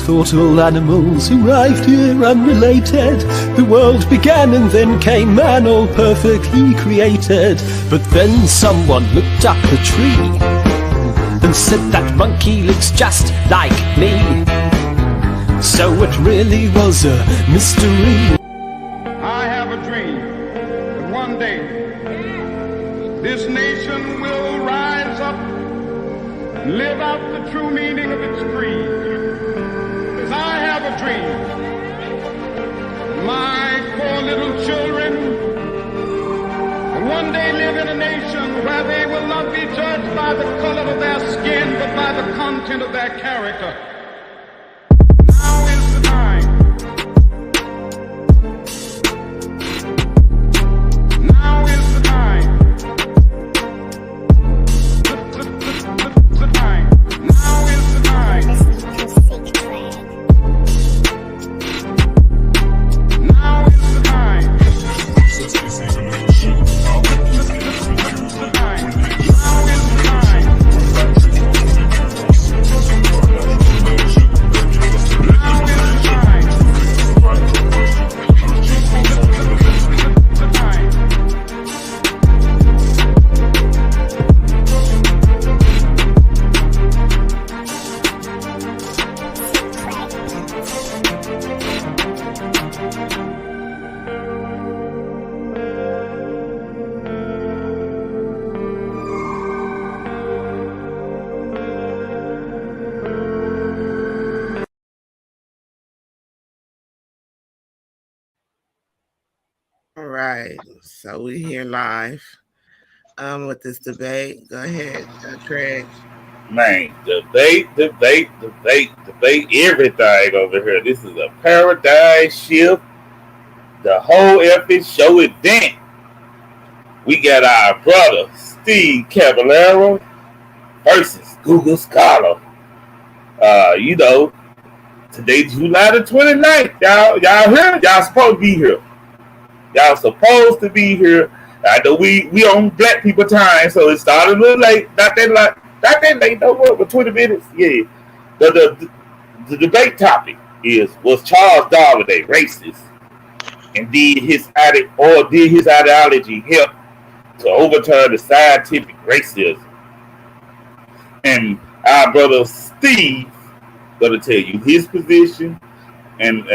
thought all animals arrived here unrelated. The world began and then came man, all perfectly created. But then someone looked up a tree and said that monkey looks just like me. So it really was a mystery. I have a dream that one day this nation will rise up and live out the true meaning of its creed. Because I have a dream. My 4 little children will one day live in a nation where they will not be judged by the color of their skin, but by the content of their character. Now is the time. Now is the time. The time. Now is the time. Now is the time. All right, so we here live with this debate. Go ahead, Craig. Man, debate everything over here. This is a paradigm shift. The whole effing show event. We got our brother Steve Caballero versus Google Scholar. Today July the 29th. Y'all here? Y'all supposed to be here. Y'all supposed to be here. I know we on black people time, so it started a little late. Not that late, no more, but 20 minutes. Yeah. The debate topic was Charles Darwin a racist? And did his ideology help to overturn the scientific racism? And our brother Steve gonna tell you his position. And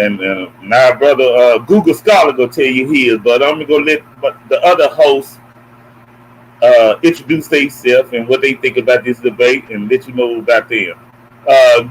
our brother Google Scholar gonna tell you his, but I'm gonna let the other hosts introduce themselves and what they think about this debate, and let you know about them.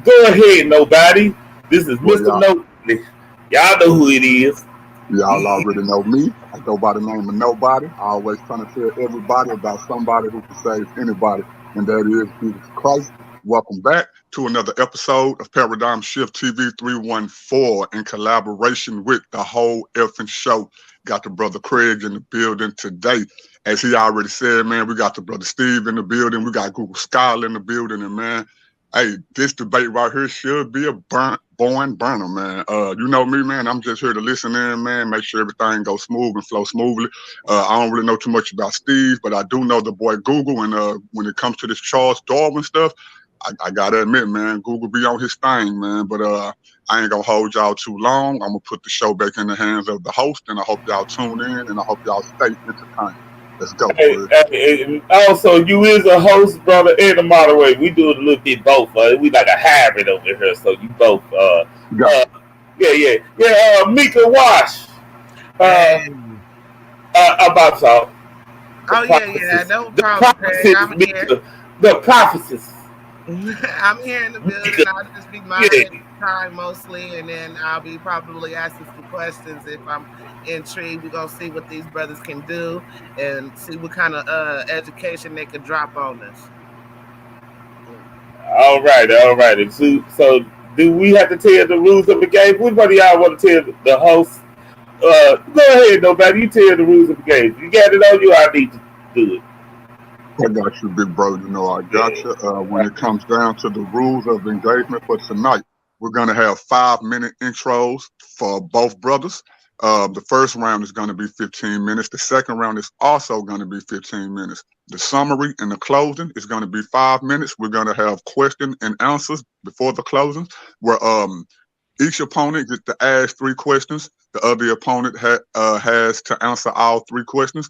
Go ahead, nobody. This is Mr. Nobody. Y'all know who it is. Y'all already know me. I go by the name of Nobody. I always trying to tell everybody about somebody who can save anybody, and that is Jesus Christ. Welcome back to another episode of Paradigm Shift TV 314 in collaboration with the whole effing show. Got the brother Craig in the building today. As he already said, man, we got the brother Steve in the building. We got Google Scholar in the building. And, man, hey, this debate right here should be a born burner, man. You know me, man. I'm just here to listen in, man, make sure everything goes smooth and flow smoothly. I don't really know too much about Steve, but I do know the boy Google. And when it comes to this Charles Darwin stuff, I gotta admit, man, Google be on his thing, man. But I ain't gonna hold y'all too long. I'm gonna put the show back in the hands of the host, and I hope y'all tune in, and I hope y'all stay entertained. Let's go. Hey, also, you is a host, brother, and a moderator. We do it a little bit both. We like a hybrid over here, so you both. Mika Wash. About y'all. Oh yeah, no problem. I'm here. The prophecies. I'm here in the building. I'll just be moderating time mostly, and then I'll be probably asking some questions if I'm intrigued. We're gonna see what these brothers can do and see what kind of education they can drop on us. All right. So do we have to tell the rules of the game? Which one of y'all want to tell the host? Go ahead, nobody. You tell the rules of the game. You got it on you. I need to do it. I got you, big bro. You know I got you. When it comes down to the rules of engagement for tonight, we're going to have 5-minute intros for both brothers. The first round is going to be 15 minutes. The second round is also going to be 15 minutes. The summary and the closing is going to be 5 minutes. We're going to have question and answers before the closing, where each opponent gets to ask 3 questions. The other opponent has to answer all 3 questions.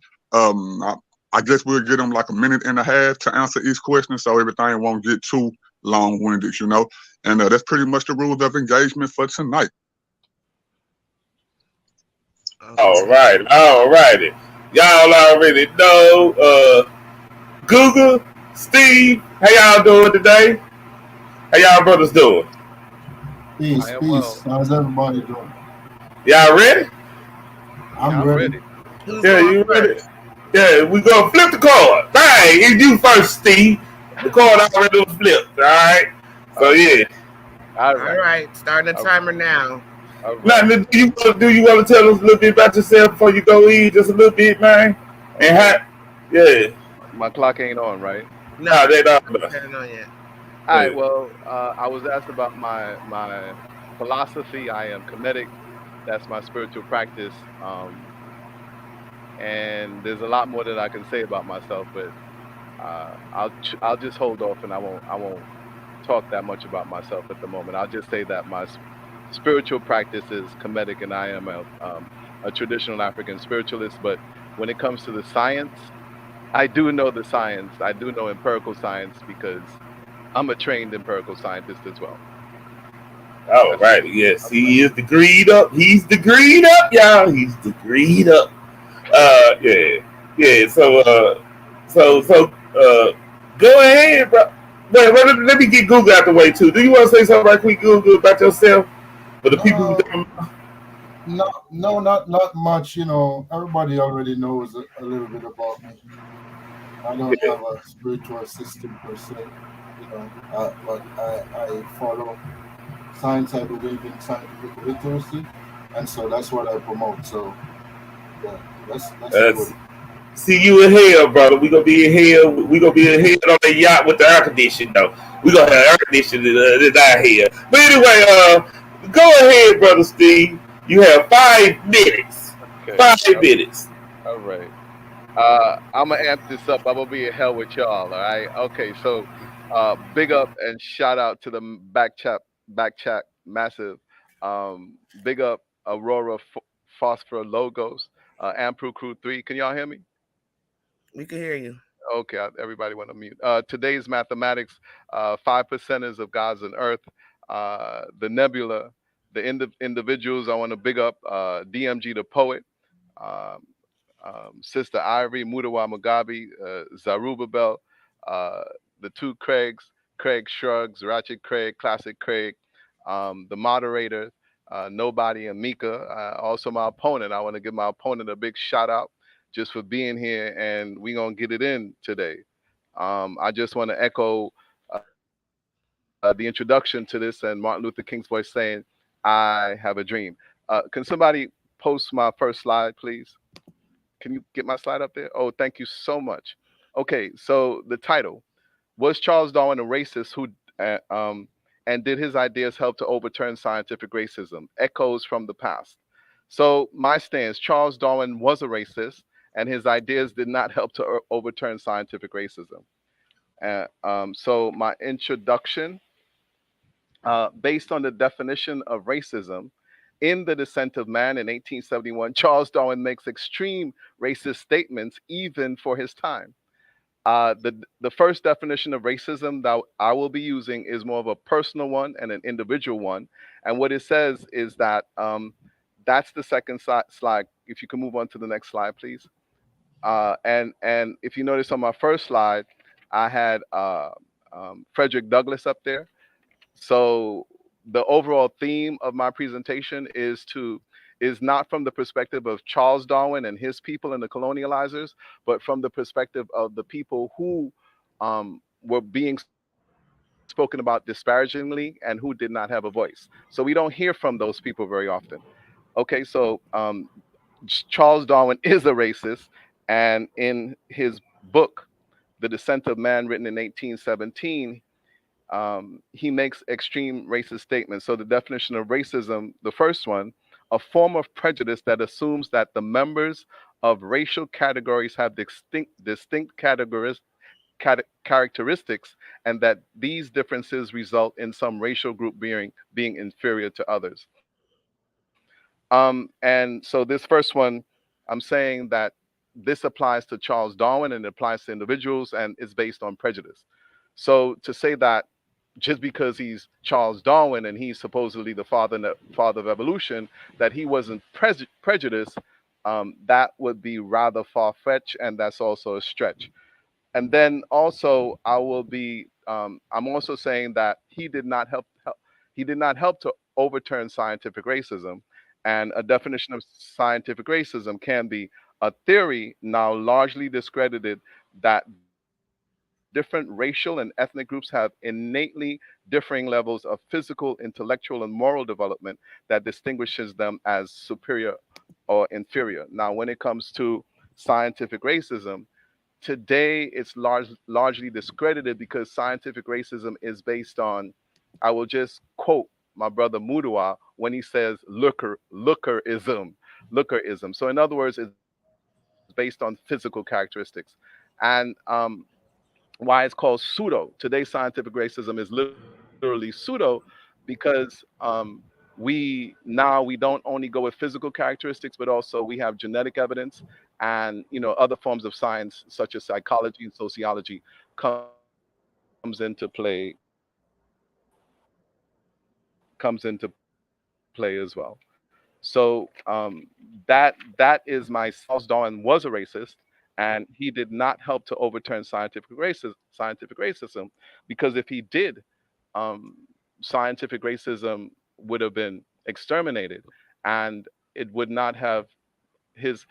I guess we'll get them like a minute and a half to answer each question, so everything won't get too long-winded, you know. And that's pretty much the rules of engagement for tonight. All righty. Y'all already know. Google, Steve, how y'all doing today? How y'all brothers doing? Peace. How's everybody doing? Y'all ready? I'm ready. Yeah, you ready? Yeah, we gonna flip the card. Bang! It's you first, Steve. The card already was flipped. All right. So yeah. All right. Starting the timer now. Now, do you want to tell us a little bit about yourself before you go in? Just a little bit, man. And how? Yeah. My clock ain't on, right? No, they don't. Not yet. All right. Well, I was asked about my philosophy. I am Kemetic. That's my spiritual practice. And there's a lot more that I can say about myself, but I'll just hold off, and I won't talk that much about myself at the moment. I'll just say that my spiritual practice is Kemetic, and I am a traditional African spiritualist. But when it comes to the science, I do know the science. I do know empirical science because I'm a trained empirical scientist as well. Oh, right. Yes, he is degreed up. He's degreed up, y'all. He's degreed up. Yeah. So, go ahead, bro. Wait, let me get Google out the way too. Do you want to say something right quick, Google, about yourself? For the people who don't. No, not much. You know, everybody already knows a little bit about me. I don't have a spiritual system per se, you know, but I follow science. I believe in scientific literacy, and so that's what I promote. So, yeah, that's good. See you in hell, brother. We gonna be in hell. We gonna be in hell on the yacht with the air conditioning, though. We gonna have air conditioning in our here. But anyway, go ahead, brother Steve. You have 5 minutes. Okay. 5 minutes. All right. I'm gonna amp this up. I'm gonna be in hell with y'all. All right. Okay. So, big up and shout out to the back chat massive. Big up Aurora Phosphor Logos. Ampru Crew 3. Can y'all hear me? We can hear you. Okay, everybody went on mute. Today's mathematics, 5%ers of gods and earth, the nebula, the individuals. I want to big up DMG the poet, Sister Ivory, Mutawa Mugabe, Zerubbabel, the 2 Craigs, Craig Shrugs, Ratchet Craig, Classic Craig, the moderator, Nobody, and Mika. Also my opponent. I want to give my opponent a big shout out just for being here, and we're going to get it in today. I just want to echo the introduction to this and Martin Luther King's voice saying, I have a dream. Can somebody post my first slide, please? Can you get my slide up there? Oh, thank you so much. Okay, so the title, was Charles Darwin a racist who and did his ideas help to overturn scientific racism? Echoes from the past. So my stance, Charles Darwin was a racist, and his ideas did not help to overturn scientific racism. So my introduction, based on the definition of racism, in The Descent of Man in 1871, Charles Darwin makes extreme racist statements even for his time. The first definition of racism that I will be using is more of a personal one and an individual one. And what it says is that that's the second slide. If you can move on to the next slide, please. And if you notice on my first slide, I had Frederick Douglass up there. So the overall theme of my presentation is not from the perspective of Charles Darwin and his people and the colonializers, but from the perspective of the people who were being spoken about disparagingly and who did not have a voice. So we don't hear from those people very often. Okay, so Charles Darwin is a racist, and in his book, The Descent of Man, written in 1817, he makes extreme racist statements. So the definition of racism, the first one, a form of prejudice that assumes that the members of racial categories have distinct characteristics, and that these differences result in some racial group being inferior to others. And so this first one, I'm saying that this applies to Charles Darwin and it applies to individuals and is based on prejudice. So to say that just because he's Charles Darwin and he's supposedly the father of evolution, that he wasn't prejudiced, that would be rather far-fetched, and that's also a stretch. And then also, I'm also saying that he did not help to overturn scientific racism. And a definition of scientific racism can be a theory now largely discredited that different racial and ethnic groups have innately differing levels of physical, intellectual, and moral development that distinguishes them as superior or inferior. Now, when it comes to scientific racism, today it's largely discredited because scientific racism is based on, I will just quote my brother Mudawa when he says lookerism. So in other words, it's based on physical characteristics. And why it's called pseudo. Today's scientific racism is literally pseudo because we don't only go with physical characteristics, but also we have genetic evidence and other forms of science such as psychology and sociology comes into play as well. So that is my Charles Darwin was a racist, and he did not help to overturn scientific racism, because if he did, scientific racism would have been exterminated, and it would not have his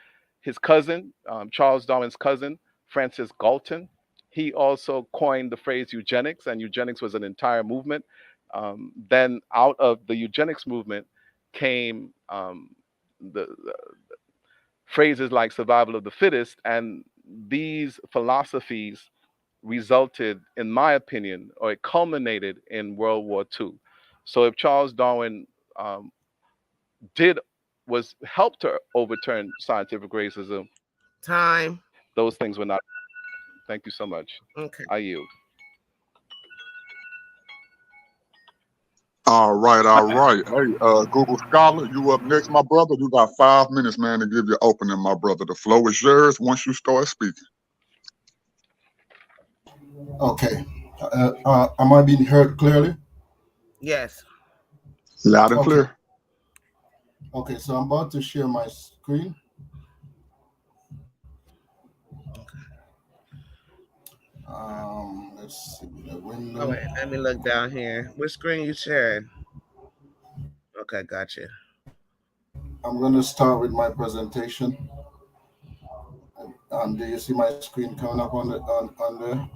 cousin, Charles Darwin's cousin, Francis Galton. He also coined the phrase eugenics, and eugenics was an entire movement. Then out of the eugenics movement came the phrases like survival of the fittest, and these philosophies resulted, in my opinion, or it culminated in World War II. So if Charles Darwin was helped to overturn scientific racism, Time. those things were not. Thank you so much. Okay. I yield. All right. Hey, Google Scholar, you up next, my brother. You got 5 minutes, man, to give your opening, my brother. The floor is yours once you start speaking. Okay. Am I being heard clearly? Yes. Loud and clear. Okay, so I'm about to share my screen. Let's see the window. Oh, wait, let me look down here. Which screen you sharing? Okay, gotcha. I'm going to start with my presentation. Do you see my screen coming up on there?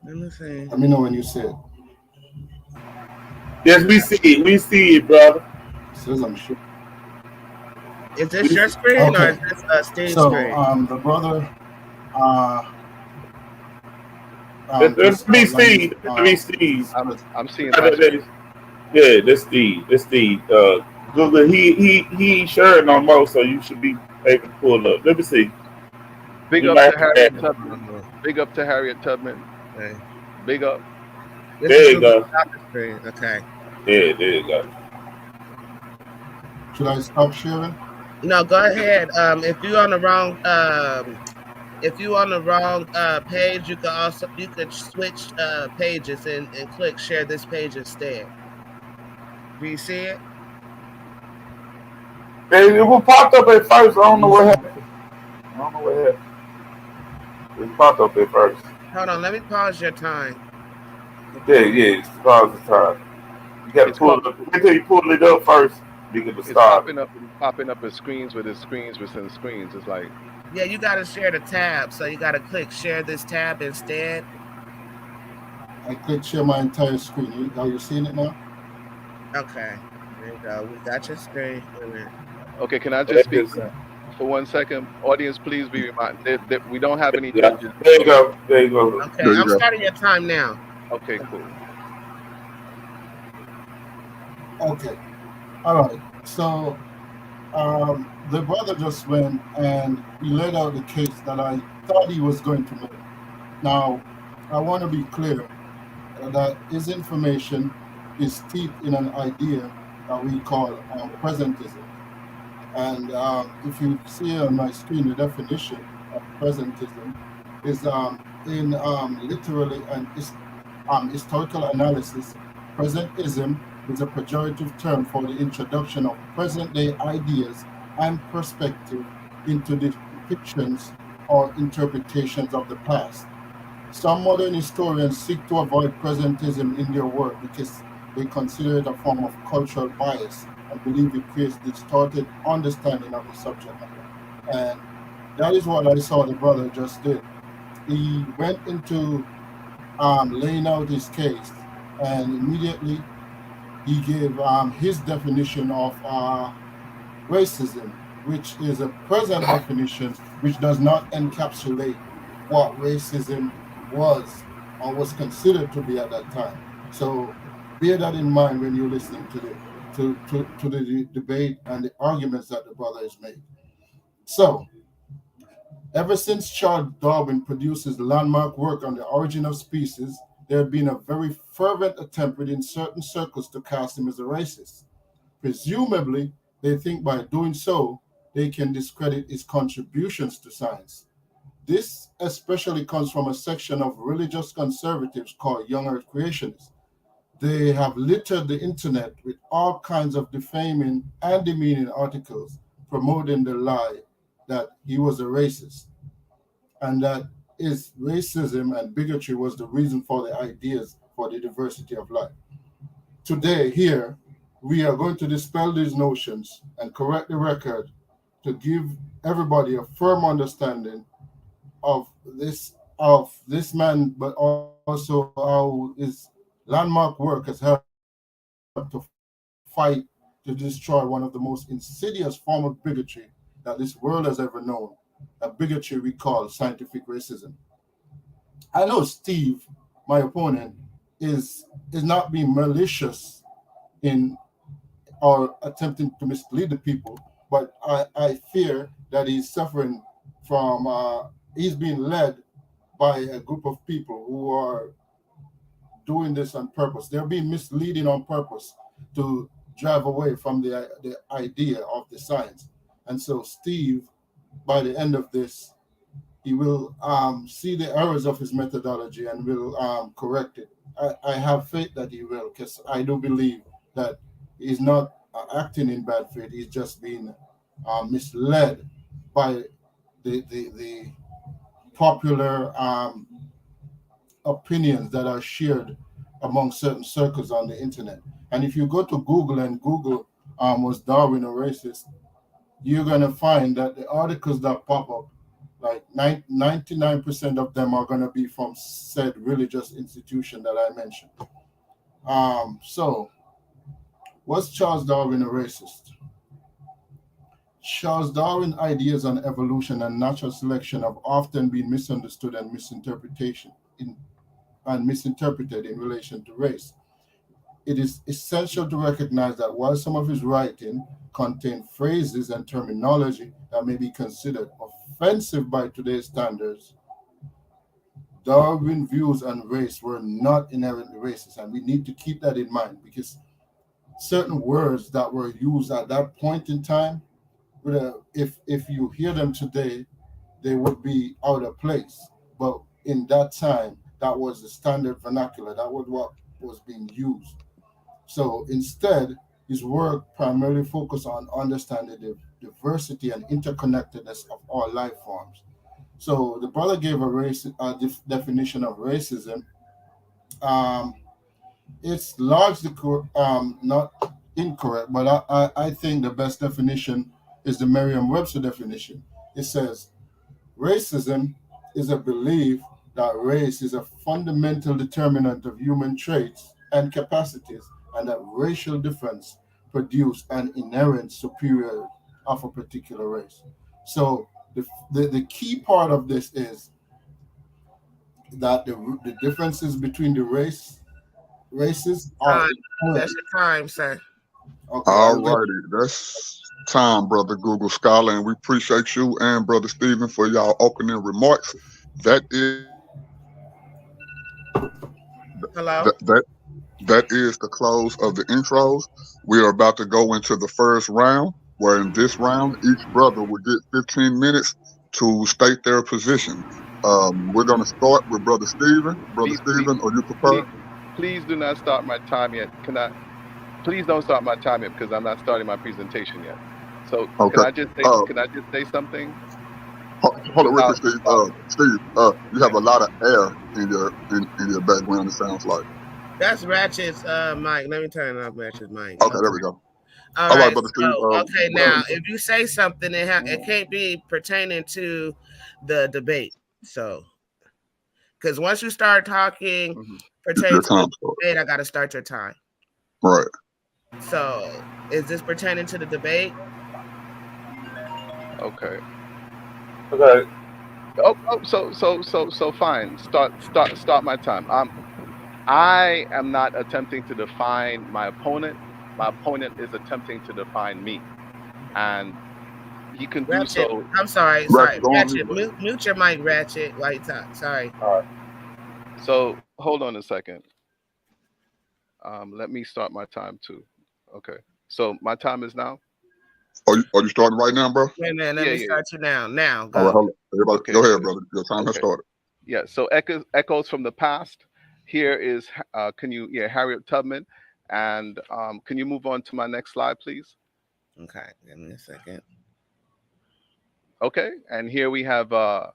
Let me see. Let me know when you see it. Yes, we see it. We see it, brother. It says I'm sure. Is this your screen or is this Steve's screen? So, the brother. Let's be Steve. I'm seeing. Yeah, that's Steve. Google, he sharing on most, so you should be able to pull up. Let me see. Big up to Harriet Tubman. Big up to Harriet Tubman. Okay. Big up. There you go. Okay. Yeah, there you go. Should I stop sharing? No, go ahead. If you're on the wrong page, you could switch pages and click share this page instead. Do you see it? It will pop up at first. I don't know what happened. It popped up at first. Hold on, let me pause your time. Yeah, pause the time. You got to pull it up. Until you pull it up first, you get to start. Popping up as screens within screens. It's like. Yeah, you got to share the tab, so you got to click share this tab instead. I clicked share my entire screen. Are you seeing it now? Okay, there you go. We got your screen. Okay, can I just speak for 1 second? Audience, please be reminded that we don't have any judges. There you go. Okay, I'm starting your time now. Okay, cool. Okay. All right. So the brother just went and he laid out the case that I thought he was going to make. Now, I want to be clear that his information is steeped in an idea that we call presentism. And if you see on my screen, the definition of presentism is in literally an historical analysis. Presentism is a pejorative term for the introduction of present day ideas and perspective into the depictions or interpretations of the past. Some modern historians seek to avoid presentism in their work because they consider it a form of cultural bias and believe it creates distorted understanding of the subject matter. And that is what I saw the brother just did. He went into laying out his case, and immediately he gave his definition of racism, which is a present definition which does not encapsulate what racism was or was considered to be at that time. So bear that in mind when you're listening to the debate and the arguments that the brother has made. So ever since Charles Darwin produced his landmark work on the origin of species, there had been a very fervent attempt within certain circles to cast him as a racist. Presumably, they think by doing so, they can discredit his contributions to science. This especially comes from a section of religious conservatives called young earth creationists. They have littered the internet with all kinds of defaming and demeaning articles promoting the lie that he was a racist and that his racism and bigotry was the reason for the ideas for the diversity of life. Today, here, we are going to dispel these notions and correct the record to give everybody a firm understanding of this man, but also how his landmark work has helped to fight to destroy one of the most insidious form of bigotry that this world has ever known, a bigotry we call scientific racism. I know Steve, my opponent, is not being malicious in or attempting to mislead the people, but I fear that he's suffering from he's being led by a group of people who are doing this on purpose. They're being misleading on purpose to drive away from the idea of the science. And so Steve, by the end of this, he will see the errors of his methodology and will correct it. I have faith that he will, because I do believe that he's not acting in bad faith. He's just being misled by the popular opinions that are shared among certain circles on the internet. And if you go to Google and Google was Darwin a racist, you're going to find that the articles that pop up, like 99% of them are going to be from said religious institution that I mentioned. So, was Charles Darwin a racist? Charles Darwin's ideas on evolution and natural selection have often been misunderstood and misinterpreted in relation to race. It is essential to recognize that while some of his writing contain phrases and terminology that may be considered offensive by today's standards, Darwin's views on race were not inherently racist, and we need to keep that in mind because certain words that were used at that point in time, if you hear them today, they would be out of place. But in that time, that was the standard vernacular. That was what was being used. So instead, his work primarily focused on understanding the diversity and interconnectedness of all life forms. So the brother gave definition of racism. Um, it's largely not incorrect, but I think the best definition is the Merriam-Webster definition. It says racism is a belief that race is a fundamental determinant of human traits and capacities, and that racial difference produce an inherent superior of a particular race. So the key part of this is that the differences between the races are Time. inherent. That's your time, sir. Okay, are All you ready? righty. That's time, Brother Google Scholar, and we appreciate you and Brother Stephen for y'all opening remarks. That is Hello? that is the close of the intros. We are about to go into the first round, where in this round, each brother will get 15 minutes to state their position. We're going to start with Brother Stephen. Brother Please, please, Stephen, are you prepared? please, please do not start my time yet. Can I? Please don't start my time yet because I'm not starting my presentation yet. So can Okay. I just say? Uh, Can I just say something Hold on real quick, without? Steve. Steve, you have Okay. a lot of air in your background, it sounds like. That's Ratchet's mic. Let me turn off Ratchet's mic. Okay, there Okay. we go. All All right, right. Brother Steve. So, okay, now if you say something, it Mhm. can't be pertaining to the debate. So, because once you start talking Mhm. pertaining Your to the time started. debate, I got to start your time. Right. So, is this pertaining to the debate? Okay. Okay. So fine. Start my time. I am not attempting to define my opponent. My opponent is attempting to define me, and he can do Ratchet, so. I'm sorry, Ratchet, sorry. go on mute, Ratchet, buddy. mute your mic, Ratchet, while you talk. Sorry. All right. So hold on a second. Let me start my time too. Okay. So my time is now. Are you starting right now, bro? Wait a minute, let Yeah, me yeah, yeah. start you now. Now, All right, go. hold on. Everybody, Okay, go ahead, okay, brother. Your time has okay. started. Yeah. So echoes from the past. Here is can you Harriet Tubman, and can you move on to my next slide, please? Okay, give me a second. Okay. And here we have uh,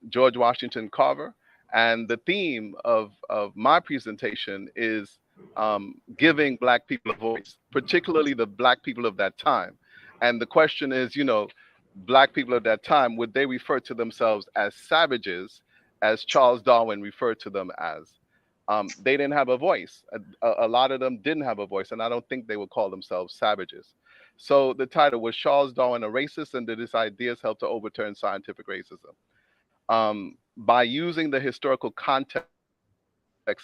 George Washington Carver. And the theme of my presentation is giving Black people a voice, particularly the Black people of that time. And the question is, Black people of that time, would they refer to themselves as savages, as Charles Darwin referred to them as? They didn't have a voice. A lot of them didn't have a voice, and I don't think they would call themselves savages. So the title was Charles Darwin a Racist, and did his ideas help to overturn scientific racism? By using the historical context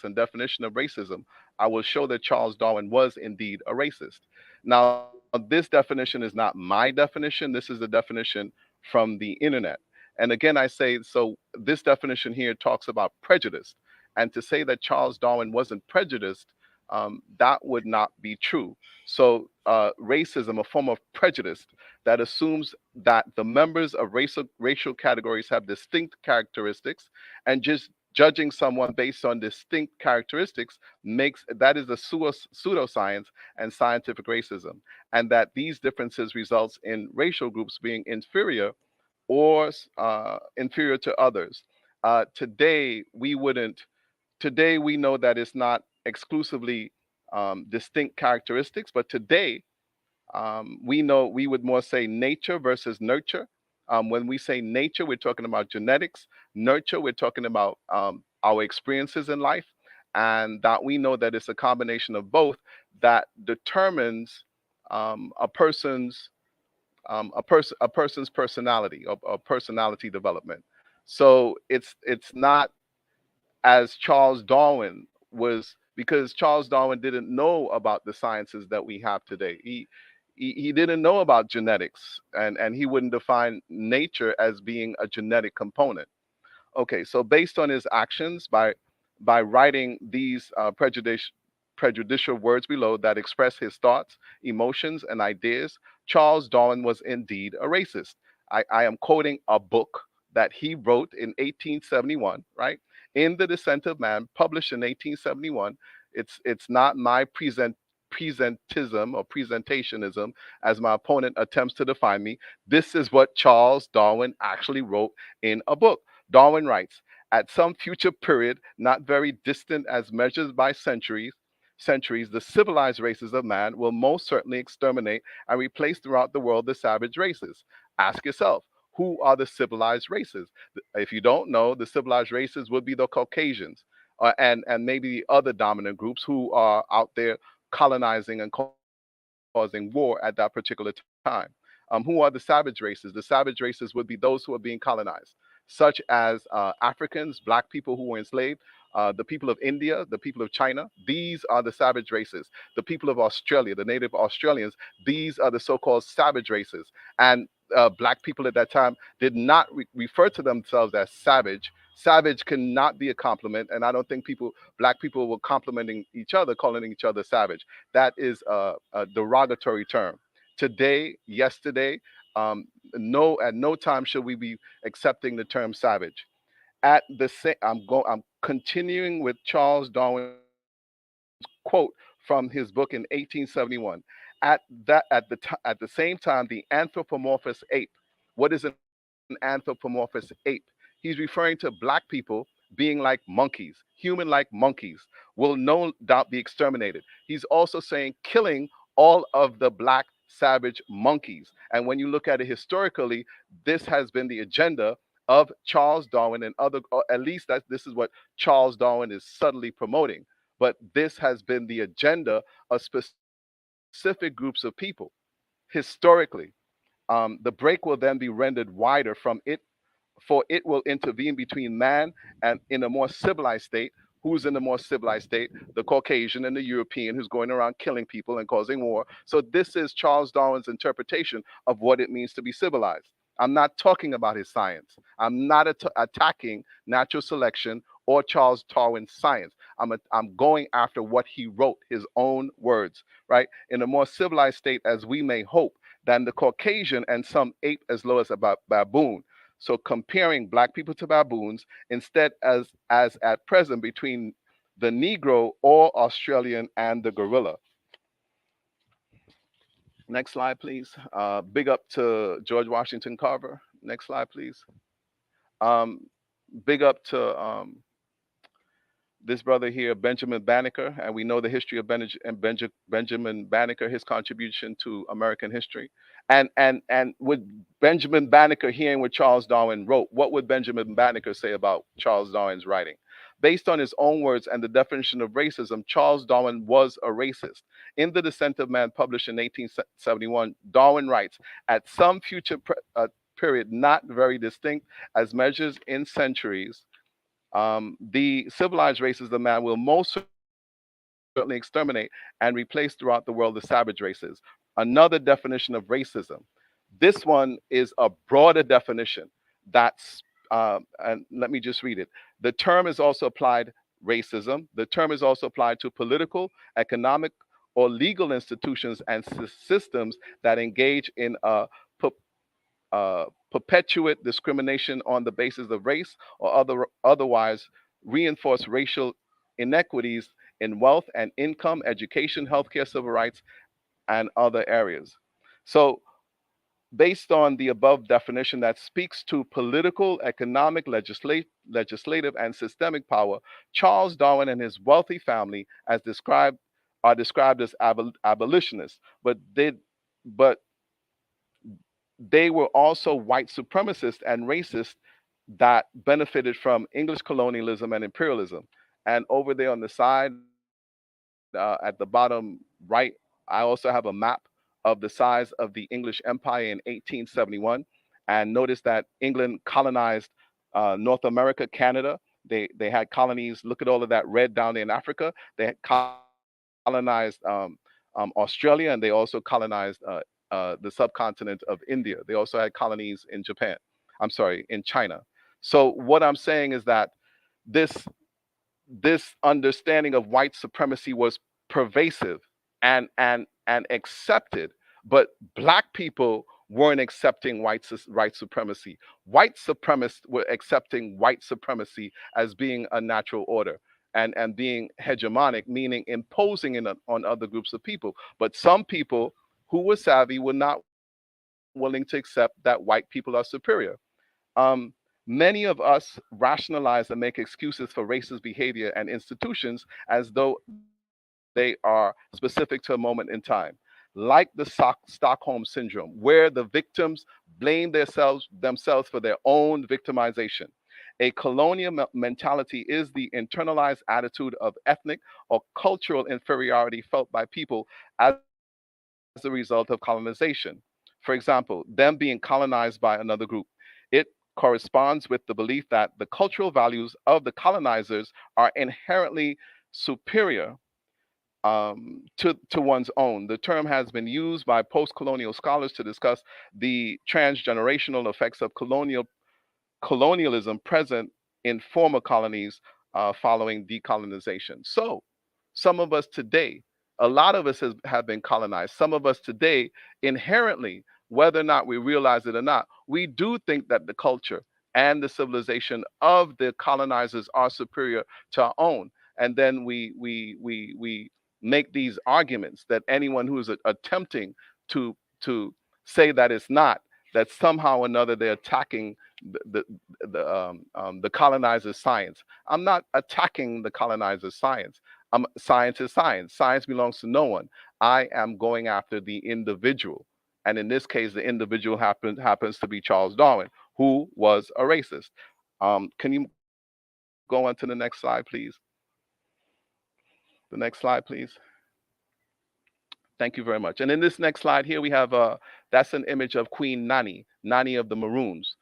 and definition of racism, I will show that Charles Darwin was indeed a racist. Now, this definition is not my definition. This is the definition from the internet. And again, I say, so this definition here talks about prejudice. And to say that Charles Darwin wasn't prejudiced, that would not be true. So, racism, a form of prejudice that assumes that the members of racial categories have distinct characteristics, and just judging someone based on distinct characteristics makes that is a pseudoscience and scientific racism, and that these differences results in racial groups being inferior or inferior to others. Today we wouldn't. Today we know that it's not exclusively distinct characteristics, but today we know we would more say nature versus nurture. When we say nature, we're talking about genetics. Nurture, we're talking about our experiences in life, and that we know that it's a combination of both that determines a person's a person's personality or personality development. So it's not as Charles Darwin was, because Charles Darwin didn't know about the sciences that we have today. He didn't know about genetics, and he wouldn't define nature as being a genetic component. Okay, so based on his actions, by writing these prejudicial words below that express his thoughts, emotions, and ideas, Charles Darwin was indeed a racist. I am quoting a book that he wrote in 1871, right? In The Descent of Man, published in 1871. It's not my presentism or presentationism, as my opponent attempts to define me. This is what Charles Darwin actually wrote in a book. Darwin writes, at some future period, not very distant as measured by centuries, the civilized races of man will most certainly exterminate and replace throughout the world the savage races. Ask yourself, who are the civilized races? If you don't know, the civilized races would be the Caucasians, and maybe the other dominant groups who are out there colonizing and causing war at that particular time. Who are the savage races? The savage races would be those who are being colonized, such as Africans, black people who were enslaved. The people of India, the people of China, these are the savage races. The people of Australia, the native Australians, these are the so-called savage races. And black people at that time did not refer to themselves as savage. Savage cannot be a compliment, and I don't think black people were complimenting each other, calling each other savage. That is a derogatory term. Today, yesterday, at no time should we be accepting the term savage. At the same, I'm continuing with Charles Darwin's quote from his book in 1871. At the same time, the anthropomorphous ape. What is an anthropomorphous ape? He's referring to black people being like monkeys, human like monkeys, will no doubt be exterminated. He's also saying killing all of the black savage monkeys. And when you look at it historically, this has been the agenda of Charles Darwin and other, or at least this is what Charles Darwin is subtly promoting. But this has been the agenda of specific groups of people historically. The break will then be rendered wider from it, for it will intervene between man and in a more civilized state. Who's in the more civilized state? The Caucasian and the European, who's going around killing people and causing war. So this is Charles Darwin's interpretation of what it means to be civilized. I'm not talking about his science. I'm not attacking natural selection or Charles Darwin's science. I'm going after what he wrote, his own words, right? In a more civilized state, as we may hope, than the Caucasian and some ape as low as a baboon. So comparing black people to baboons instead as at present between the Negro or Australian and the gorilla. Next slide, please. Big up to George Washington Carver. Next slide, please. Big up to this brother here, Benjamin Banneker, and we know the history of Benjamin Banneker, his contribution to American history. And with Benjamin Banneker hearing what Charles Darwin wrote, what would Benjamin Banneker say about Charles Darwin's writing? Based on his own words and the definition of racism, Charles Darwin was a racist. In The Descent of Man, published in 1871, Darwin writes, at some future period not very distinct as measures in centuries, the civilized races of man will most certainly exterminate and replace throughout the world the savage races. Another definition of racism. This one is a broader definition. That's and let me just read it. The term is also applied racism. The term is also applied to political, economic, or legal institutions and systems that engage in perpetuate discrimination on the basis of race or otherwise reinforce racial inequities in wealth and income, education, healthcare, civil rights, and other areas. So based on the above definition that speaks to political, economic, legislative, and systemic power, Charles Darwin and his wealthy family are described as abolitionists, but they were also white supremacists and racists that benefited from English colonialism and imperialism. And over there on the side, at the bottom right, I also have a map of the size of the English Empire in 1871. And notice that England colonized North America, Canada. They had colonies. Look at all of that red down there in Africa. They had colonized Australia, and they also colonized the subcontinent of India. They also had colonies in in China. So what I'm saying is that this understanding of white supremacy was pervasive and accepted, but black people weren't accepting white supremacy. White supremacists were accepting white supremacy as being a natural order and being hegemonic, meaning imposing on other groups of people. But some people who were savvy were not willing to accept that white people are superior. Many of us rationalize and make excuses for racist behavior and institutions as though they are specific to a moment in time, like the Stockholm syndrome, where the victims blame themselves for their own victimization. A colonial mentality is the internalized attitude of ethnic or cultural inferiority felt by people as a result of colonization. For example, them being colonized by another group. It corresponds with the belief that the cultural values of the colonizers are inherently superior to one's own. The term has been used by post-colonial scholars to discuss the transgenerational effects of colonialism present in former colonies following decolonization. So, some of us today, a lot of us have been colonized. Some of us today, inherently, whether or not we realize it or not, we do think that the culture and the civilization of the colonizers are superior to our own. And then we make these arguments that anyone who is attempting to say that it's not, that somehow or another they're attacking the the colonizer's science. I'm not attacking the colonizer's science. Science is science. Science belongs to no one. I am going after the individual, and in this case, the individual happens to be Charles Darwin, who was a racist. Can you go on to the next slide, please? The next slide, please. Thank you very much. And in this next slide here, we have that's an image of Queen Nani, Nani of the Maroons.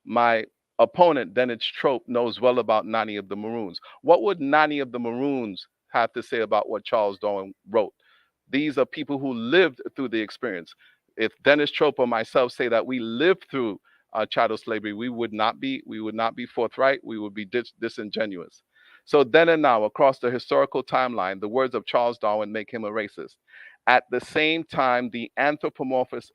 My opponent, Dennis Trope, knows well about Nani of the Maroons. What would Nani of the Maroons have to say about what Charles Darwin wrote? These are people who lived through the experience. If Dennis Trope or myself say that we lived through chattel slavery, we would not be forthright. We would be disingenuous. So then and now, across the historical timeline, the words of Charles Darwin make him a racist. At the same time, the anthropomorphous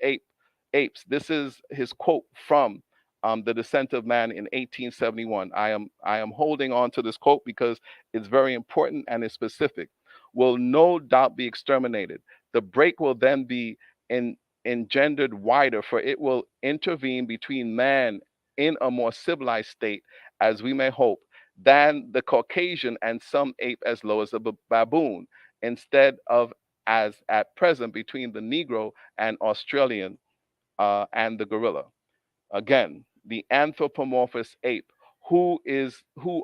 apes. This is his quote from The Descent of Man in 1871. I am holding on to this quote because it's very important and it's specific. Will no doubt be exterminated. The break will then be engendered wider, for it will intervene between man in a more civilized state, as we may hope, than the Caucasian and some ape as low as a baboon, instead of as at present between the Negro and Australian and the gorilla. Again, the anthropomorphous ape. Who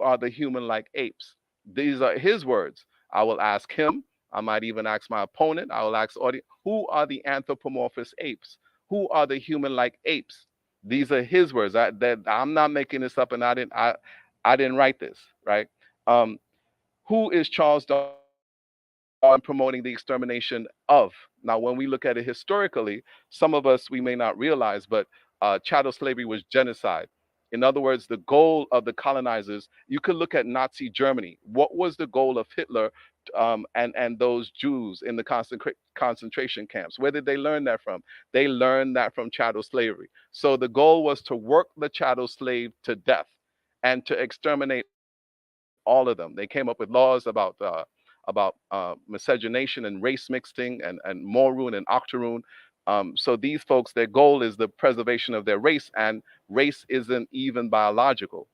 are the human-like apes? These are his words. I will ask him. I might even ask my opponent. I will ask the audience. Who are the anthropomorphous apes? Who are the human-like apes? These are his words. I'm not making this up, and I didn't write this, right? Who is Charles Darwin promoting the extermination of? Now, when we look at it historically, some of us, we may not realize, but chattel slavery was genocide. In other words, the goal of the colonizers, you could look at Nazi Germany. What was the goal of Hitler and those Jews in the concentration camps? Where did they learn that from? They learned that from chattel slavery. So the goal was to work the chattel slave to death and to exterminate all of them. They came up with laws about miscegenation and race mixing and Morun and Octoroon. So these folks, their goal is the preservation of their race, and race isn't even biological.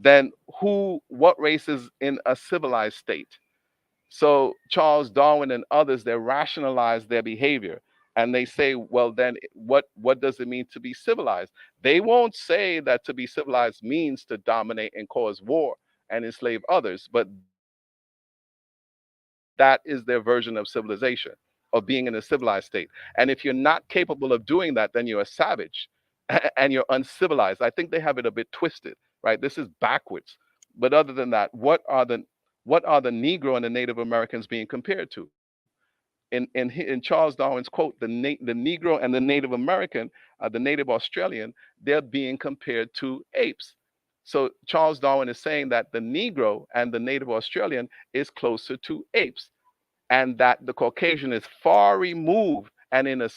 Then what race is in a civilized state? So Charles Darwin and others, they rationalize their behavior. And they say, well, then what does it mean to be civilized? They won't say that to be civilized means to dominate and cause war and enslave others, but that is their version of civilization, of being in a civilized state. And if you're not capable of doing that, then you're a savage and you're uncivilized. I think they have it a bit twisted, right? This is backwards. But other than that, what are the Negro and the Native Americans being compared to? In Charles Darwin's quote, the Negro and the Native American, the Native Australian, they're being compared to apes. So Charles Darwin is saying that the Negro and the Native Australian is closer to apes, and that the Caucasian is far removed and in a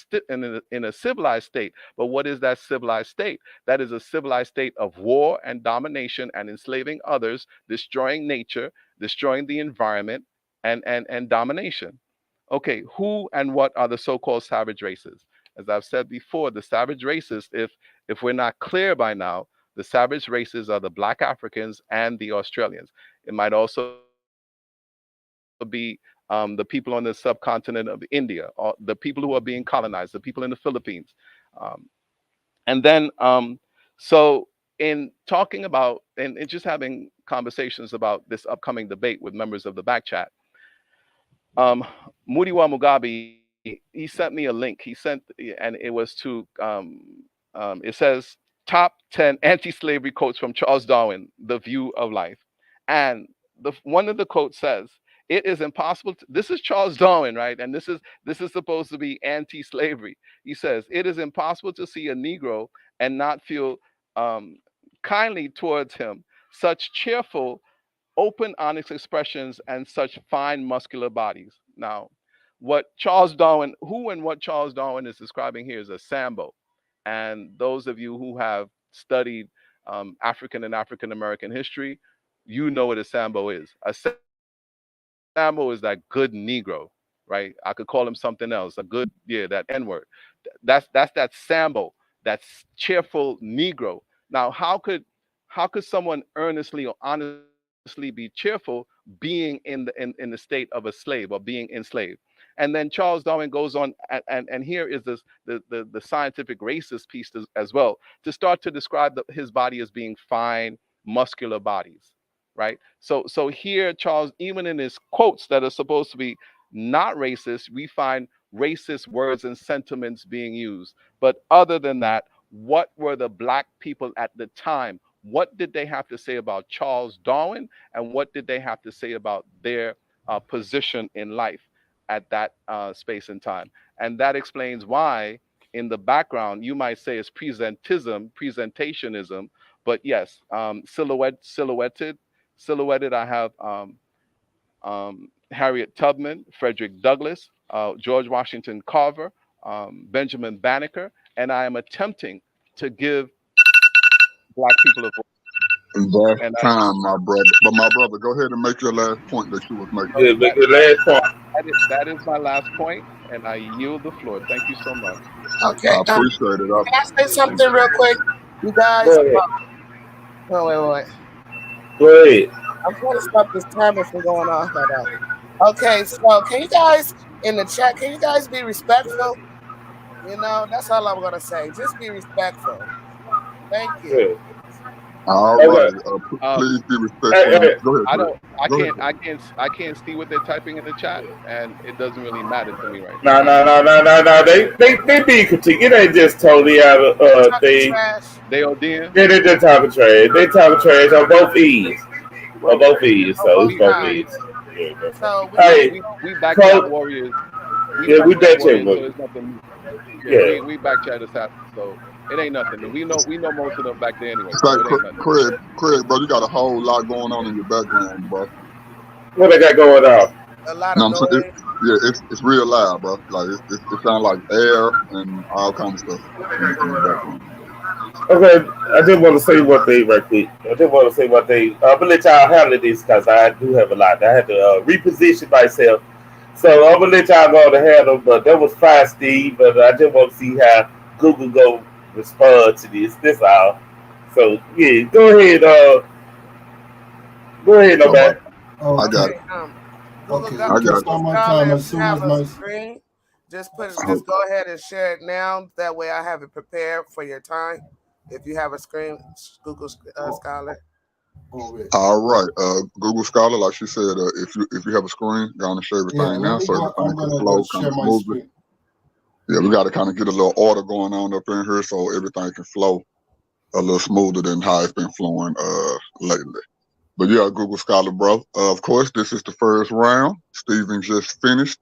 civilized state. But what is that civilized state? That is a civilized state of war and domination and enslaving others, destroying nature, destroying the environment, and domination. Okay, who and what are the so-called savage races? As I've said before, the savage races, if we're not clear by now, the savage races are the Black Africans and the Australians. It might also be the people on the subcontinent of India, or the people who are being colonized, the people in the Philippines. And then, so in talking about, and just having conversations about this upcoming debate with members of the back chat, Mudiwa Mugabe, he sent me a link. And it was to It says top 10 anti-slavery quotes from Charles Darwin, The View of Life. And one of the quotes says, it is impossible this is Charles Darwin, right? And this is supposed to be anti-slavery. He says, it is impossible to see a Negro and not feel kindly towards him. Such cheerful, open, honest expressions and such fine muscular bodies. Now, what Charles Darwin is describing here is a Sambo. And those of you who have studied African and African American history, you know what a Sambo is. A Sambo is that good Negro, right? I could call him something else. That N-word. That's that Sambo, that cheerful Negro. Now, how could someone earnestly or honestly be cheerful being in the state of a slave or being enslaved? And then Charles Darwin goes on, and here is the scientific racist piece as well, to start to describe his body as being fine, muscular bodies, right? So here, Charles, even in his quotes that are supposed to be not racist, we find racist words and sentiments being used. But other than that, what were the black people at the time? What did they have to say about Charles Darwin, and what did they have to say about their position in life at that space and time? And that explains why in the background you might say it's presentationism, but yes, silhouetted. I have Harriet Tubman, Frederick Douglass, George Washington Carver, Benjamin Banneker, and I am attempting to give black people a voice. That's time, my brother. But my brother, go ahead and make your last point that you was making. Yeah, make your last point. That is my last point, and I yield the floor. Thank you so much. Okay. I appreciate it. Can I say something real quick? You guys. Go ahead. Wait. Go ahead. I'm trying to stop this timer from going off. Okay, so can you guys in the chat, can you guys be respectful? You know, that's all I'm gonna say. Just be respectful. Thank you. Yeah. All right. Please be respectful. Go ahead. I can't see what they're typing in the chat, and it doesn't really matter to me right now. No. They be critiqued. It ain't just totally out of thing. They ODing? Yeah, they just talking trash. They talking trash on both ends. On both ends. So it's both ends. Yeah, so we back chat warriors. We back chat warriors. So yeah, we back chat assassin. So it ain't nothing. We know most of them back there anyway. So Craig, bro, you got a whole lot going on in your background, bro. What they got going on? A lot of noise. It's real loud, bro. Like it sounds like air and all kinds of stuff in the background. Okay, I just want to say one thing right quick. I'm gonna let y'all handle this because I do have a lot. I had to reposition myself. So I'm gonna let y'all go to handle, but that was fine, Steve. But I just want to see how Google go respond to this. This all. So yeah, go ahead. No man. I got it. Google, I got it. On my time as soon as my screen. Just go ahead and share it now. That way I have it prepared for your time. If you have a screen, Google Scholar. All right, Google Scholar, like she said, if you have a screen, go on and share everything now, so everything can flow kind of smoothly. Yeah, we got to kind of get a little order going on up in here, so everything can flow a little smoother than how it's been flowing lately. But yeah, Google Scholar, bro. Of course, this is the first round. Steven just finished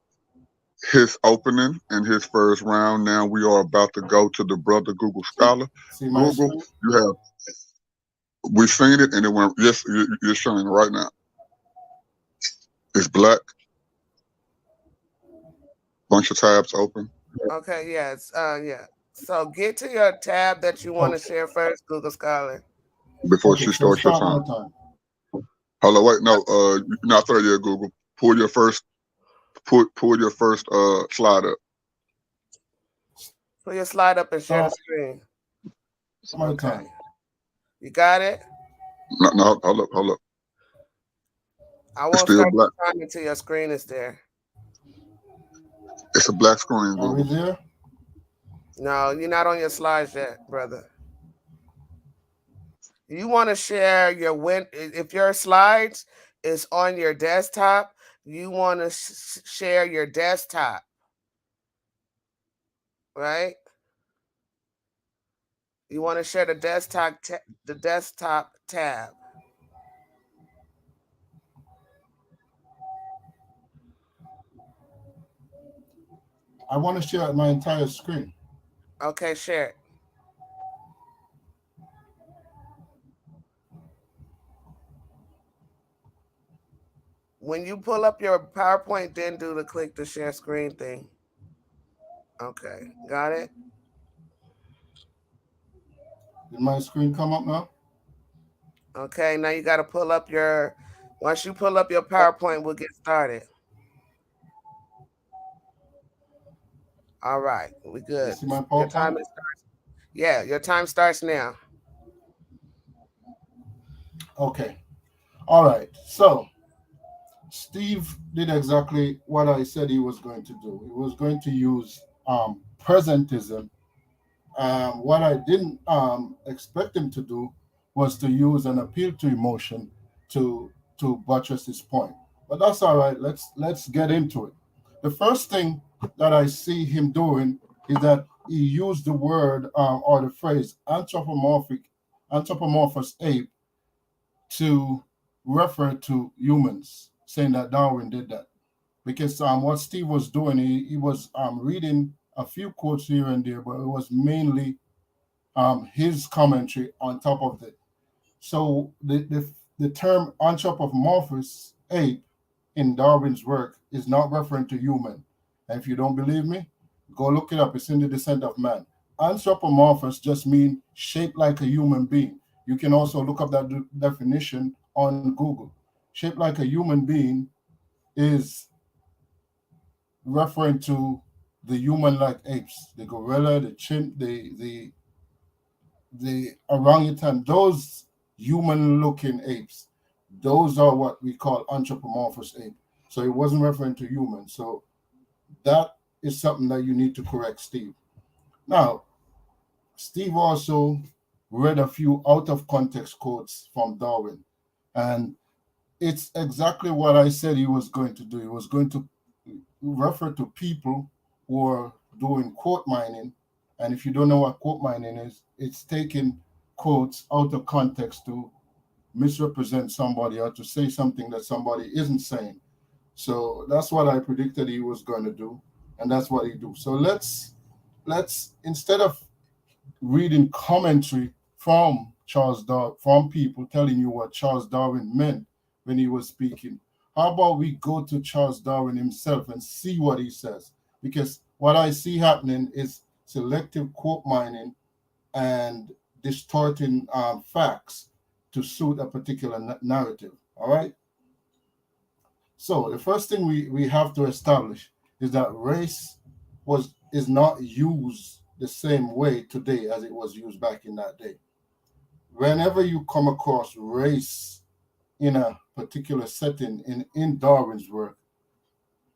his opening in his first round. Now we are about to go to the brother Google Scholar. Google, we've seen it, and it went. Yes, you're showing it right now. It's black. Bunch of tabs open. Okay. Yes. Yeah. So get to your tab that you want to share first, Google Scholar. Before she starts your time. Hold on, wait, no. You're not there yet, Google. Pull your first slide up. Pull your slide up and share the screen. Okay. You got it? No, hold up. I won't start the time until your screen is there. It's a black screen, Google. Are we there? No, you're not on your slides yet, brother. You want to share if your slides is on your desktop, you want to share your desktop, right? You want to share the desktop tab. I want to share my entire screen. Okay, share it. When you pull up your PowerPoint, then do the click to share screen thing. Okay, got it? Did my screen come up now? Okay, now you got to pull up your, once you pull up your PowerPoint, we'll get started. All right, we good. You see my Your PowerPoint? time starts. Yeah, your time starts now. Okay. All right. So Steve did exactly what I said he was going to do. He was going to use presentism. What I didn't expect him to do was to use an appeal to emotion to buttress his point. But that's all right. Let's get into it. The first thing that I see him doing is that he used the word or the phrase anthropomorphous ape to refer to humans, saying that Darwin did that. Because what Steve was doing, he was reading a few quotes here and there, but it was mainly his commentary on top of it. So the term anthropomorphous ape in Darwin's work is not referring to human. And if you don't believe me, go look it up. It's in The Descent of Man. Anthropomorphous just means shaped like a human being. You can also look up that definition on Google. Shaped like a human being is referring to the human-like apes, the gorilla, the chimp, the orangutan, those human-looking apes. Those are what we call anthropomorphous ape. So it wasn't referring to humans. So that is something that you need to correct, Steve. Now, Steve also read a few out of context quotes from Darwin. And it's exactly what I said he was going to do. He was going to refer to people who are doing quote mining. And if you don't know what quote mining is, it's taking quotes out of context to misrepresent somebody or to say something that somebody isn't saying. So that's what I predicted he was going to do, and that's what he do. So let's instead of reading commentary from Charles Darwin, from people telling you what Charles Darwin meant when he was speaking, how about we go to Charles Darwin himself and see what he says? Because what I see happening is selective quote mining and distorting facts to suit a particular narrative. All right. So the first thing we have to establish is that race is not used the same way today as it was used back in that day. Whenever you come across race in a particular setting in Darwin's work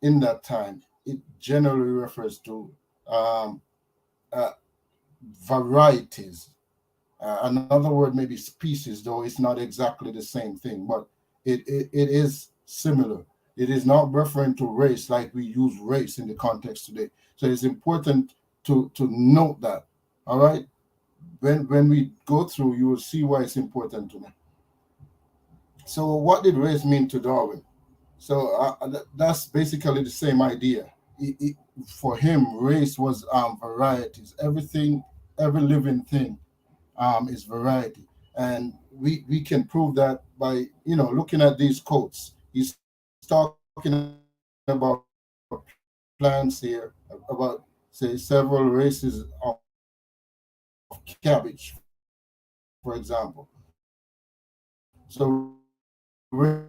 in that time, it generally refers to varieties. Another word maybe species, though it's not exactly the same thing, but it is similar. It is not referring to race like we use race in the context today. So it's important to note that. All right. When we go through, you will see why it's important to me. So what did race mean to Darwin? So that's basically the same idea. For him, race was varieties. Everything, every living thing is variety. And we can prove that by, looking at these quotes. He's talking about plants here, about, say, several races of cabbage, for example. So race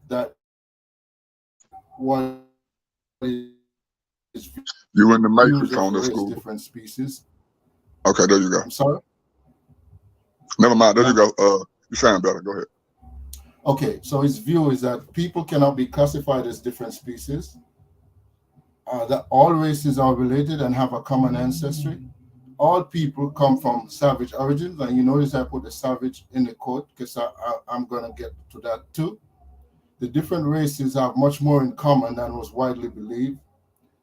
that what is You in the views matrix of on this race, school. different species. Okay, there you go. I'm sorry? Never mind. There you go. You sound better. Go ahead. Okay, so his view is that people cannot be classified as different species, that all races are related and have a common ancestry. All people come from savage origins, and you notice I put the savage in the quote because I'm going to get to that too. The different races have much more in common than was widely believed.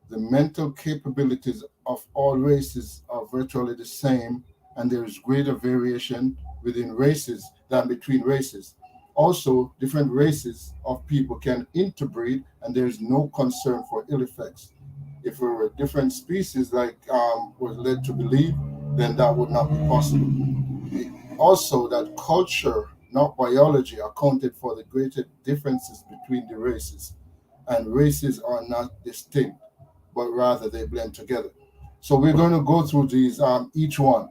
the mental capabilities of all races are virtually the same, and there is greater variation within races than between races. Also, different races of people can interbreed, and there is no concern for ill effects. If we were different species, like was led to believe, then that would not be possible. Also, that culture, not biology, accounted for the greater differences between the races, and races are not distinct, but rather they blend together. So we're going to go through these each one,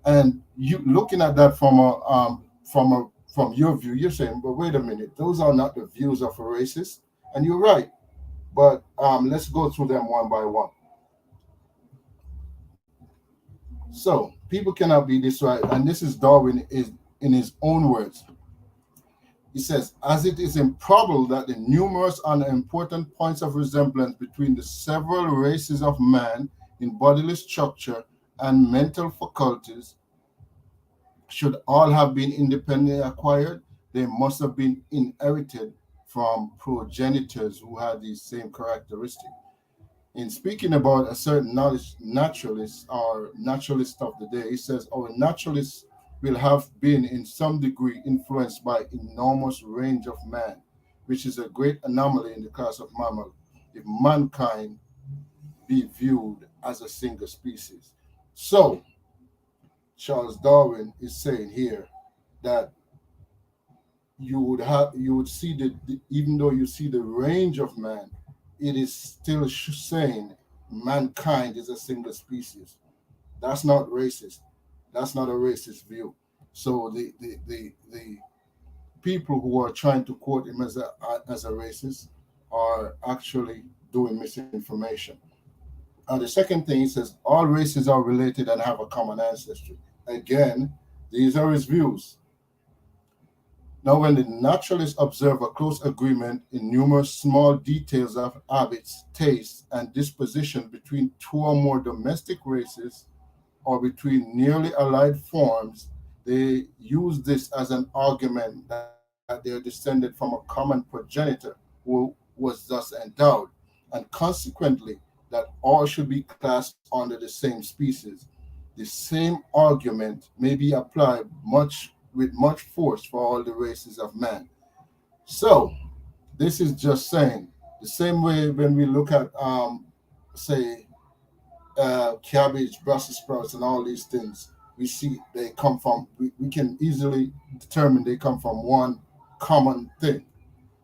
and you looking at that from your view, you're saying, but wait a minute, those are not the views of a racist, and you're right. But let's go through them one by one. So people cannot be this right, and this is Darwin is in his own words. He says, as it is improbable that the numerous and important points of resemblance between the several races of man in bodily structure and mental faculties should all have been independently acquired, they must have been inherited from progenitors who had these same characteristics. In speaking about a certain knowledge naturalist or naturalist of the day, he says our naturalists will have been in some degree influenced by enormous range of man, which is a great anomaly in the class of mammal, if mankind be viewed as a single species. So Charles Darwin is saying here that you would see even though you see the range of man, it is still saying mankind is a single species. That's not racist. That's not a racist view. So the people who are trying to quote him as a racist are actually doing misinformation. And the second thing, he says all races are related and have a common ancestry. Again, these are his views. Now, when the naturalists observe a close agreement in numerous small details of habits, tastes, and disposition between two or more domestic races or between nearly allied forms, they use this as an argument that they are descended from a common progenitor who was thus endowed, and consequently that all should be classed under the same species. The same argument may be applied with much force for all the races of man. So this is just saying the same way when we look at say cabbage, Brussels sprouts, and all these things, we see they come from. We can easily determine they come from one common thing.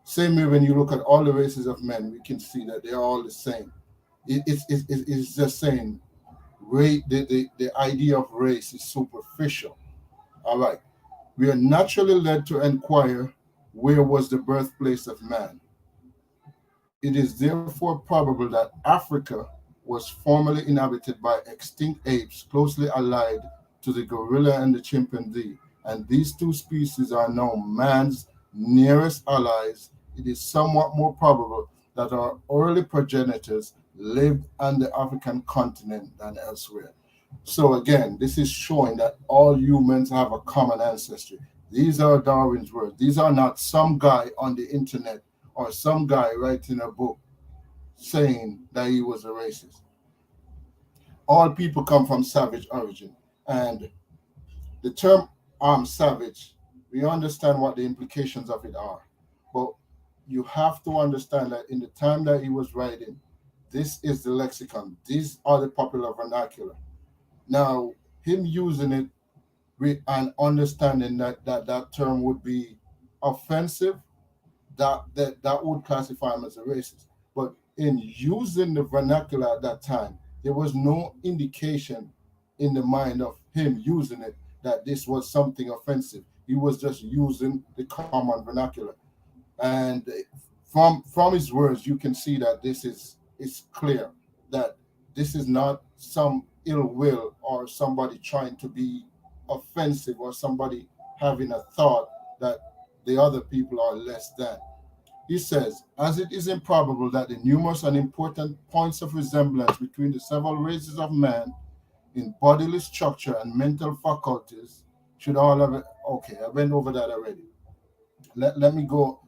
Same way when you look at all the races of men, we can see that they are all the same. It's just saying the idea of race is superficial. All right. We are naturally led to inquire where was the birthplace of man. It is therefore probable that Africa was formerly inhabited by extinct apes closely allied to the gorilla and the chimpanzee, and these two species are now man's nearest allies. It is somewhat more probable that our early progenitors lived on the African continent than elsewhere. So again, this is showing that all humans have a common ancestry. These are Darwin's words. These are not some guy on the internet or some guy writing a book saying that he was a racist. All people come from savage origin. And the term savage, we understand what the implications of it are. But you have to understand that in the time that he was writing, this is the lexicon. These are the popular vernacular. Now, him using it and understanding that term would be offensive, that would classify him as a racist. But in using the vernacular at that time, there was no indication in the mind of him using it that this was something offensive. He was just using the common vernacular. And from his words, you can see that it's clear that this is not some ill will or somebody trying to be offensive or somebody having a thought that the other people are less than. He says, as it is improbable that the numerous and important points of resemblance between the several races of man in bodily structure and mental faculties should all have. Okay, I went over that already. Let me go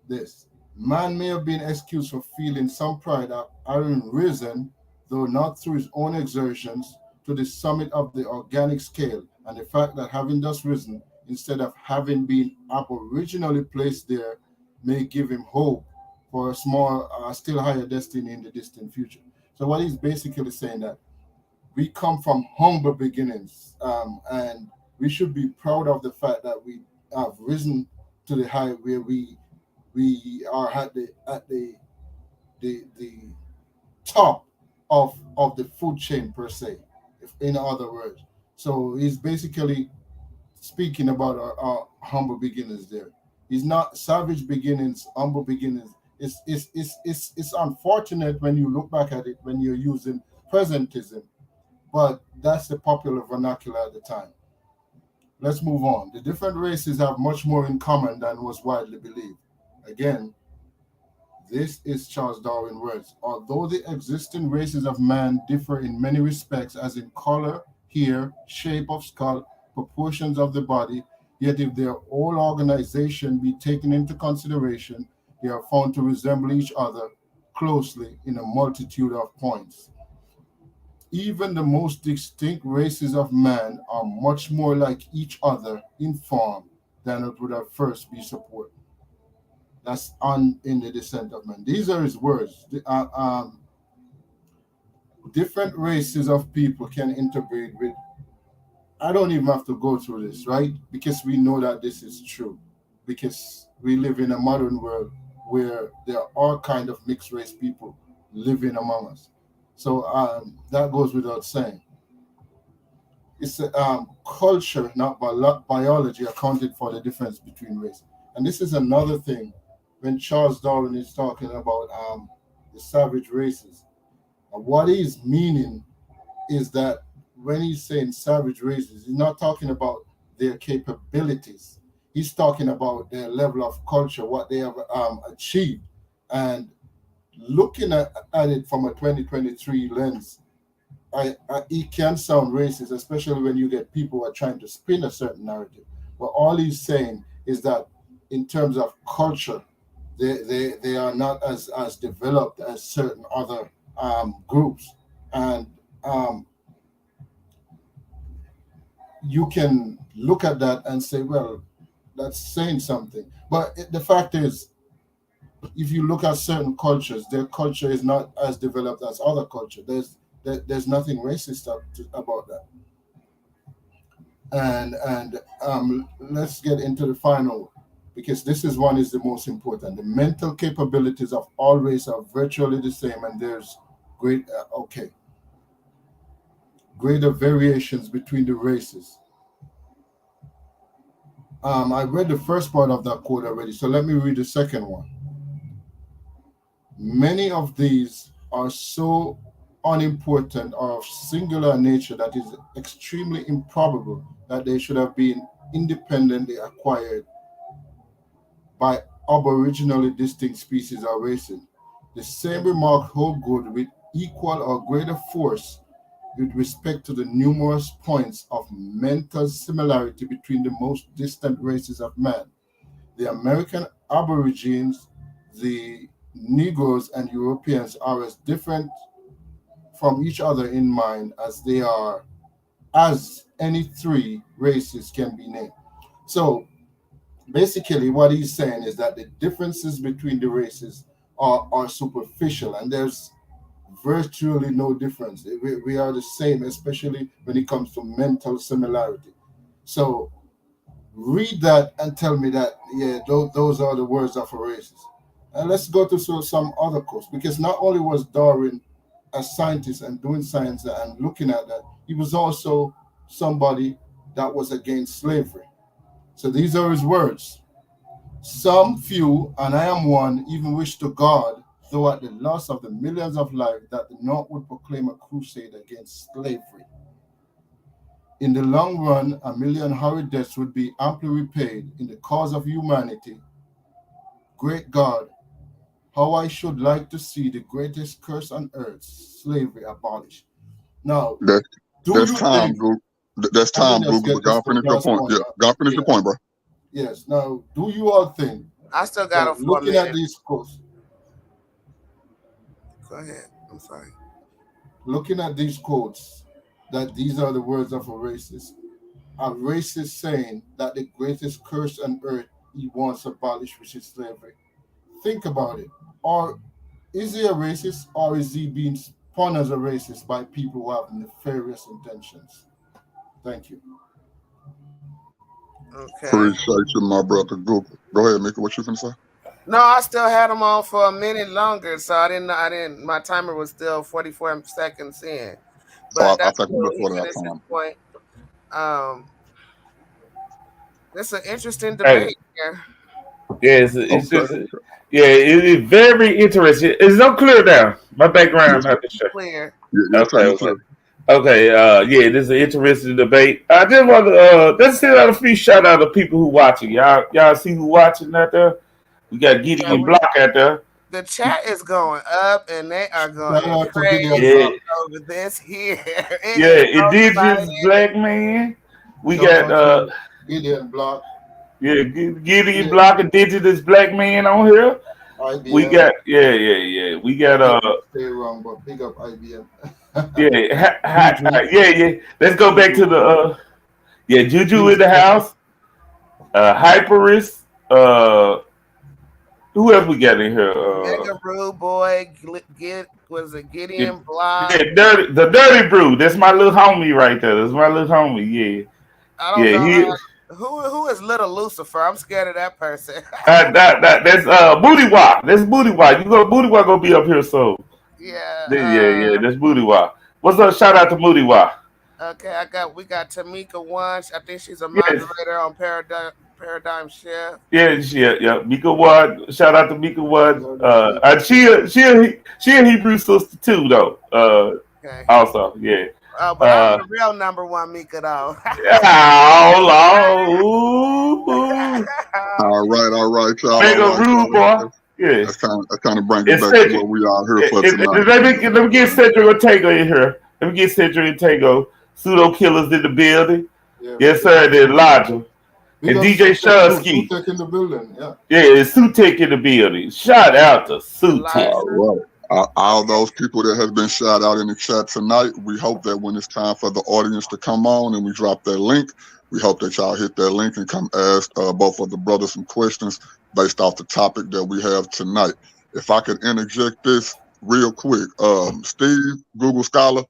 this. Man may have been excused for feeling some pride at having risen, though not through his own exertions, to the summit of the organic scale, and the fact that having thus risen, instead of having been aboriginally placed there, may give him hope for a still higher destiny in the distant future. So what he's basically saying that we come from humble beginnings, and we should be proud of the fact that we have risen to the height where we are at the top of the food chain per se, if in other words. So he's basically speaking about our humble beginnings there. He's not savage beginnings, humble beginnings. It's unfortunate when you look back at it when you're using presentism, but that's the popular vernacular at the time. Let's move on. The different races have much more in common than was widely believed. Again, this is Charles Darwin's words. Although the existing races of man differ in many respects, as in color, hair, shape of skull, proportions of the body, yet if their whole organization be taken into consideration, they are found to resemble each other closely in a multitude of points. Even the most distinct races of man are much more like each other in form than it would at first be supposed. That's on in the descent of man. These are his words. Different races of people can interbreed with. I don't even have to go through this, right? Because we know that this is true. Because we live in a modern world where there are all kind of mixed race people living among us. So that goes without saying. It's culture, not biology, accounted for the difference between races. And this is another thing when Charles Darwin is talking about the savage races. And what he's meaning is that when he's saying savage races, he's not talking about their capabilities. He's talking about their level of culture, what they have achieved. And looking at it from a 2023 lens, it can sound racist, especially when you get people who are trying to spin a certain narrative. But all he's saying is that in terms of culture, they are not as developed as certain other groups. And you can look at that and say, well, that's saying something. But the fact is, if you look at certain cultures, their culture is not as developed as other culture. There's nothing racist about that. And let's get into the final, because this is the most important. The mental capabilities of all races are virtually the same, and there's greater variations between the races. I read the first part of that quote already, so let me read the second one. Many of these are so unimportant or of singular nature that it is extremely improbable that they should have been independently acquired by aboriginally distinct species or races. The same remark holds good with equal or greater force with respect to the numerous points of mental similarity between the most distant races of man. The American Aborigines, the Negroes, and Europeans are as different from each other in mind as they are as any three races can be named. So basically what he's saying is that the differences between the races are superficial, and there's virtually no difference. We are the same, especially when it comes to mental similarity. So read that and tell me that, yeah, those are the words of a racist. And let's go to some other course, because not only was Darwin a scientist and doing science and looking at that, he was also somebody that was against slavery. So these are his words. Some few, and I am one, even wish to God, though at the loss of the millions of lives, that the North would proclaim a crusade against slavery. In the long run, a million horrid deaths would be amply repaid in the cause of humanity. Great God, how I should like to see the greatest curse on earth, slavery, abolished. Now, that's time, Google. But God finish your point. Yeah, God finish your point, bro. Yes. Now, do you all think I still got But him for a looking at minute. these quotes, Go ahead. I'm sorry. looking at these quotes, that these are the words of a racist. A racist saying that the greatest curse on earth he wants abolished, which is slavery. Think about it. Or is he a racist, or is he being spun as a racist by people who have nefarious intentions? Thank you. Okay. Appreciate you, my brother. Go ahead, Mika. What you finna say? No, I still had him on for a minute longer, so I didn't. My timer was still 44 seconds in, but I that's think cool. He before that finished his time. point. Um, it's an interesting Hey, debate here. yeah, it's Okay. just yeah, it is very interesting. It's no clear down. My background, Yes, I have to show. Clear. yes, sir. Okay, Yes, okay. sir. Okay, yeah, this is an interesting debate. I just want to let's send out a few shout out to people who watching. Y'all see who watching out there? We got Yeah, Gideon Block out there. the chat is going up, and they are Shout going out to Gideon crazy Yeah, Block. over this here. It yeah, is so indigenous funny. black man. We Shout got out to Gideon Block, yeah, Gideon Gideon Block, indigenous black man on here. We IBM. got yeah. We got Make me stay wrong, but big up IBM. Juju, yeah. Let's go back to Juju, the yeah, Juju in Juice the Temple. house. Hyperist. Who else we got in here? Mega Rude Boy, get was it Yeah, Gideon Block? yeah, the Dirty Brew. That's my little homie right there. That's my little homie. I Yeah, don't know He. who is Little Lucifer. I'm scared of that person. That's Booty Wop. That's Booty Wop. Booty Wop gonna be up here soon. Yeah. Yeah. That's Booty Wop. What's up? Shout out to Booty Wop. Okay. We got Tamika Wunsch. I think she's a Yes. moderator on Paradigm Shift. Yeah. Mika Watt. Shout out to Mika Watt. Lord of the And she a Hebrew sister too though. Okay. Also, yeah. But I'm the real number one Mika though. Oh Lord. All right, y'all. Mega All right, rude y'all. boy. Yeah. That's kind of bring it It's back to Cedric. what we are here for tonight. Let me get Cedric Ortega in here. Let me get Cedric Ortega. Pseudo killers in the building. Yeah. Yes, sir. Then Elijah. Big And up DJ Sutek too. Shursky. Sutek in the building. Yeah. Yeah, it's Sutek in the building. Shout out to Sutek. Elijah. All right. All those people that have been shout out in the chat tonight, we hope that when it's time for the audience to come on and we drop their link, we hope that y'all hit that link and come ask both of the brothers some questions based off the topic that we have tonight. If I could interject this real quick, Steve, Google Scholar,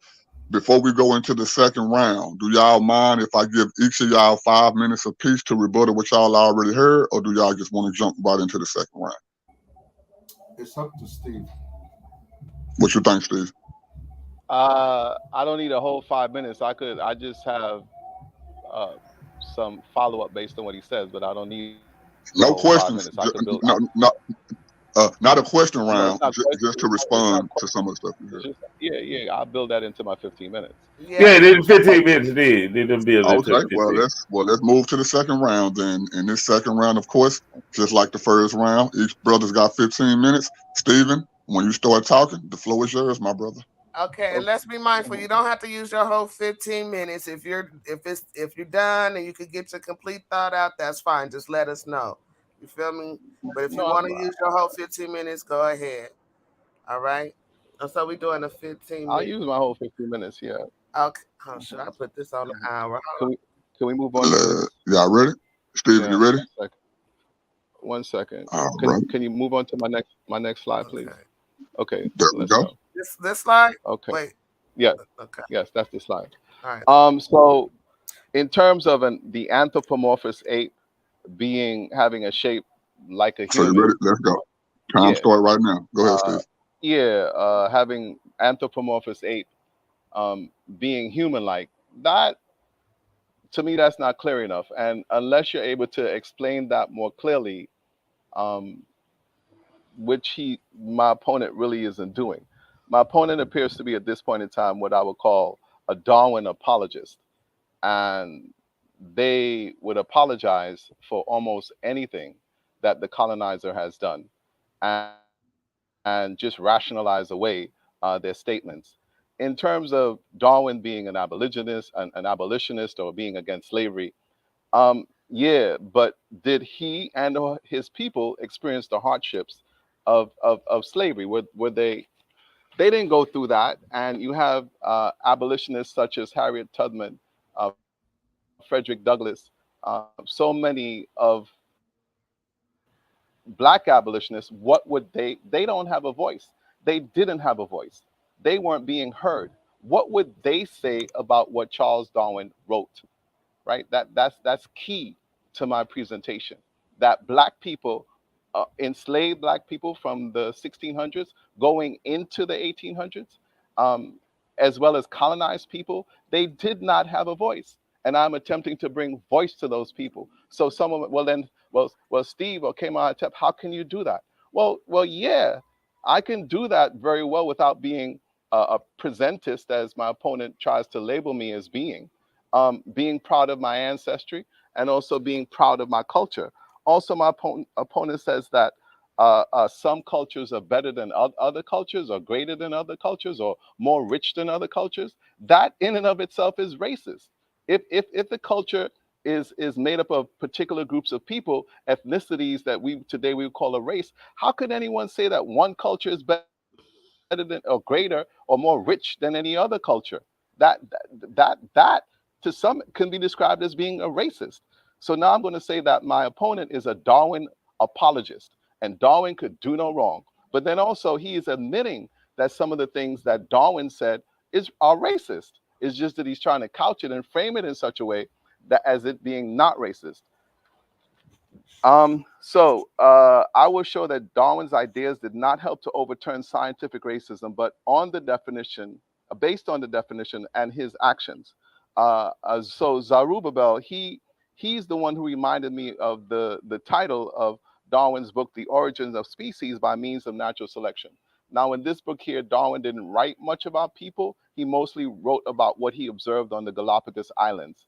before we go into the second round, do y'all mind if I give each of y'all 5 minutes apiece to rebuttal what y'all already heard, or do y'all just want to jump right into the second round? It's up to Steve. What you think, Steve? I don't need a whole 5 minutes. I just have some follow up based on what he says, but I don't need No a whole 5 questions. minutes. I could build. Not a question No, round, it's not just questions. to It's not respond to questions. some of the stuff you It's heard. just yeah. I'll build that into my 15 minutes. Yeah, they 15 minutes. They didn't build it to Okay, 15. let's move to the second round then. In this second round, of course, just like the first round, each brother's got 15 minutes. Stephen, when you start talking, the floor is yours, my brother. Okay, and let's be mindful. You don't have to use your whole 15 minutes. If you're done and you could get your complete thought out, that's fine. Just let us know. You feel me? But if you No, want to use your whole 15 minutes, go ahead. All right. And so we're doing a 15 I'll minute. use my whole 15 minutes. Yeah. Okay. Oh, should I put this on an hour? Can we move on to this? Y'all ready? Stephen, you ready? 1 second. All right. Can you move on to my next slide, please? Okay. There we Let's go. go. This slide? Okay. Wait. Yeah. Okay. Yes, that's the slide. All right. So in terms of the anthropomorphous ape having a shape like a So you human. ready? Let's go. Time start right now. Go ahead, Steve. Yeah, having anthropomorphous ape being human-like, that to me that's not clear enough. And unless you're able to explain that more clearly, which my opponent really isn't doing. My opponent appears to be at this point in time what I would call a Darwin apologist, and they would apologize for almost anything that the colonizer has done, and just rationalize away their statements. In terms of Darwin being an abolitionist or being against slavery, Yeah, but did he and or his people experience the hardships of slavery? Were they didn't go through that? And you have abolitionists such as Harriet Tubman, Frederick Douglass, so many of black abolitionists. What would they don't have a voice. They didn't have a voice. They weren't being heard. What would they say about what Charles Darwin wrote? Right? That's key to my presentation. That black people, enslaved black people from the 1600s going into the 1800s, um, as well as colonized people, they did not have a voice. And I'm attempting to bring voice to those people. So some of them, well, Steve or Kemite, how can you do that? Yeah, I can do that very well without being a presentist, as my opponent tries to label me as being proud of my ancestry and also being proud of my culture. Also, my opponent says that some cultures are better than other cultures, or greater than other cultures, or more rich than other cultures. That in and of itself is racist. If the culture is made up of particular groups of people, ethnicities that we today we would call a race, how could anyone say that one culture is better than, or greater, or more rich than any other culture? That to some can be described as being a racist. So now I'm going to say that my opponent is a Darwin apologist, and Darwin could do no wrong. But then also he is admitting that some of the things that Darwin said are racist. It's just that he's trying to couch it and frame it in such a way that as it being not racist. I will show that Darwin's ideas did not help to overturn scientific racism, but based on the definition and his actions. So Zerubbabel, he's the one who reminded me of the title of Darwin's book, The Origins of Species by Means of Natural Selection. Now, in this book here, Darwin didn't write much about people. He mostly wrote about what he observed on the Galapagos Islands.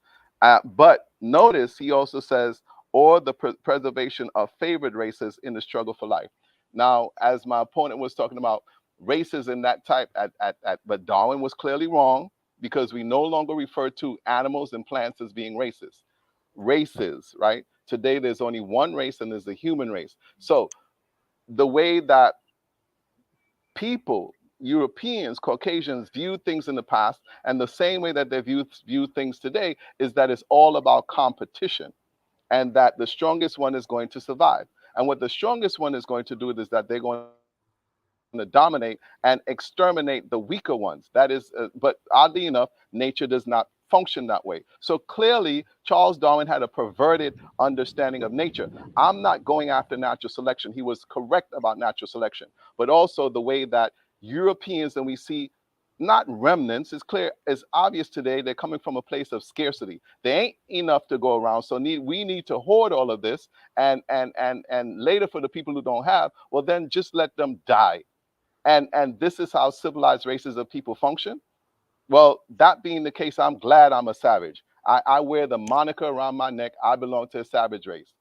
But notice he also says, or the preservation of favored races in the struggle for life. Now, as my opponent was talking about races in that type, but Darwin was clearly wrong, because we no longer refer to animals and plants as being racist. Races, right? Today, there's only one race, and there's the human race. So the way that people, Europeans, Caucasians, viewed things in the past, and the same way that they view things today, is that it's all about competition, and that the strongest one is going to survive. And what the strongest one is going to do is that they're going to dominate and exterminate the weaker ones. That is, but oddly enough, nature does not function that way. So clearly, Charles Darwin had a perverted understanding of nature. I'm not going after natural selection. He was correct about natural selection, but also the way that Europeans, and we see not remnants, it's clear, it's obvious today, they're coming from a place of scarcity. There ain't enough to go around, so we need to hoard all of this, and later, for the people who don't have, well, then just let them die. And this is how civilized races of people function. Well, that being the case, I'm glad I'm a savage. I wear the moniker around my neck. I belong to a savage race.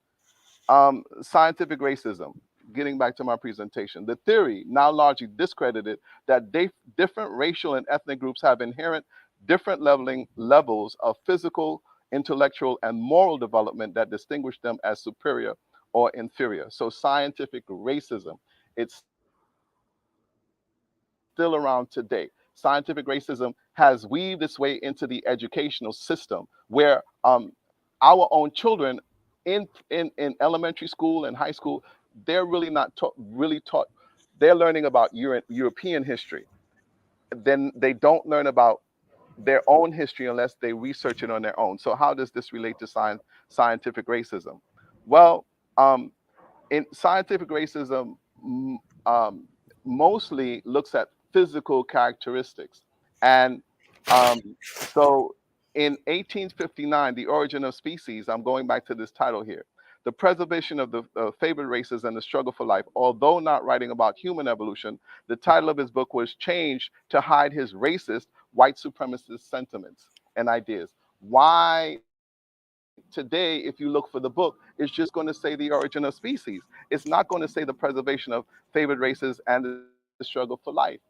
Scientific racism. Getting back to my presentation, the theory, now largely discredited, that different racial and ethnic groups have inherent different levels of physical, intellectual, and moral development that distinguish them as superior or inferior. So scientific racism, it's still around today. Scientific racism has weaved its way into the educational system, where our own children in elementary school and high school, they're really not taught. They're learning about European history. Then they don't learn about their own history unless they research it on their own. So how does this relate to scientific racism? Well, in scientific racism, mostly looks at physical characteristics. And so in 1859, The Origin of Species, I'm going back to this title here, The Preservation of the Favored Races and the Struggle for Life. Although not writing about human evolution, the title of his book was changed to hide his racist, white supremacist sentiments and ideas. Why today, if you look for the book, it's just going to say The Origin of Species. It's not going to say the preservation of favored races and the struggle for life.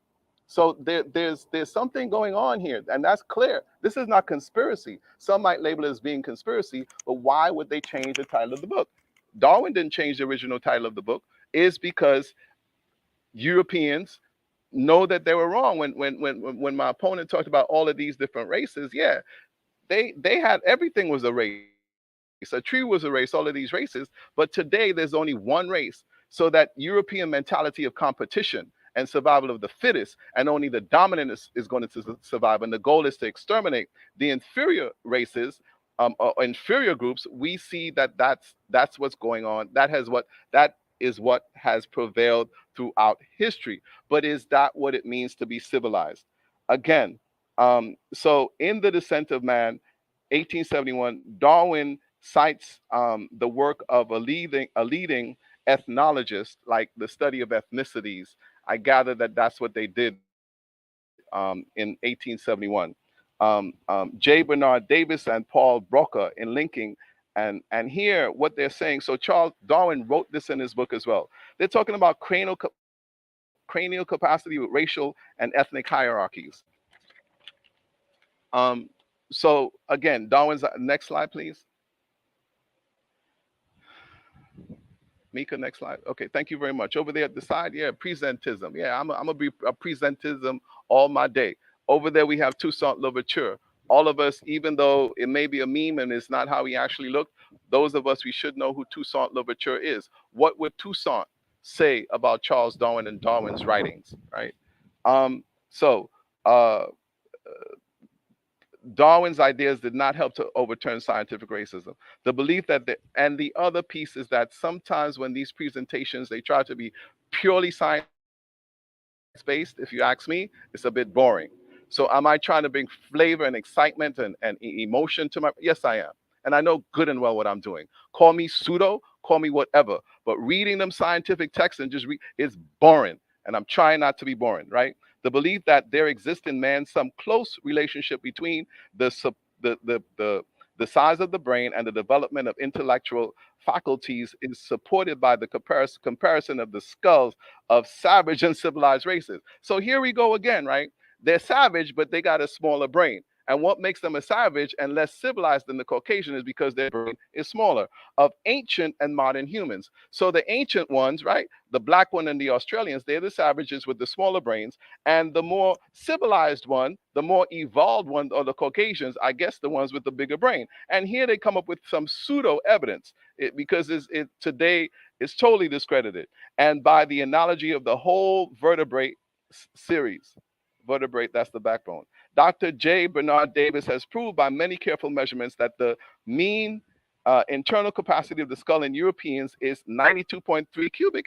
So there's something going on here, and that's clear. This is not conspiracy. Some might label it as being conspiracy, but why would they change the title of the book? Darwin didn't change the original title of the book. Is because Europeans know that they were wrong. When my opponent talked about all of these different races, yeah, they had everything was a race. A tree was a race, all of these races. But today there's only one race. So that European mentality of competition and survival of the fittest, and only the dominant is going to survive. And the goal is to exterminate the inferior races, or inferior groups. We see that that's what's going on. That is what has prevailed throughout history. But is that what it means to be civilized? Again, so in The Descent of Man, 1871, Darwin cites the work of a leading ethnologist, like the study of ethnicities. I gather that that's what they did in 1871. J. Bernard Davis and Paul Broca in linking. And here, what they're saying, so Charles Darwin wrote this in his book as well. They're talking about cranial capacity with racial and ethnic hierarchies. Um, so again, Darwin's next slide, please. Mika, next slide. Okay, thank you very much. Over there at the side, yeah, presentism. Yeah, I'm gonna be a presentism all my day. Over there, we have Toussaint Louverture. All of us, even though it may be a meme and it's not how he actually looked, those of us, we should know who Toussaint Louverture is. What would Toussaint say about Charles Darwin and Darwin's writings, right? So Darwin's ideas did not help to overturn scientific racism. The belief that and the other piece is that sometimes when these presentations, they try to be purely science-based, if you ask me, it's a bit boring. So am I trying to bring flavor and excitement and emotion to my, yes, I am. And I know good and well what I'm doing. Call me pseudo, call me whatever, but reading them scientific texts and just read, it's boring. And I'm trying not to be boring, right? The belief that there exists in man some close relationship between the the size of the brain and the development of intellectual faculties is supported by the comparison of the skulls of savage and civilized races. So here we go again, right? They're savage, but they got a smaller brain. And what makes them a savage and less civilized than the Caucasian is because their brain is smaller, of ancient and modern humans. So the ancient ones, right? The black one and the Australians, they're the savages with the smaller brains. And the more civilized one, the more evolved one, or the Caucasians, I guess the ones with the bigger brain. And here they come up with some pseudo evidence because today it's totally discredited. And by the analogy of the whole vertebrate series, vertebrate, that's the backbone. Dr. J. Bernard Davis has proved by many careful measurements that the mean internal capacity of the skull in Europeans is 92.3 cubic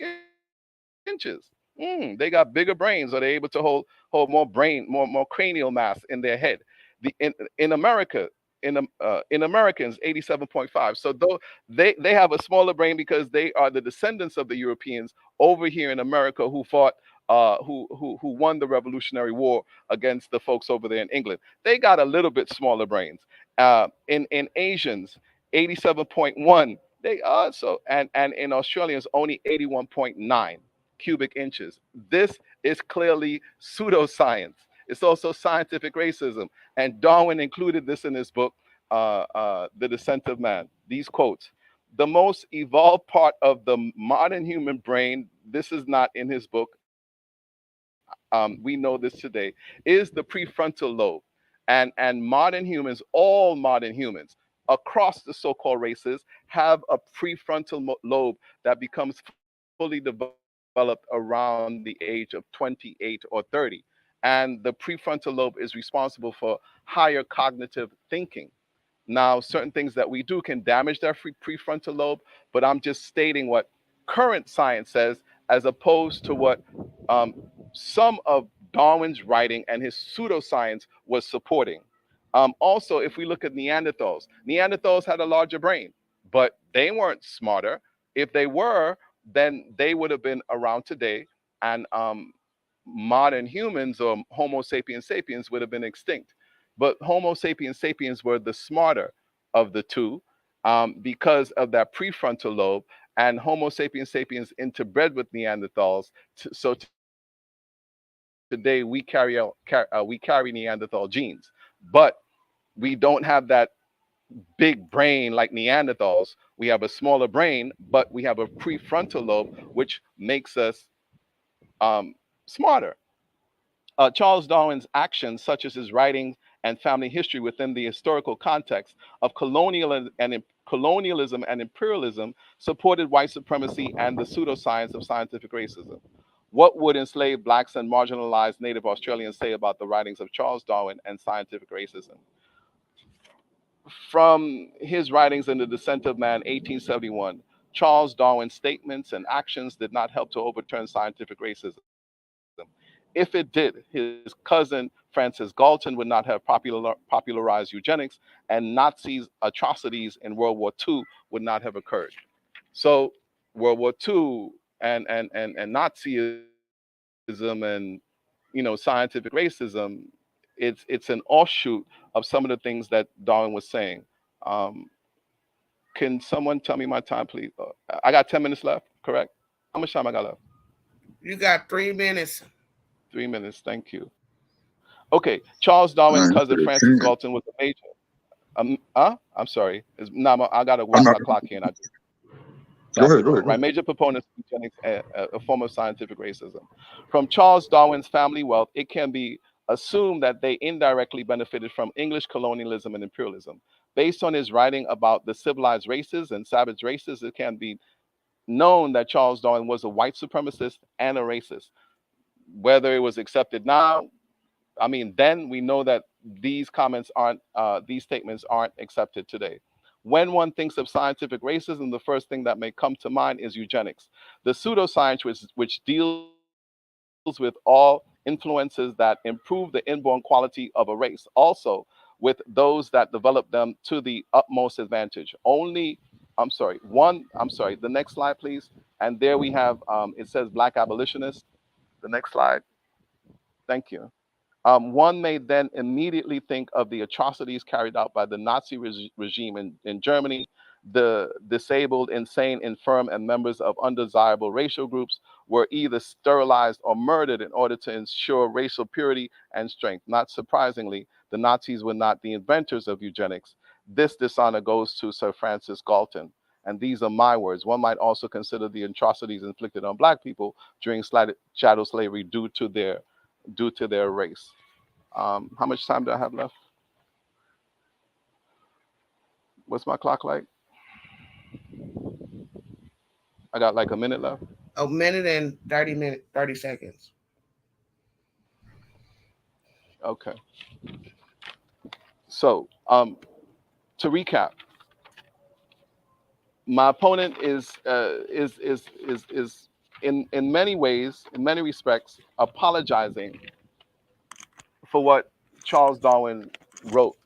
inches. They got bigger brains, or they're able to hold more brain, more cranial mass in their head. In America, in Americans, 87.5. So though they have a smaller brain because they are the descendants of the Europeans over here in America who fought who won the Revolutionary War against the folks over there in England. They got a little bit smaller brains. In Asians, 87.1. They are so, and in Australians only 81.9 cubic inches. This is clearly pseudoscience. It's also scientific racism, and Darwin included this in his book, The Descent of Man. These quotes: "The most evolved part of the modern human brain," this is not in his book, we know this today, "is the prefrontal lobe. And modern humans, all modern humans across the so-called races, have a prefrontal lobe that becomes fully developed around the age of 28 or 30. And the prefrontal lobe is responsible for higher cognitive thinking. Now, certain things that we do can damage that prefrontal lobe, but I'm just stating what current science says, as opposed to what some of Darwin's writing and his pseudoscience was supporting. Also, if we look at Neanderthals had a larger brain, but they weren't smarter. If they were, then they would have been around today, and modern humans, or Homo sapiens sapiens, would have been extinct. But Homo sapiens sapiens were the smarter of the two, because of that prefrontal lobe, and Homo sapiens sapiens interbred with Neanderthals. So today today we carry Neanderthal genes, but we don't have that big brain like Neanderthals. We have a smaller brain, but we have a prefrontal lobe, which makes us smarter. Charles Darwin's actions, such as his writings and family history within the historical context of colonialism and imperialism, supported white supremacy and the pseudoscience of scientific racism. What would enslaved blacks and marginalized Native Australians say about the writings of Charles Darwin and scientific racism? From his writings in The Descent of Man, 1871, Charles Darwin's statements and actions did not help to overturn scientific racism. If it did, his cousin Francis Galton would not have popularized eugenics, and Nazis' atrocities in World War II would not have occurred. So World War II and Nazism and scientific racism, it's an offshoot of some of the things that Darwin was saying. Can someone tell me my time, please? I got 10 minutes left, correct? How much time I got left? You got 3 minutes. 3 minutes, thank you. Okay, Charles Darwin's cousin Francis Galton was a major. I'm sorry. I gotta watch my clock here. Go ahead. Right, major proponents of eugenics, a form of scientific racism. From Charles Darwin's family wealth, it can be assumed that they indirectly benefited from English colonialism and imperialism. Based on his writing about the civilized races and savage races, it can be known that Charles Darwin was a white supremacist and a racist. Whether it was accepted now, then we know that these statements aren't accepted today. When one thinks of scientific racism, the first thing that may come to mind is eugenics, the pseudoscience which deals with all influences that improve the inborn quality of a race, also with those that develop them to the utmost advantage. The next slide, please. And there we have, it says Black abolitionists. The next slide. Thank you. One may then immediately think of the atrocities carried out by the Nazi regime in Germany. The disabled, insane, infirm, and members of undesirable racial groups were either sterilized or murdered in order to ensure racial purity and strength. Not surprisingly, the Nazis were not the inventors of eugenics. This dishonor goes to Sir Francis Galton. And these are my words. One might also consider the atrocities inflicted on Black people during chattel slavery due to their race. How much time do I have left? What's my clock like? I got like a minute left. A minute and 30 seconds. Okay. So, to recap, my opponent is in many ways, in many respects, apologizing for what Charles Darwin wrote.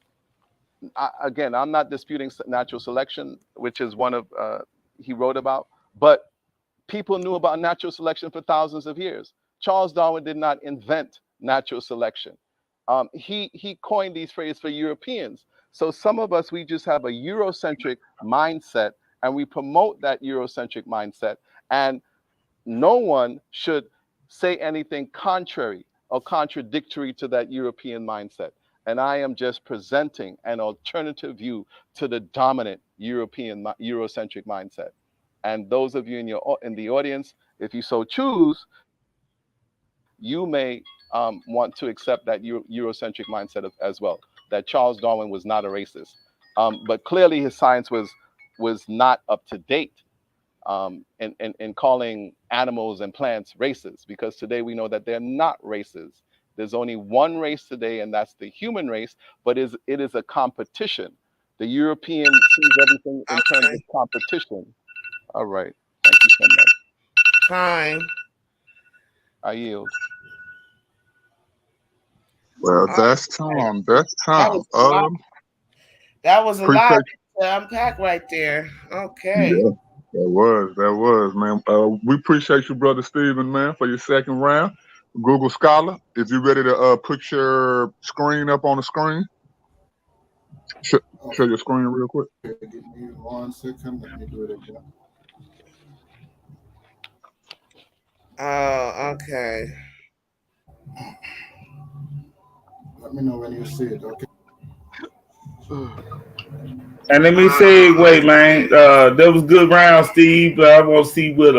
I'm not disputing natural selection, which is one of he wrote about, but people knew about natural selection for thousands of years. Charles Darwin did not invent natural selection. He coined these phrases for Europeans. So some of us, we just have a Eurocentric mindset, and we promote that Eurocentric mindset, and no one should say anything contrary or contradictory to that European mindset. And I am just presenting an alternative view to the dominant Eurocentric mindset. And those of you in the audience, if you so choose, you may want to accept that Eurocentric mindset as well, that Charles Darwin was not a racist. But clearly his science was not up to date in calling animals and plants races, because today we know that they're not races. There's only one race today, and that's the human race, but it is a competition. The European sees everything in terms of competition. All right. Thank you so much. Time. I yield. Well, that's time. That's time. That was a lot to unpack right there. Okay. Yeah, that was, man. We appreciate you, Brother Stephen, man, for your second round. Google Scholar, if you're ready to put your screen up on the screen, show your screen real quick. Okay, give me 1 second. Let me do it again. Okay. Let me know when you see it. Okay. And let me say, wait, man, that was good round, Steve. But I want to see what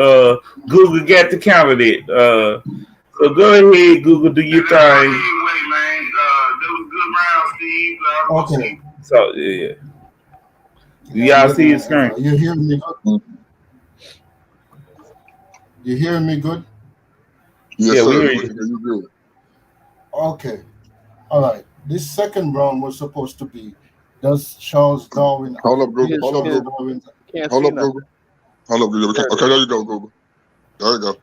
Google got to counter it. So go ahead, Google, do your thing. Wait, man, that was good round, Steve. Okay. So yeah, y'all see his screen? You hearing me good? You hearing me good? Yes, Yeah, sir. we hear We you. can hear you good. Okay. All right. This second round was supposed to be, does Charles Darwin... Hold up, Google. Hold up, Google. Hold up, Google. Hold up, Google. Okay, there you go, Google. There you go.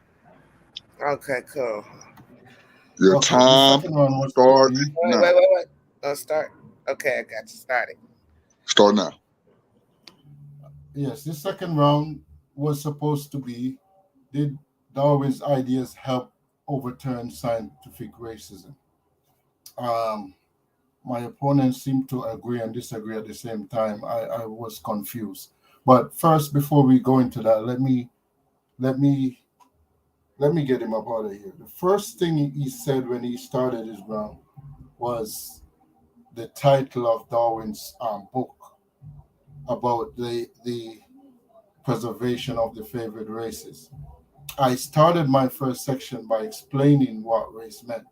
Okay, cool. Your time starts now. Wait. Let's start. Okay, I got you started. Start now. Yes, this second round was supposed to be, did Darwin's ideas help overturn scientific racism? My opponents seemed to agree and disagree at the same time. I was confused. But first, before we go into that, let me get him up out of here. The first thing he said when he started his round was the title of Darwin's book about the preservation of the favored races. I started my first section by explaining what race meant.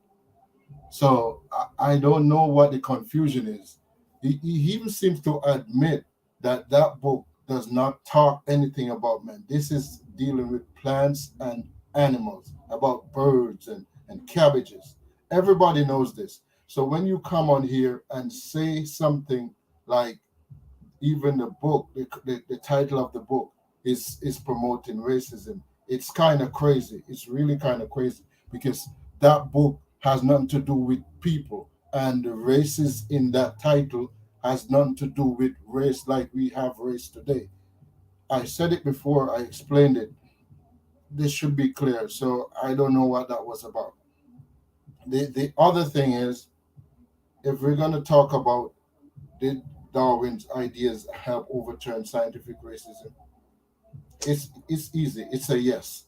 So I don't know what the confusion is. He even seems to admit that that book does not talk anything about men. This is dealing with plants and animals, about birds and cabbages. Everybody knows this. So when you come on here and say something like, even the book, the title of the book is promoting racism, it's kind of crazy. It's really kind of crazy, because that book has nothing to do with people, and the races in that title has nothing to do with race like we have race today. I said it before, I explained it. This should be clear. So I don't know what that was about. The other thing is, if we're going to talk about, did Darwin's ideas help overturn scientific racism? It's easy. It's a yes.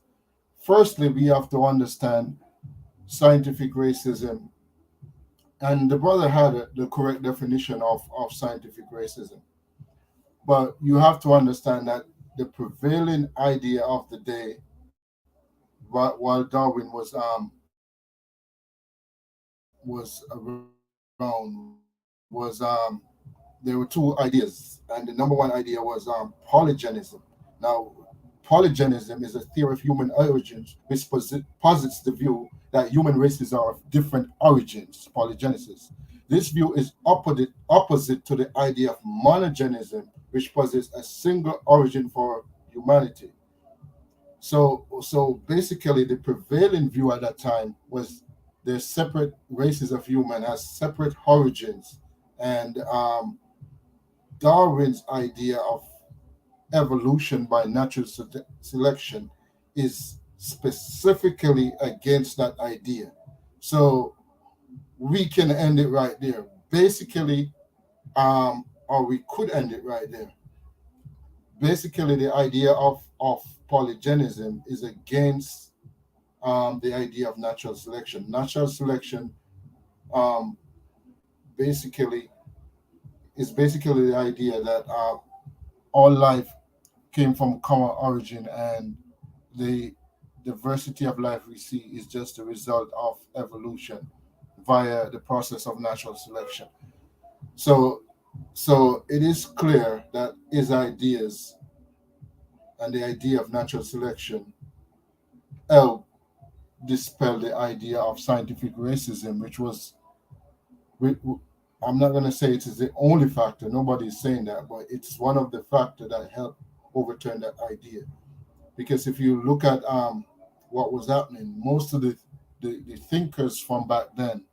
Firstly, we have to understand scientific racism, and the brother had the correct definition of scientific racism. But you have to understand that the prevailing idea of the day, while Darwin around, was there were two ideas, and the number one idea was polygenism. Now, polygenism is a theory of human origins which posits the view that human races are of different origins, polygenesis. This view is opposite to the idea of monogenism, which posits a single origin for humanity. So basically, the prevailing view at that time was the separate races of human has separate origins, and Darwin's idea of evolution by natural selection is specifically against that idea. So we can end it right there. Basically, or we could end it right there. Basically, the idea of polygenism is against the idea of natural selection. Natural selection um, basically is basically the idea that all life came from common origin, and the diversity of life we see is just a result of evolution via the process of natural selection. So it is clear that his ideas and the idea of natural selection help dispel the idea of scientific racism, which was, I'm not going to say it is the only factor, nobody is saying that, but it's one of the factors that helped overturn that idea. Because if you look at what was happening, most of the thinkers from back then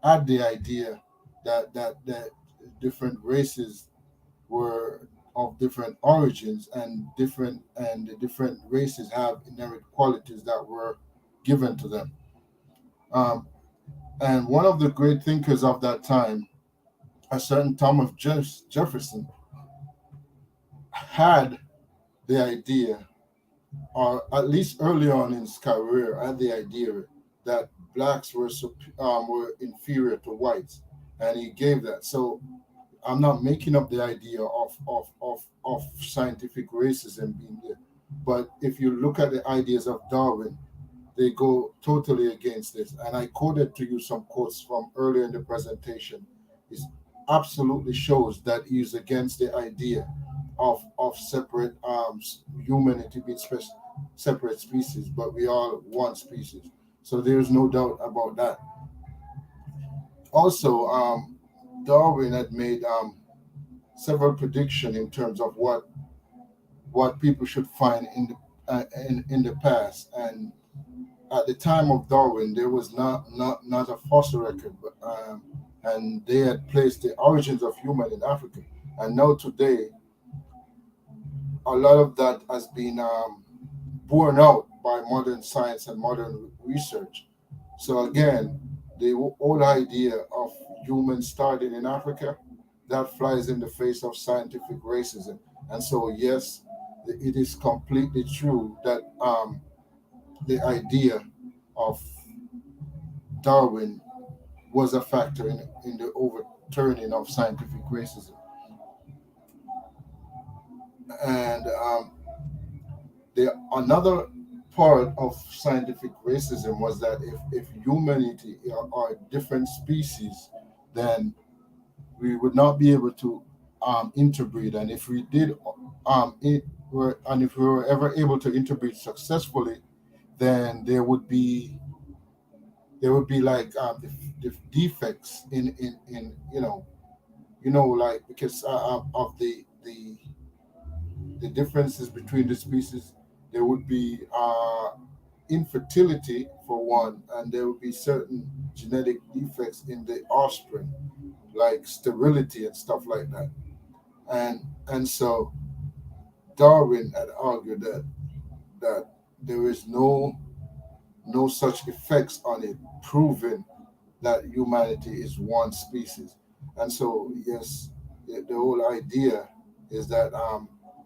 had the idea that different races were of different origins, and the different races have inherent qualities that were given to them. Um, and one of the great thinkers of that time, a certain Thomas Jefferson, had the idea, or at least early on in his career, had the idea that blacks were inferior to whites, and he gave that. So I'm not making up the idea of scientific racism being there. But if you look at the ideas of Darwin, they go totally against this. And I quoted to you some quotes from earlier in the presentation. It absolutely shows that he's against the idea of separate humanity being separate species, but we are one species. So there's no doubt about that. Also, Darwin had made several predictions in terms of what people should find in the past. And at the time of Darwin, there was not a fossil record, but, and they had placed the origins of human in Africa. And now today, a lot of that has been borne out by modern science and modern research. So again, the old idea of humans starting in Africa, that flies in the face of scientific racism. And so, yes, it is completely true that the idea of Darwin was a factor in the overturning of scientific racism. And another part of scientific racism was that if humanity are different species, then we would not be able to interbreed. And if we did, and if we were ever able to interbreed successfully, then there would be like the defects in like because of the differences between the species. There would be infertility for one, and there would be certain genetic defects in the offspring, like sterility and stuff like that. And so Darwin had argued that there is no such effects on it, proving that humanity is one species. And so, yes, the whole idea is that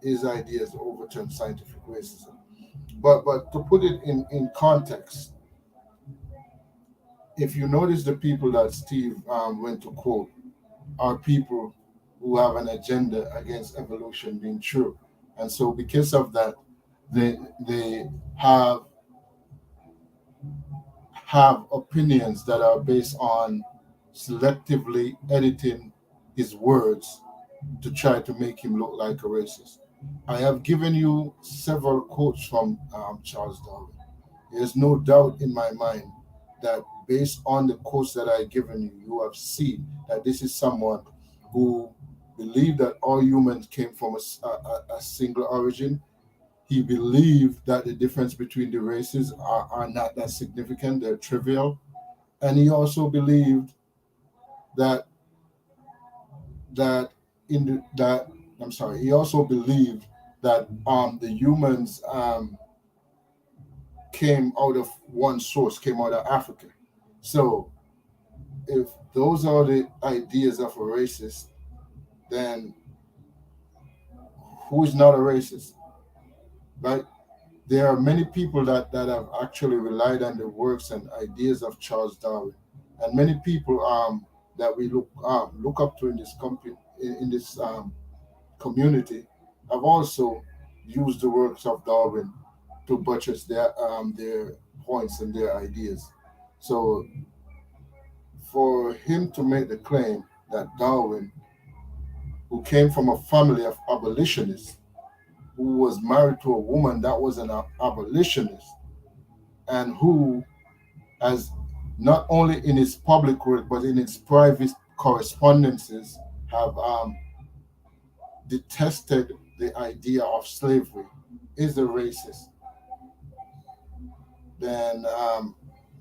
his ideas overturn scientific racism. But to put it in context, if you notice the people that Steve went to quote are people who have an agenda against evolution being true. And so because of that, they have opinions that are based on selectively editing his words to try to make him look like a racist. I have given you several quotes from Charles Darwin. There's no doubt in my mind that based on the quotes that I've given you, you have seen that this is someone who believed that all humans came from a single origin. He believed that the difference between the races are not that significant, they're trivial. And he also believed that he also believed that the humans came out of one source, came out of Africa. So if those are the ideas of a racist, then who is not a racist? Right? There are many people that have actually relied on the works and ideas of Charles Darwin, and many people that we look up to in this community have also used the works of Darwin to buttress their points and their ideas. So for him to make the claim that Darwin, who came from a family of abolitionists, who was married to a woman that was an abolitionist, and who has not only in his public work but in his private correspondences have detested the idea of slavery, is a racist, then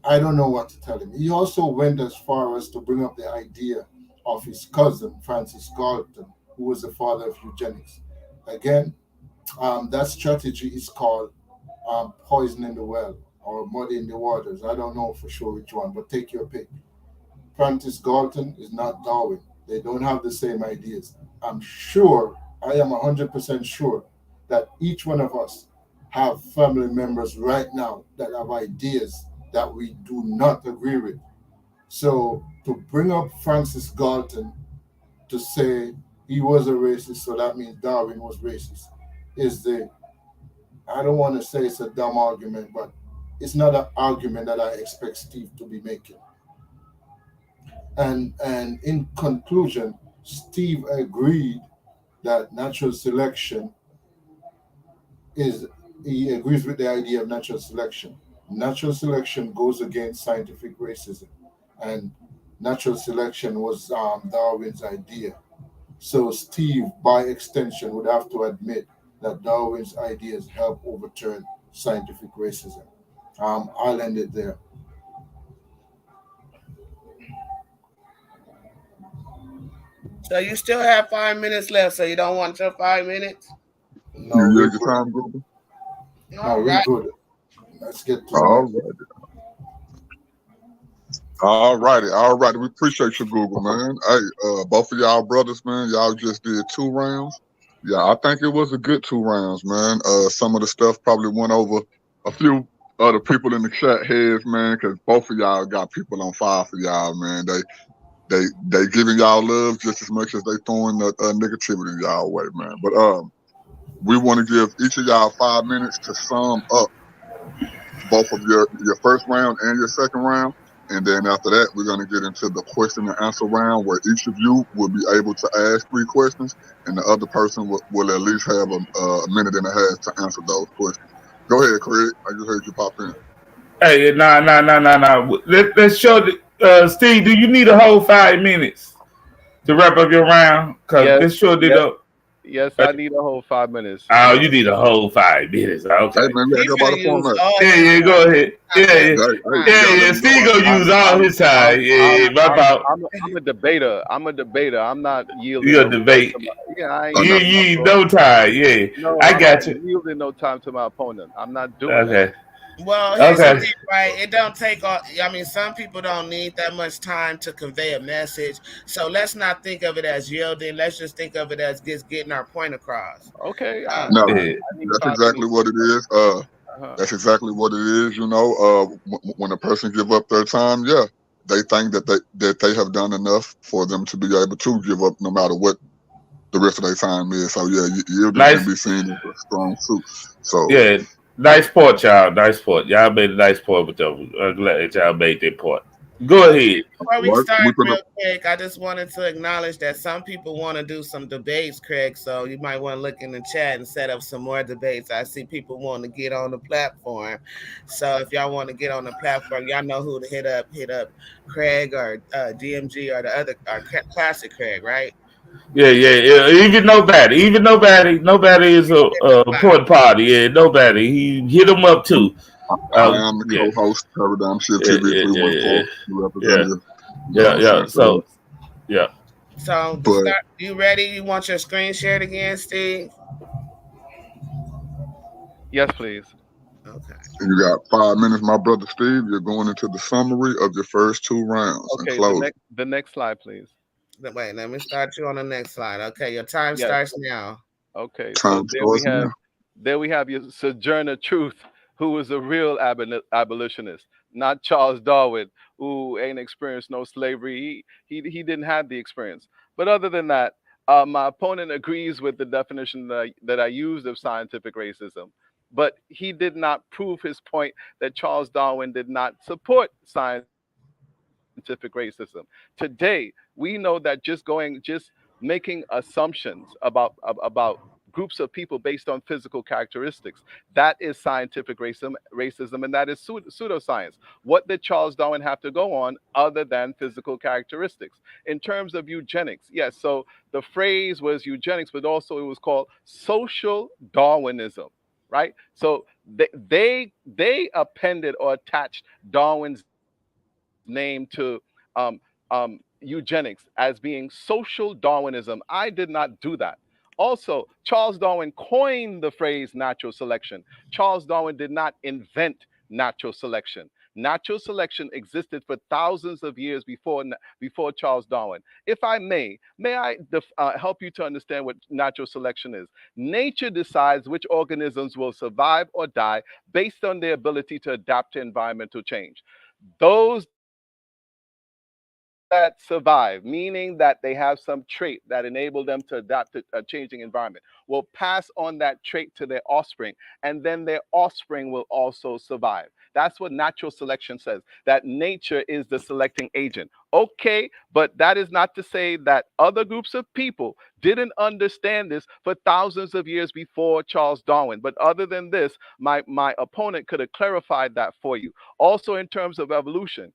I don't know what to tell him. He also went as far as to bring up the idea of his cousin, Francis Galton, who was the father of eugenics. Again, that strategy is called poisoning the well or muddying the waters. I don't know for sure which one, but take your pick. Francis Galton is not Darwin. They don't have the same ideas. I'm sure, I am 100% sure that each one of us have family members right now that have ideas that we do not agree with. So to bring up Francis Galton to say he was a racist, so that means Darwin was racist, is the, I don't want to say it's a dumb argument, but it's not an argument that I expect Steve to be making. And in conclusion, Steve agreed that natural selection is, he agrees with the idea of natural selection. Natural selection goes against scientific racism, and natural selection was Darwin's idea. So Steve, by extension, would have to admit that Darwin's ideas help overturn scientific racism. I'll end it there. So you still have 5 minutes left, so you don't want your 5 minutes? No, You we're use your good. time, brother? No, All we're right. good. Let's get to All it. right. All righty, all righty. We appreciate you, Google, man. Hey, both of y'all brothers, man, y'all just did 2 rounds. Yeah, I think it was a good 2 rounds, man. Some of the stuff probably went over a few other people in the chat heads, man, because both of y'all got people on fire for y'all, man. They giving y'all love just as much as they throwing the negativity y'all way, man. But we want to give each of y'all 5 minutes to sum up both of your first round and your second round. And then after that, we're going to get into the question and answer round where each of you will be able to ask 3 questions and the other person will at least have a minute and a half to answer those questions. Go ahead, Craig. I just heard you pop in. Hey, nah. Let's show Steve, do you need a whole 5 minutes to wrap up your round? Because Yes, this sure did. yes, I need a whole 5 minutes. Oh, you need a whole 5 minutes. Hey, Okay. man, we He got to go by finna the use format. all Yeah, his go ahead. Hey, Steve gonna use all his time. Yeah, my fault. I'm a debater. I'm not yielding You a no time debate. to my, yeah, I ain't I You got yielding you. no need time. no time. Yeah, No, I I'm not got you. yielding no time to my opponent. I'm not doing that. Okay. Well, here's the Okay. thing, right? It don't take all. I mean, some people don't need that much time to convey a message. So let's not think of it as yielding. Let's just think of it as just getting our point across. Okay, No, Yeah. I need that's 5 exactly minutes. what it is. Uh-huh. That's exactly what it is. You know, when a person give up their time, yeah, they think that they have done enough for them to be able to give up, no matter what the rest of their time is. So yeah, yielding can Nice. be seen as a strong suit. So Yeah. Nice point, y'all. Nice point. Y'all made a nice point with them. I'm glad that y'all made that point. Go ahead. Before we right, start we real finna, quick, I just wanted to acknowledge that some people want to do some debates, Craig. So you might want to look in the chat and set up some more debates. I see people want to get on the platform. So if y'all want to get on the platform, y'all know who to hit up. Hit up Craig or DMG or the other or Classic Craig, right? Yeah. Nobody is a important party. Yeah, nobody. He hit him up too. I am the Yeah. co-host, Paradigm Shift Yeah. TV Yeah. Yeah. 314, Yeah. representative. You know what Yeah. I'm Yeah. saying? So yeah. So to But start, you ready? You want your screen shared again, Steve? Yes, please. Okay. you got 5 minutes, my brother Steve. You're going into the summary of your first 2 rounds and Okay, closing. the next slide, please. Wait, let me start you on the next slide. Okay, your time Yes. starts now. Okay, so Time starts now. there we have your Sojourner Truth, who was a real abolitionist, not Charles Darwin, who ain't experienced no slavery. He didn't have the experience. But other than that, my opponent agrees with the definition that I used of scientific racism. But he did not prove his point that Charles Darwin did not support scientific racism. Today, we know that just making assumptions about groups of people based on physical characteristics, that is scientific racism, and that is pseudoscience. What did Charles Darwin have to go on other than physical characteristics? In terms of eugenics, yes, so the phrase was eugenics, but also it was called social Darwinism, right? So they appended or attached Darwin's name to eugenics as being social Darwinism. I did not do that. Also, Charles Darwin coined the phrase natural selection. Charles Darwin did not invent natural selection. Natural selection existed for thousands of years before Charles Darwin. If I may I help you to understand what natural selection is? Nature decides which organisms will survive or die based on their ability to adapt to environmental change. Those that survive, meaning that they have some trait that enable them to adapt to a changing environment, will pass on that trait to their offspring, and then their offspring will also survive. That's what natural selection says, that nature is the selecting agent. Okay, but that is not to say that other groups of people didn't understand this for thousands of years before Charles Darwin. But other than this, my opponent could have clarified that for you. Also, in terms of evolution,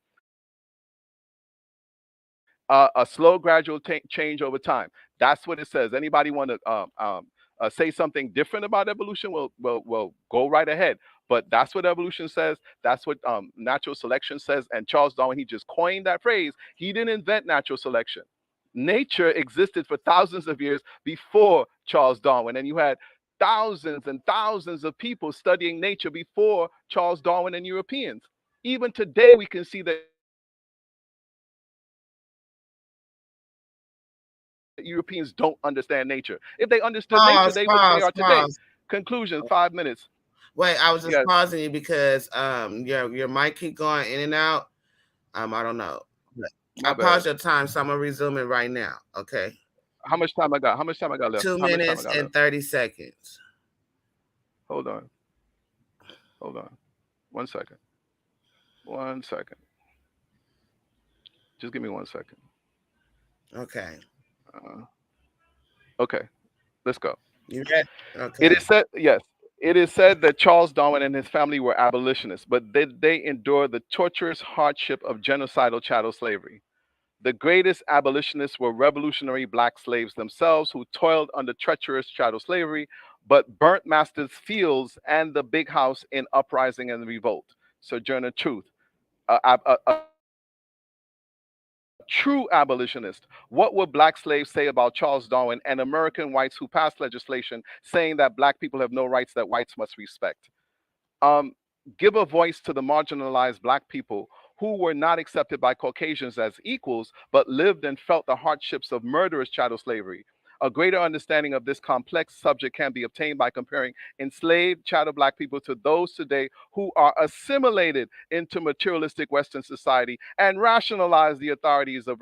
a slow, gradual change over time. That's what it says. Anybody want to say something different about evolution? Well, go right ahead. But that's what evolution says. That's what natural selection says. And Charles Darwin, he just coined that phrase. He didn't invent natural selection. Nature existed for thousands of years before Charles Darwin, and you had thousands and thousands of people studying nature before Charles Darwin and Europeans. Even today, we can see that Europeans don't understand nature. If they understood nature, they would they are today. Conclusion, 5 minutes. Wait, I was just pausing you because your mic keep going in and out. I don't know. I paused your time, so I'm gonna resume it right now. Okay. How much time I got? How much time I got left? 2 minutes and 30 seconds. Hold on. 1 second. 1 second. Just give me 1 second. Okay. Okay, let's go. You ready? Okay. It is said, yes, it is said that Charles Darwin and his family were abolitionists, but they endured the torturous hardship of genocidal chattel slavery. The greatest abolitionists were revolutionary black slaves themselves, who toiled under treacherous chattel slavery, but burnt masters' fields and the big house in uprising and revolt. Sojourner Truth. True abolitionist. What would black slaves say about Charles Darwin and American whites who passed legislation saying that black people have no rights that whites must respect? Give a voice to the marginalized black people who were not accepted by Caucasians as equals, but lived and felt the hardships of murderous chattel slavery. A greater understanding of this complex subject can be obtained by comparing enslaved chattel black people to those today who are assimilated into materialistic Western society and rationalize the authorities of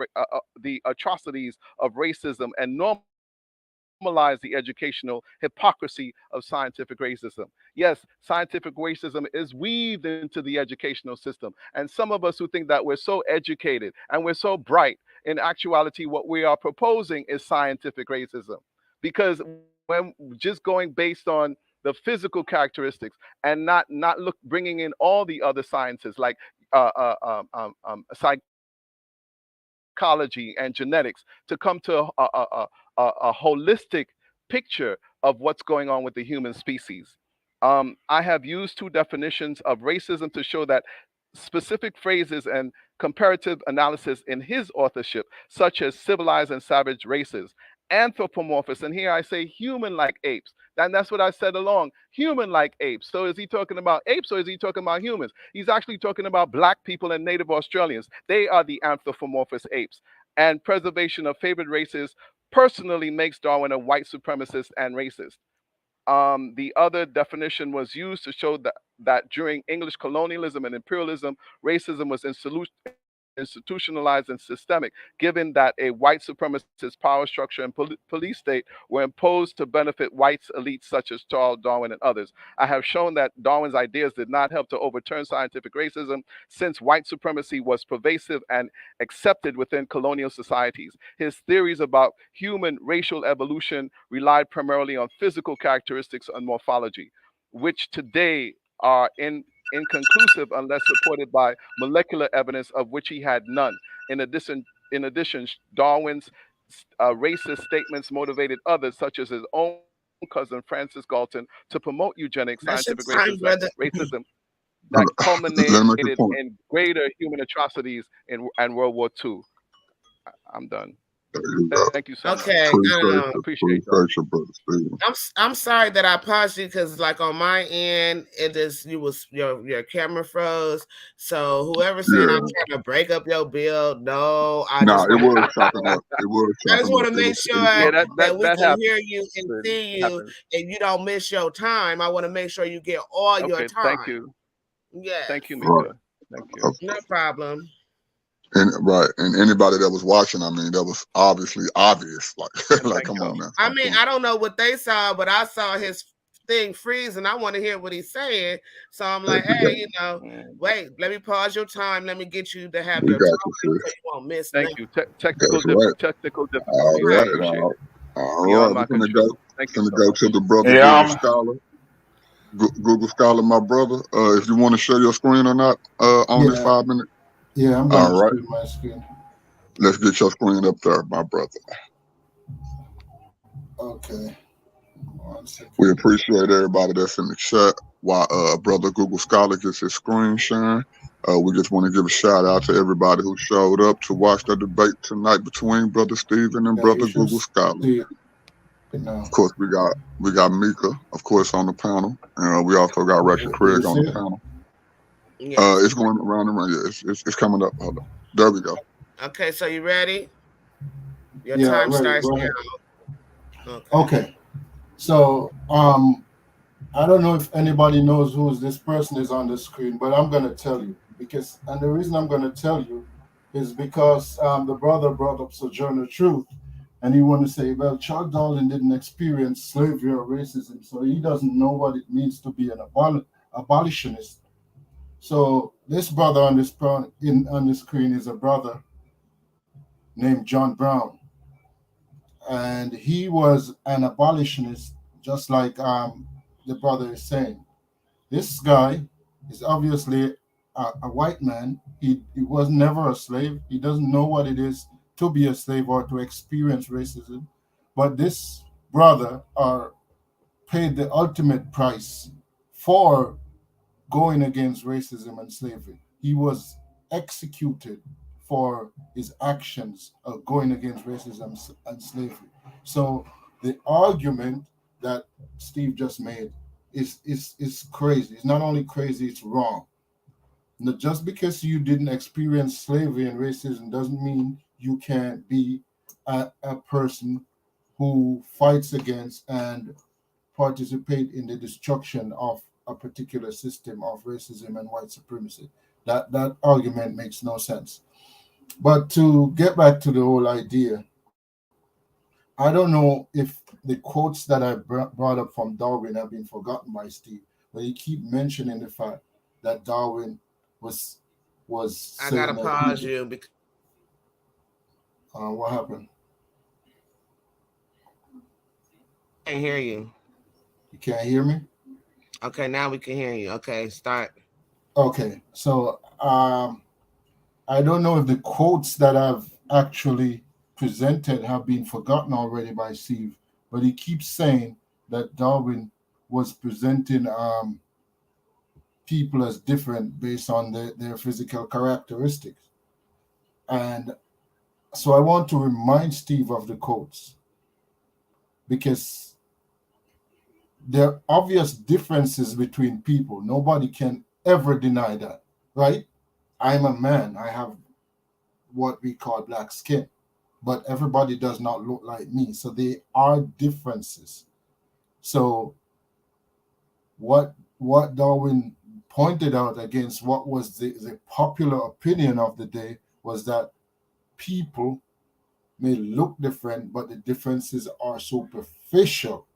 the atrocities of racism and normalize the educational hypocrisy of scientific racism. Yes, scientific racism is weaved into the educational system. And some of us who think that we're so educated and we're so bright, in actuality, what we are proposing is scientific racism. Because when just going based on the physical characteristics and not bringing in all the other sciences like psychology and genetics to come to a holistic picture of what's going on with the human species. I have used two definitions of racism to show that specific phrases and comparative analysis in his authorship, such as civilized and savage races, anthropomorphous, and here I say human-like apes. And that's what I said along, human-like apes. So is he talking about apes or is he talking about humans? He's actually talking about black people and native Australians. They are the anthropomorphous apes. And preservation of favored races personally makes Darwin a white supremacist and racist. The other definition was used to show that during English colonialism and imperialism, racism was institutionalized and systemic, given that a white supremacist power structure and police state were imposed to benefit whites elites such as Charles Darwin and others. I have shown that Darwin's ideas did not help to overturn scientific racism, since white supremacy was pervasive and accepted within colonial societies. His theories about human racial evolution relied primarily on physical characteristics and morphology, which today are inconclusive unless supported by molecular evidence, of which he had none. In addition, Darwin's racist statements motivated others, such as his own cousin Francis Galton, to promote eugenics, scientific racism that culminated in greater human atrocities in World War II. I'm done. Thank you so much. Okay. Appreciate y'all. Appreciate you, brother Steve. I'm sorry that I paused you because like on my end it is your camera froze. So whoever said I'm trying to break up your build, no, I just It was chopping up. It was I just chopping want up. to make sure that we can hear you and see you and you don't miss your time. I want to make sure you get all your time. Thank you. Yeah. Thank you, Mika. Thank you. No problem. And anybody that was watching, I mean, that was obviously obvious. Like come on now. I mean, I don't know what they saw, but I saw his thing freeze, and I want to hear what he's saying. So I'm like, hey, wait, let me pause your time. Let me get you to have your time so you won't miss. Thank you. Technical difficulty. All right. We're gonna go to the brother Google Scholar. Google Scholar, my brother. If you want to share your screen or not on this 5 minutes. Yeah, I'm going to share my screen. Let's get your screen up there, my brother. Okay. 1 second. We appreciate everybody that's in the chat while brother Google Scholar gets his screen sharing. We just want to give a shout out to everybody who showed up to watch the debate tonight between brother Steven and brother Google Scholar. Of course, we got Mika, of course, on the panel, and we also got Ratchet Craig on the panel. It's going around and around. Yeah, it's coming up. Hold on. There we go. Okay, so you ready? Your time starts now. Okay. So I don't know if anybody knows who this person is on the screen, but I'm gonna tell you and the reason I'm gonna tell you is because the brother brought up Sojourner Truth, and he wanted to say, well, Charles Darwin didn't experience slavery or racism, so he doesn't know what it means to be an abolitionist. So this brother on the screen is a brother named John Brown, and he was an abolitionist, just like the brother is saying. This guy is obviously a white man. He was never a slave. He doesn't know what it is to be a slave or to experience racism. But this brother paid the ultimate price for going against racism and slavery. He was executed for his actions of going against racism and slavery. So the argument that Steve just made is crazy. It's not only crazy, it's wrong. Now, just because you didn't experience slavery and racism doesn't mean you can't be a person who fights against and participate in the destruction of a particular system of racism and white supremacy. That argument makes no sense. But to get back to the whole idea, I don't know if the quotes that I brought up from Darwin have been forgotten by Steve, but he keep mentioning the fact that Darwin was I gotta pause you because what happened? I can't hear you. You can't hear me? Okay, now we can hear you. Okay, start. Okay, so I don't know if the quotes that I've actually presented have been forgotten already by Steve, but he keeps saying that Darwin was presenting people as different based on their physical characteristics. And so I want to remind Steve of the quotes, because there are obvious differences between people. Nobody can ever deny that, right? I'm a man. I have what we call black skin, but everybody does not look like me. So there are differences. So what Darwin pointed out against what was the popular opinion of the day was that people may look different, but the differences are superficial.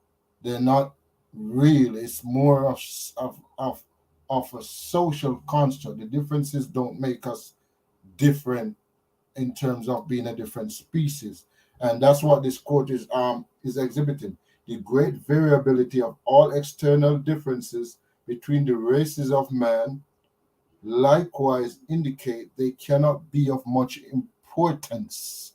They're not real. It's more of a social construct. The differences don't make us different in terms of being a different species. And that's what this quote is exhibiting. The great variability of all external differences between the races of man likewise indicate they cannot be of much importance.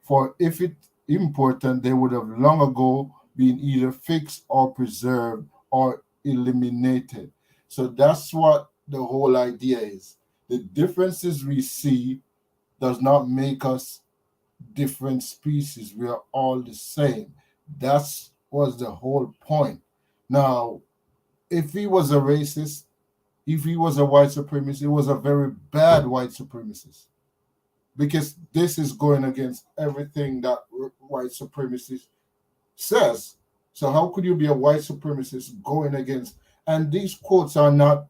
For if it important, they would have long ago been either fixed or preserved or eliminated. So that's what the whole idea is. The differences we see does not make us different species. We are all the same. That was the whole point. Now, if he was a racist, if he was a white supremacist, he was a very bad white supremacist, because this is going against everything that white supremacist says. So how could you be a white supremacist going against? And these quotes are not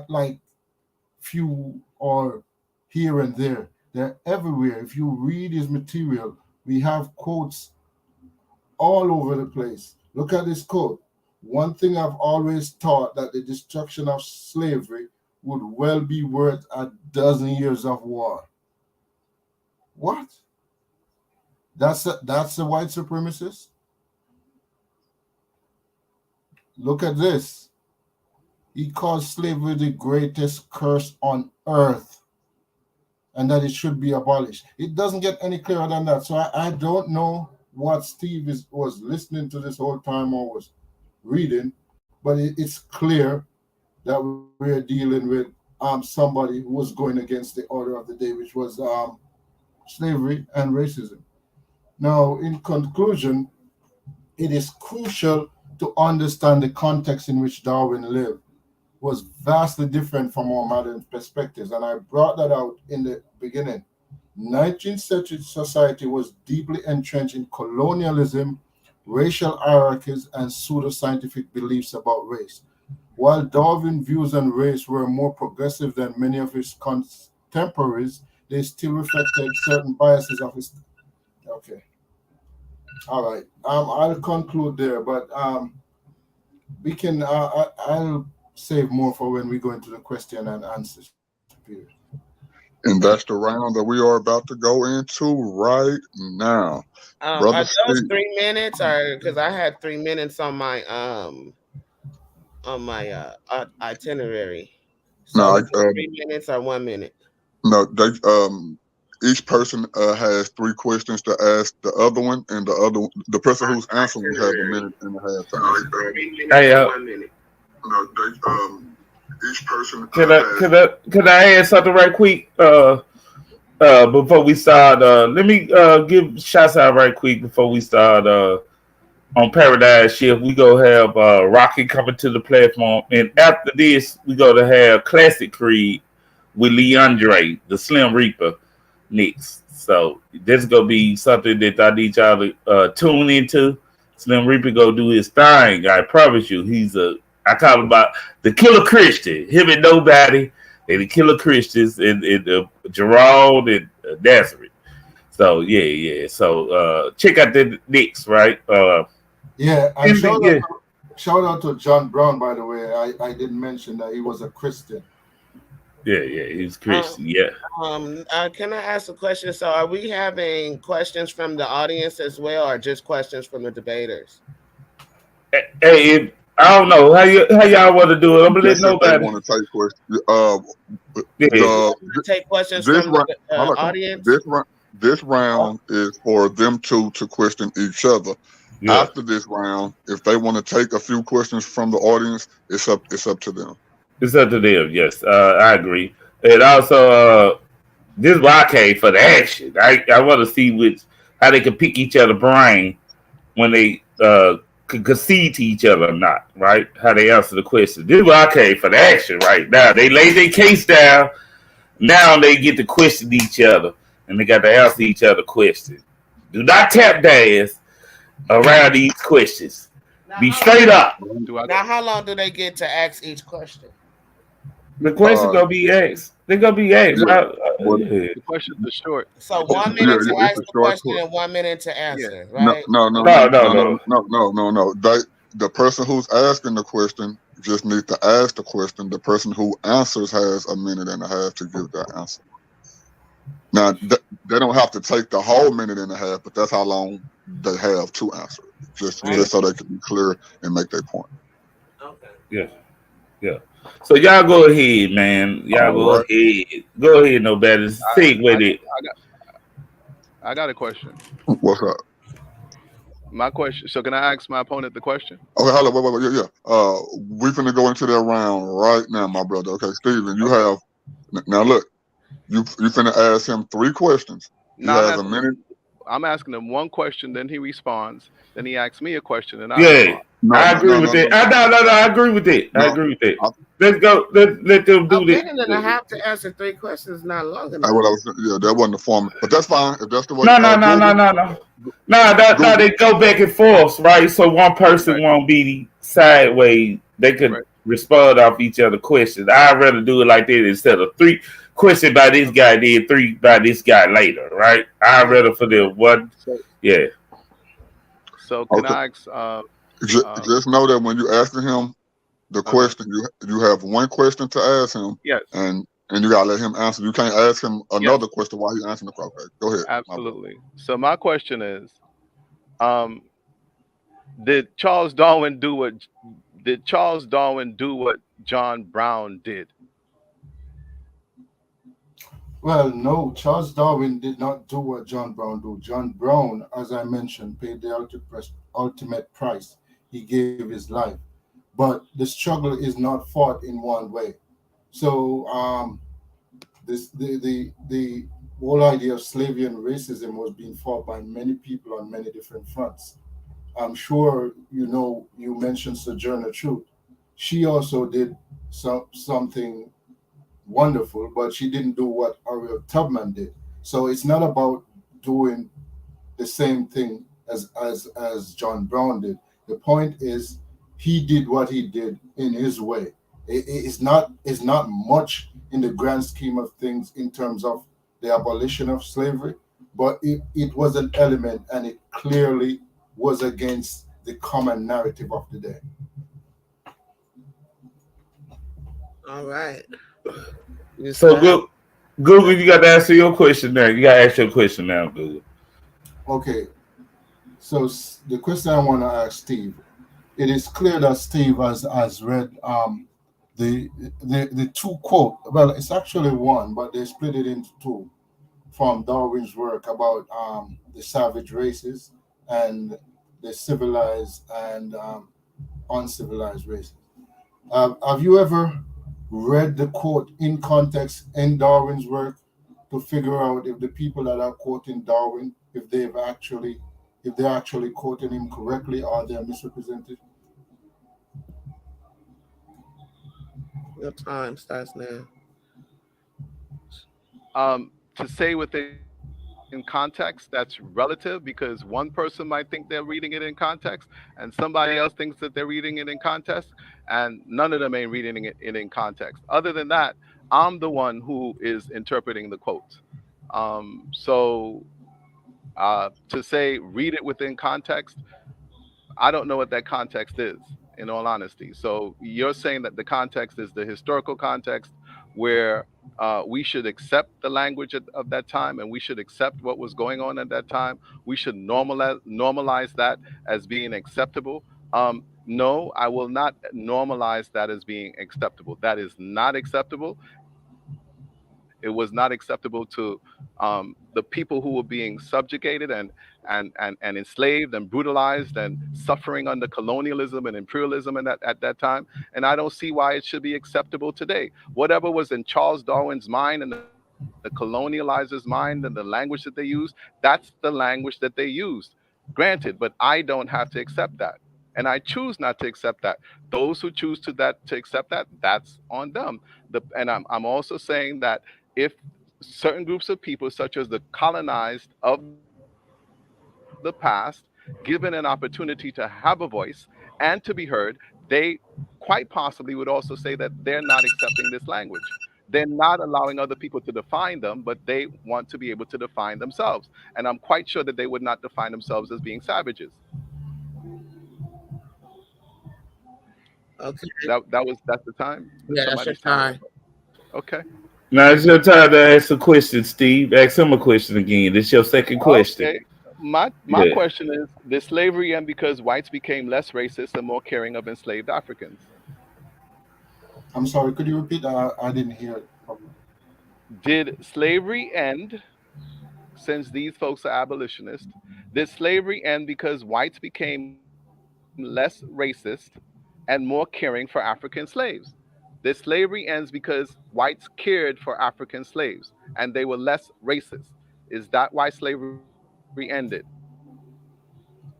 like few or here and there. They're everywhere. If you read his material, we have quotes all over the place. Look at this quote. One thing I've always thought, that the destruction of slavery would well be worth a dozen years of war. What? That's a white supremacist? Look at this. He calls slavery the greatest curse on earth, and that it should be abolished. It doesn't get any clearer than that. So I don't know what Steve was listening to this whole time or was reading, but it's clear that we're dealing with somebody who was going against the order of the day, which was slavery and racism. Now, in conclusion, it is crucial to understand the context in which Darwin lived was vastly different from our modern perspectives, and I brought that out in the beginning. 19th century society was deeply entrenched in colonialism, racial hierarchies, and pseudoscientific beliefs about race. While Darwin's views on race were more progressive than many of his contemporaries, they still reflected certain biases of his. Okay. All right. I'll conclude there, but we can. I'll save more for when we go into the question and answers period. And that's the round that we are about to go into right now. Are those 3 minutes, or because I had 3 minutes on my itinerary? So No, 3 minutes or 1 minute? No, they each person has 3 questions to ask the other one, and the person who's answering has a minute and a half time. Hey, 1 minute. No, each person. Can I add something right quick? Before we start, let me give shots out right quick before we start. On Paradise Shift, we go have Rocky coming to the platform, and after this, we go to have Classic Creed with Leandre, the Slim Reaper, next. So this is gonna be something that I need y'all to tune into. Slim Reaper go do his thing. I promise you, I call him about the Killer Christian. Him and Nobody, and the Killer Christians, and Gerald and Nazareth. So yeah. So check out the next, right? Yeah, and shout out to John Brown, by the way. I didn't mention that he was a Christian. Yeah, he's Christian. Yeah. Can I ask a question? So, are we having questions from the audience as well, or just questions from the debaters? Hey, I don't know how y'all want to do it. I'm gonna let nobody want to take questions. Take questions from the audience. This round is for them two to question each other. Yeah. After this round, if they want to take a few questions from the audience, it's up to them. It's up to them. Yes, I agree. And also, this is why I came for the action. I want to see how they can pick each other's brain when they could concede to each other or not. Right? How they answer the question. This is why I came for the action. Right now, they lay their case down. Now they get to question each other, and they got to answer each other questions. Do not tap dance around these questions. Be straight up. Now, how long do they get to ask each question? The question gonna be asked. They're gonna be asked. The questions are short. So 1 minute to ask the question and 1 minute to answer, right? No. The person who's asking the question just needs to ask the question. The person who answers has a minute and a half to give that answer. Now, they don't have to take the whole minute and a half, but that's how long they have to answer it, just so they can be clear and make their point. Okay. Yeah. So y'all go ahead, man. Y'all go ahead. Go ahead, Nobody. Stick with it. I got a question. What's up? My question. So can I ask my opponent the question? Okay, hold on. Wait. We're finna go into that round right now, my brother. Okay, Steven, you have now. Look, You finna ask him 3 questions. He Now has a minute. I'm asking him one question, then he responds. Then he asks me a question, and I Yeah, respond. No, I no, agree no, with no, that. no, No, I agree with that. I no. agree with that. I, Let's go. Let them A do that. minute and a half to answer 3 questions is not long I enough. what I was yeah, that wasn't the format, but that's fine if that's the way. No, no, no, no, Google, no, no. No, Google. they go back and forth, right? So one person Right, won't be sideways. They could right. respond off each other questions. I'd rather do it like that instead of 3 questions by this Okay. guy, then 3 by this guy later, right? I'd Okay. rather for the one, So, yeah. so can Okay, I ask? Uh, just know that when you asking him the uh-huh. question, you have one question to ask him, Yes, and you gotta let him answer. You can't ask him yes, another question while he's answering the question. Okay, go ahead, my brother. absolutely. So my question is, um, did Charles Darwin do what? Did Charles Darwin do what John Brown did? Well, no, Charles Darwin did not do what John Brown did. John Brown, as I mentioned, paid the ultimate price. He gave his life. But the struggle is not fought in one way. So the whole idea of slavery and racism was being fought by many people on many different fronts. I'm sure you know you mentioned Sojourner Truth. She also did something wonderful, but she didn't do what Ariel Tubman did. So it's not about doing the same thing as John Brown did. The point is he did what he did in his way. It's not much in the grand scheme of things in terms of the abolition of slavery, but it was an element and it clearly was against the common narrative of the day. All right. You So still have Google, you got to answer your question now. You got to ask your question now, Google. Okay, so the question I want to ask Steve, it is clear that Steve has read the, the 2 quote. Well, it's actually one, but they split it into 2 from Darwin's work about the savage races and the civilized and uncivilized races. Have you ever read the quote in context in Darwin's work to figure out if the people that are quoting Darwin, if they're actually quoting him correctly or they're misrepresented? your time starts now. To say within context, that's relative because one person might think they're reading it in context, and somebody else thinks that they're reading it in context, and none of them ain't reading it in context. Other than that, I'm the one who is interpreting the quotes. So to say read it within context, I don't know what that context is, in all honesty. So you're saying that the context is the historical context where we should accept the language of that time and we should accept what was going on at that time. We should normalize that as being acceptable. No, I will not normalize that as being acceptable. That is not acceptable. It was not acceptable to the people who were being subjugated and enslaved and brutalized and suffering under colonialism and imperialism at that time. And I don't see why it should be acceptable today. Whatever was in Charles Darwin's mind and the colonializer's mind and the language that they used, that's the language that they used. Granted, but I don't have to accept that. And I choose not to accept that. Those who choose to accept that, that's on them. And I'm also saying that if certain groups of people, such as the colonized of the past, given an opportunity to have a voice and to be heard, they quite possibly would also say that they're not accepting this language. They're not allowing other people to define them, but they want to be able to define themselves. And I'm quite sure that they would not define themselves as being savages. Okay. That's the time. Yeah, that's your Somebody's time is time. up. Okay. Now it's your time to ask a question, Steve. Ask him a question again. This is your second question. Okay. My Yeah. question is: did slavery end because whites became less racist and more caring of enslaved Africans? I'm sorry, could you repeat that? I didn't hear it properly. Did slavery end, since these folks are abolitionists? Did slavery end because whites became less racist and more caring for African slaves? The slavery ends because whites cared for African slaves and they were less racist. Is that why slavery ended?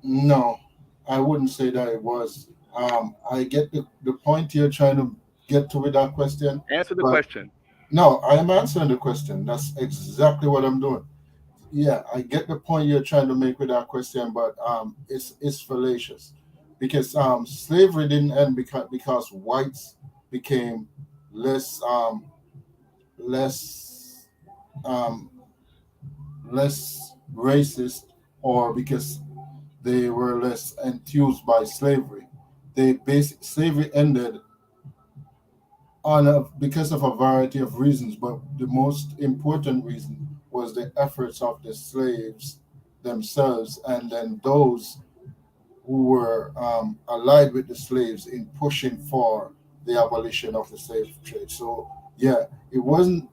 No, I wouldn't say that it was. I get the point you're trying to get to with that question, Answer the but question. no, I am answering the question. That's exactly what I'm doing. Yeah, I get the point you're trying to make with that question, but it's fallacious because slavery didn't end because whites became less less um, less racist, or because they were less enthused by slavery. Slavery ended because of a variety of reasons, but the most important reason was the efforts of the slaves themselves, and then those who were allied with the slaves in pushing for the abolition of the slave trade. So yeah, it wasn't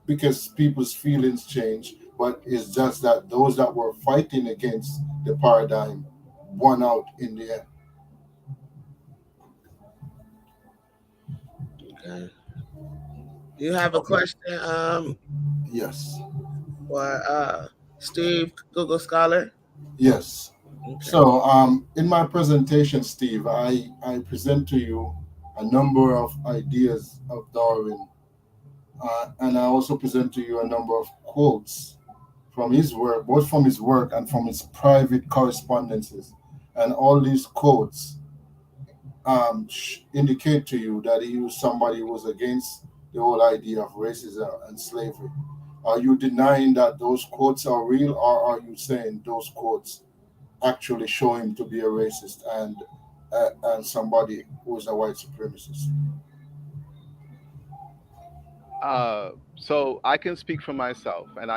because people's feelings changed, but it's just that those that were fighting against the paradigm won out in the end. Okay. You have a Okay. question, Yes. for Steve, Google Scholar? Yes. Okay. So, in my presentation, Steve, I present to you a number of ideas of Darwin, and I also present to you a number of quotes from his work, both from his work and from his private correspondences. And all these quotes indicate to you that he was somebody who was against the whole idea of racism and slavery. Are you denying that those quotes are real, or are you saying those quotes actually show him to be a racist and somebody who's a white supremacist? So I can speak for myself, and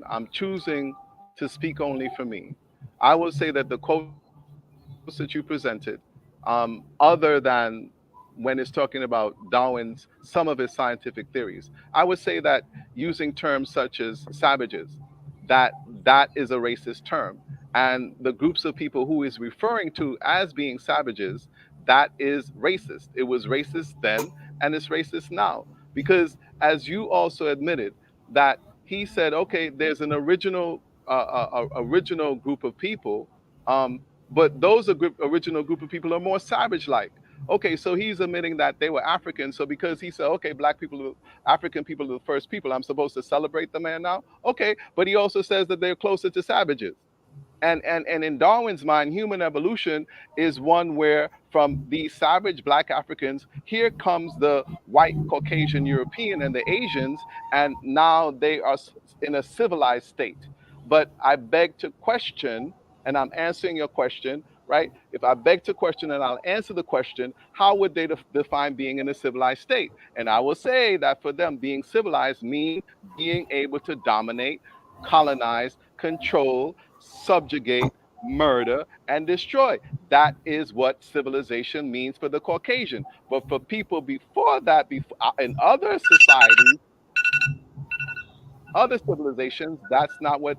I'm choosing to speak only for me. I will say that the quotes that you presented, other than when it's talking about Darwin's some of his scientific theories, I would say that using terms such as savages, that is a racist term, and the groups of people who is referring to as being savages, that is racist. It was racist then, and it's racist now, because as you also admitted that he said, okay, there's an original group of people, um, but those original group of people are more savage-like. Okay, so he's admitting that they were African. So because he said, okay, black people, African people are the first people, I'm supposed to celebrate the man now. Okay, but he also says that they're closer to savages. And in Darwin's mind, human evolution is one where from these savage black Africans, here comes the white Caucasian European and the Asians, and now they are in a civilized state. But I beg to question, and I'm answering your question, right? If I beg to question and I'll answer the question, how would they define being in a civilized state? And I will say that for them, being civilized means being able to dominate, colonize, control, subjugate, murder, and destroy. That is what civilization means for the Caucasian. But for people before that, in other societies, other civilizations, that's not what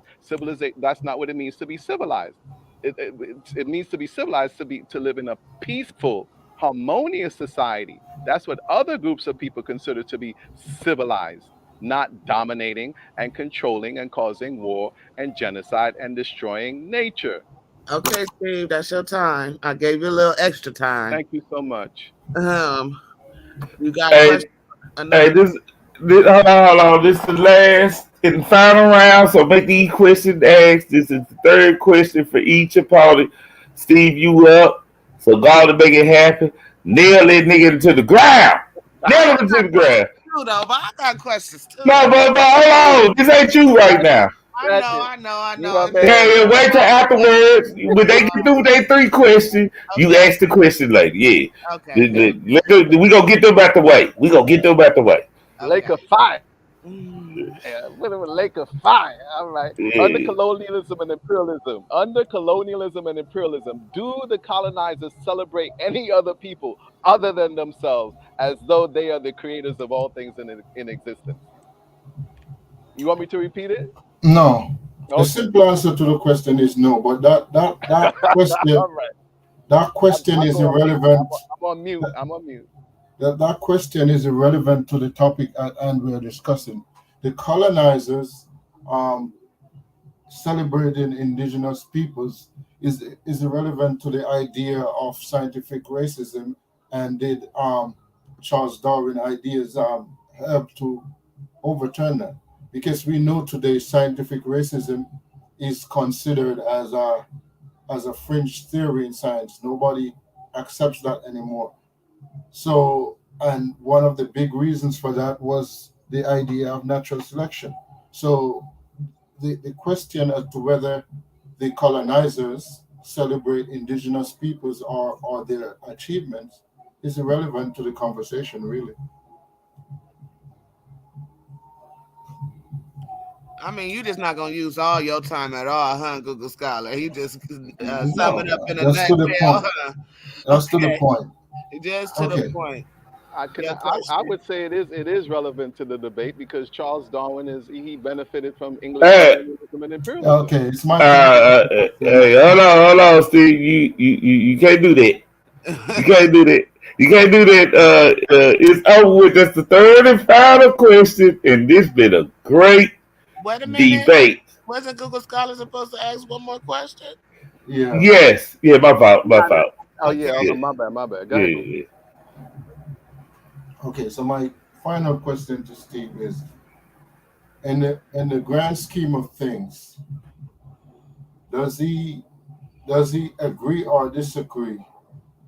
it means to be civilized. It means to be civilized to live in a peaceful, harmonious society. That's what other groups of people consider to be civilized, not dominating and controlling and causing war and genocide and destroying nature. Okay, Steve, that's your time. I gave you a little extra time. Thank you so much. You got a Hey, question? hey, Another? hold on. This is the last and final round. So make these questions asked. This is the third question for each opponent. Steve, you up? So God to make it happen. Nail that nigga into the ground. Nail him into the ground. You know, but I got questions too. No, but hold on. This ain't you right now. I You know. my And man. Yeah, wait till afterwards. When they get through their three questions, you ask the question later. Yeah. Okay. We gonna get them out the way. We gonna get them out the way. Lake of fire. Mm. Yeah, whatever, lake of fire. All right. Under Yeah. colonialism and imperialism, do the colonizers celebrate any other people other than themselves as though they are the creators of all things in existence? You want me to repeat it? No. The Okay. simple answer to the question is no. But All right. that question I'll is go on mute. irrelevant. I'm on mute. that question is irrelevant to the topic at hand we're discussing. The colonizers um, celebrating indigenous peoples is irrelevant to the idea of scientific racism, and did Charles Darwin ideas help to overturn that? Because we know today scientific racism is considered as a fringe theory in science. Nobody accepts that anymore. So, and one of the big reasons for that was the idea of natural selection. So, the question as to whether the colonizers celebrate indigenous peoples or their achievements is irrelevant to the conversation, really. I mean, you just not gonna use all your time at all, huh, Google Scholar? You just sum No, it up in a that's to the nutshell, point. huh? That's to the Okay, point. just to the Okay. point. I can Your I question. would say it is relevant to the debate because Charles Darwin he benefited from English Hey, colonialism and imperialism. Okay, it's my turn to ask a question. hey, hold on, Steve. You can't do that. You can't do that. You can't do that. It's over with. That's the third and final question, and this been a great Wait a minute. debate. Wasn't Google Scholar supposed to ask one more question? Yeah. Yes, yeah, my fault, my Nah, nah. fault. Oh yeah, Okay. Yeah, my bad, my bad. Go yeah, ahead, Google. yeah. Okay, so my final question to Steve is, in the grand scheme of things, does he agree or disagree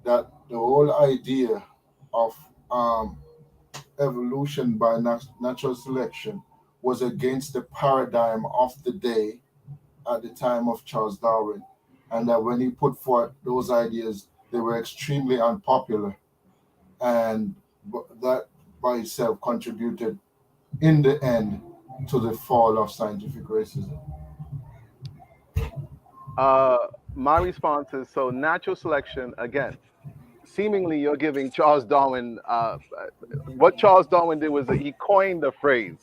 that the whole idea of evolution by natural selection was against the paradigm of the day at the time of Charles Darwin, and that when he put forth those ideas, they were extremely unpopular, and that by itself contributed in the end to the fall of scientific racism? Uh, my response is so natural selection again. Seemingly, you're giving Charles Darwin what Charles Darwin did was that he coined the phrase.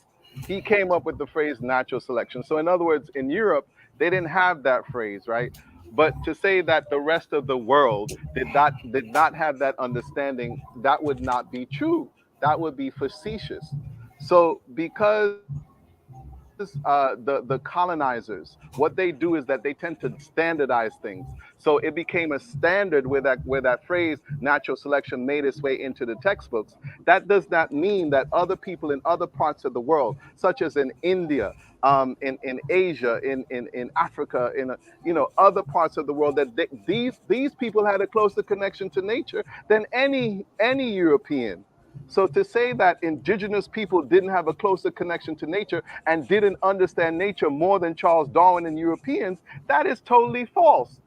He came up with the phrase natural selection. So, in other words, in Europe, they didn't have that phrase, right? But to say that the rest of the world did not have that understanding, that would not be true. That would be facetious. So, because the colonizers, what they do is that they tend to standardize things. So it became a standard where that phrase natural selection made its way into the textbooks. That does not mean that other people in other parts of the world, such as in India, in Asia, in Africa, other parts of the world, that these people had a closer connection to nature than any European. So to say that indigenous people didn't have a closer connection to nature and didn't understand nature more than Charles Darwin and Europeans, that is totally false.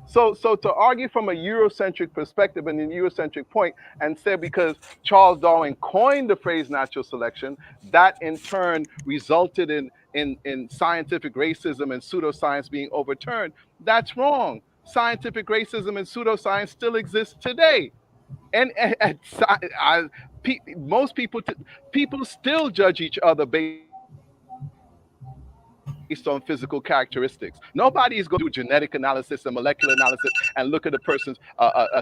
So to argue from a Eurocentric perspective and a Eurocentric point and say because Charles Darwin coined the phrase natural selection, that in turn resulted in scientific racism and pseudoscience being overturned, that's wrong. Scientific racism and pseudoscience still exists today. And most people still judge each other based on physical characteristics. Nobody's going to do genetic analysis and molecular analysis and look at a person's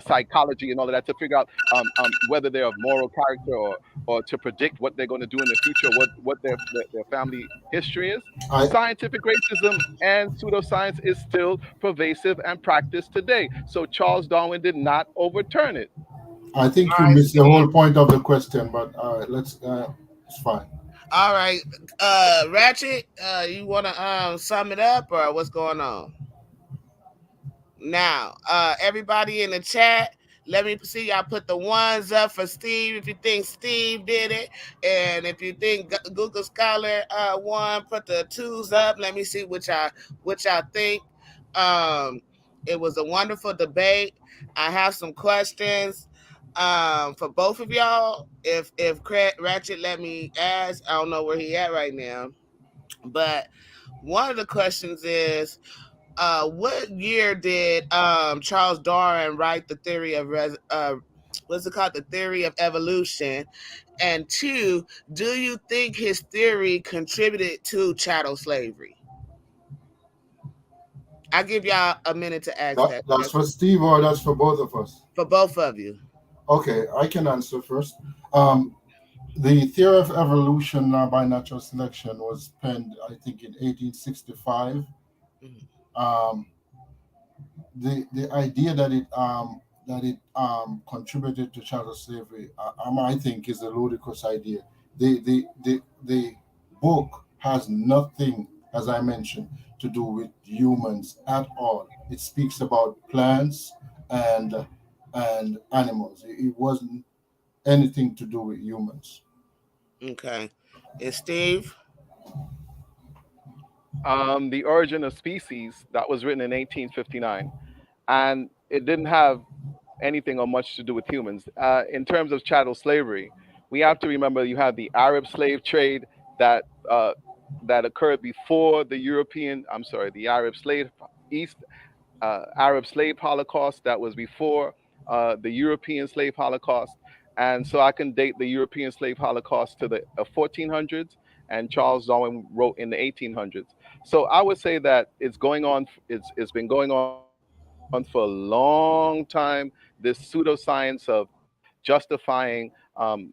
psychology and all of that to figure out whether they're of moral character or to predict what they're going to do in the future, what their family history is. Scientific I racism and pseudoscience is still pervasive and practiced today. So Charles Darwin did not overturn it. I think All you right, missed the Steve. whole point of the question, but let's. It's fine. All right, Ratchet. You wanna sum it up or what's going on? Now, everybody in the chat, let me see y'all put the ones up for Steve if you think Steve did it, and if you think Google Scholar won, put the twos up. Let me see what y'all think. Um, it was a wonderful debate. I have some questions for both of y'all. If Ratchet let me ask, I don't know where he at right now, but one of the questions is what year did Charles Darwin write the theory of what's it called, the theory of evolution? And two, do you think his theory contributed to chattel slavery? I'll give y'all a minute to ask that That's for question Steve or that's for both of us? for both of you. Okay, I can answer first. The theory of evolution by natural selection was penned, I think, in 1865. Um, the idea that it contributed to chattel slavery, I think, is a ludicrous idea. The book has nothing, as I mentioned, to do with humans at all. It speaks about plants and and animals. It wasn't anything to do with humans. Okay. And Steve? The Origin of Species, that was written in 1859, and it didn't have anything or much to do with humans. In terms of chattel slavery, we have to remember you have the Arab slave trade that that occurred before the the East Arab slave Holocaust that was before the European slave Holocaust. And so I can date the European slave Holocaust to the 1400s, and Charles Darwin wrote in the 1800s. So I would say that it's going on. It's been going on for a long time. This pseudoscience of justifying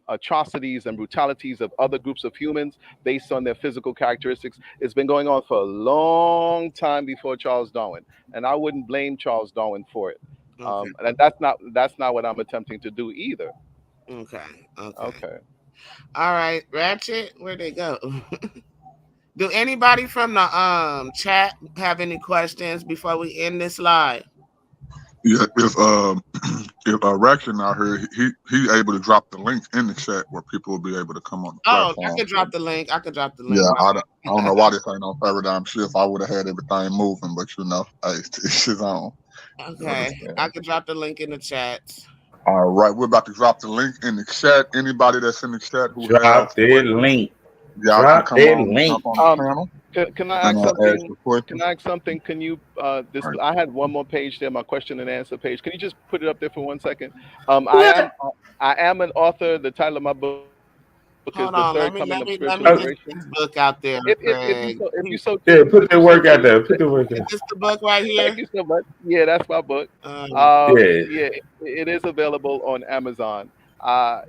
atrocities and brutalities of other groups of humans based on their physical characteristics. It's been going on for a long time before Charles Darwin, and I wouldn't blame Charles Darwin for it. Okay. And that's not what I'm attempting to do either. Okay. Okay. Okay. All right. Ratchet, where'd they go? Do anybody from the chat have any questions before we end this live? Yeah, if Raction out here, he able to drop the link in the chat where people will be able to come on the Oh, platform. I could drop the link. Yeah, I don't know why this ain't on paradigm shift. I would have had everything moving, but hey, it's his own. Okay, I could drop the link in the chat. All right, we're about to drop the link in the chat. Anybody that's in the chat who drop that link. Y'all drop can come that on, link. jump on the panel. Can I ask something? Can I ask something? Can you this? Right. I had one more page there, my question and answer page. Can you just put it up there for 1 second? I am an author. The title of my book is Hold The on, Third Coming of Spiritual let me Liberation. get this book out there. If you so yeah, put that work out there. Put the work out. Is this the book right here? Thank you so much. Yeah, that's my book. Yeah, it is available on Amazon. I'm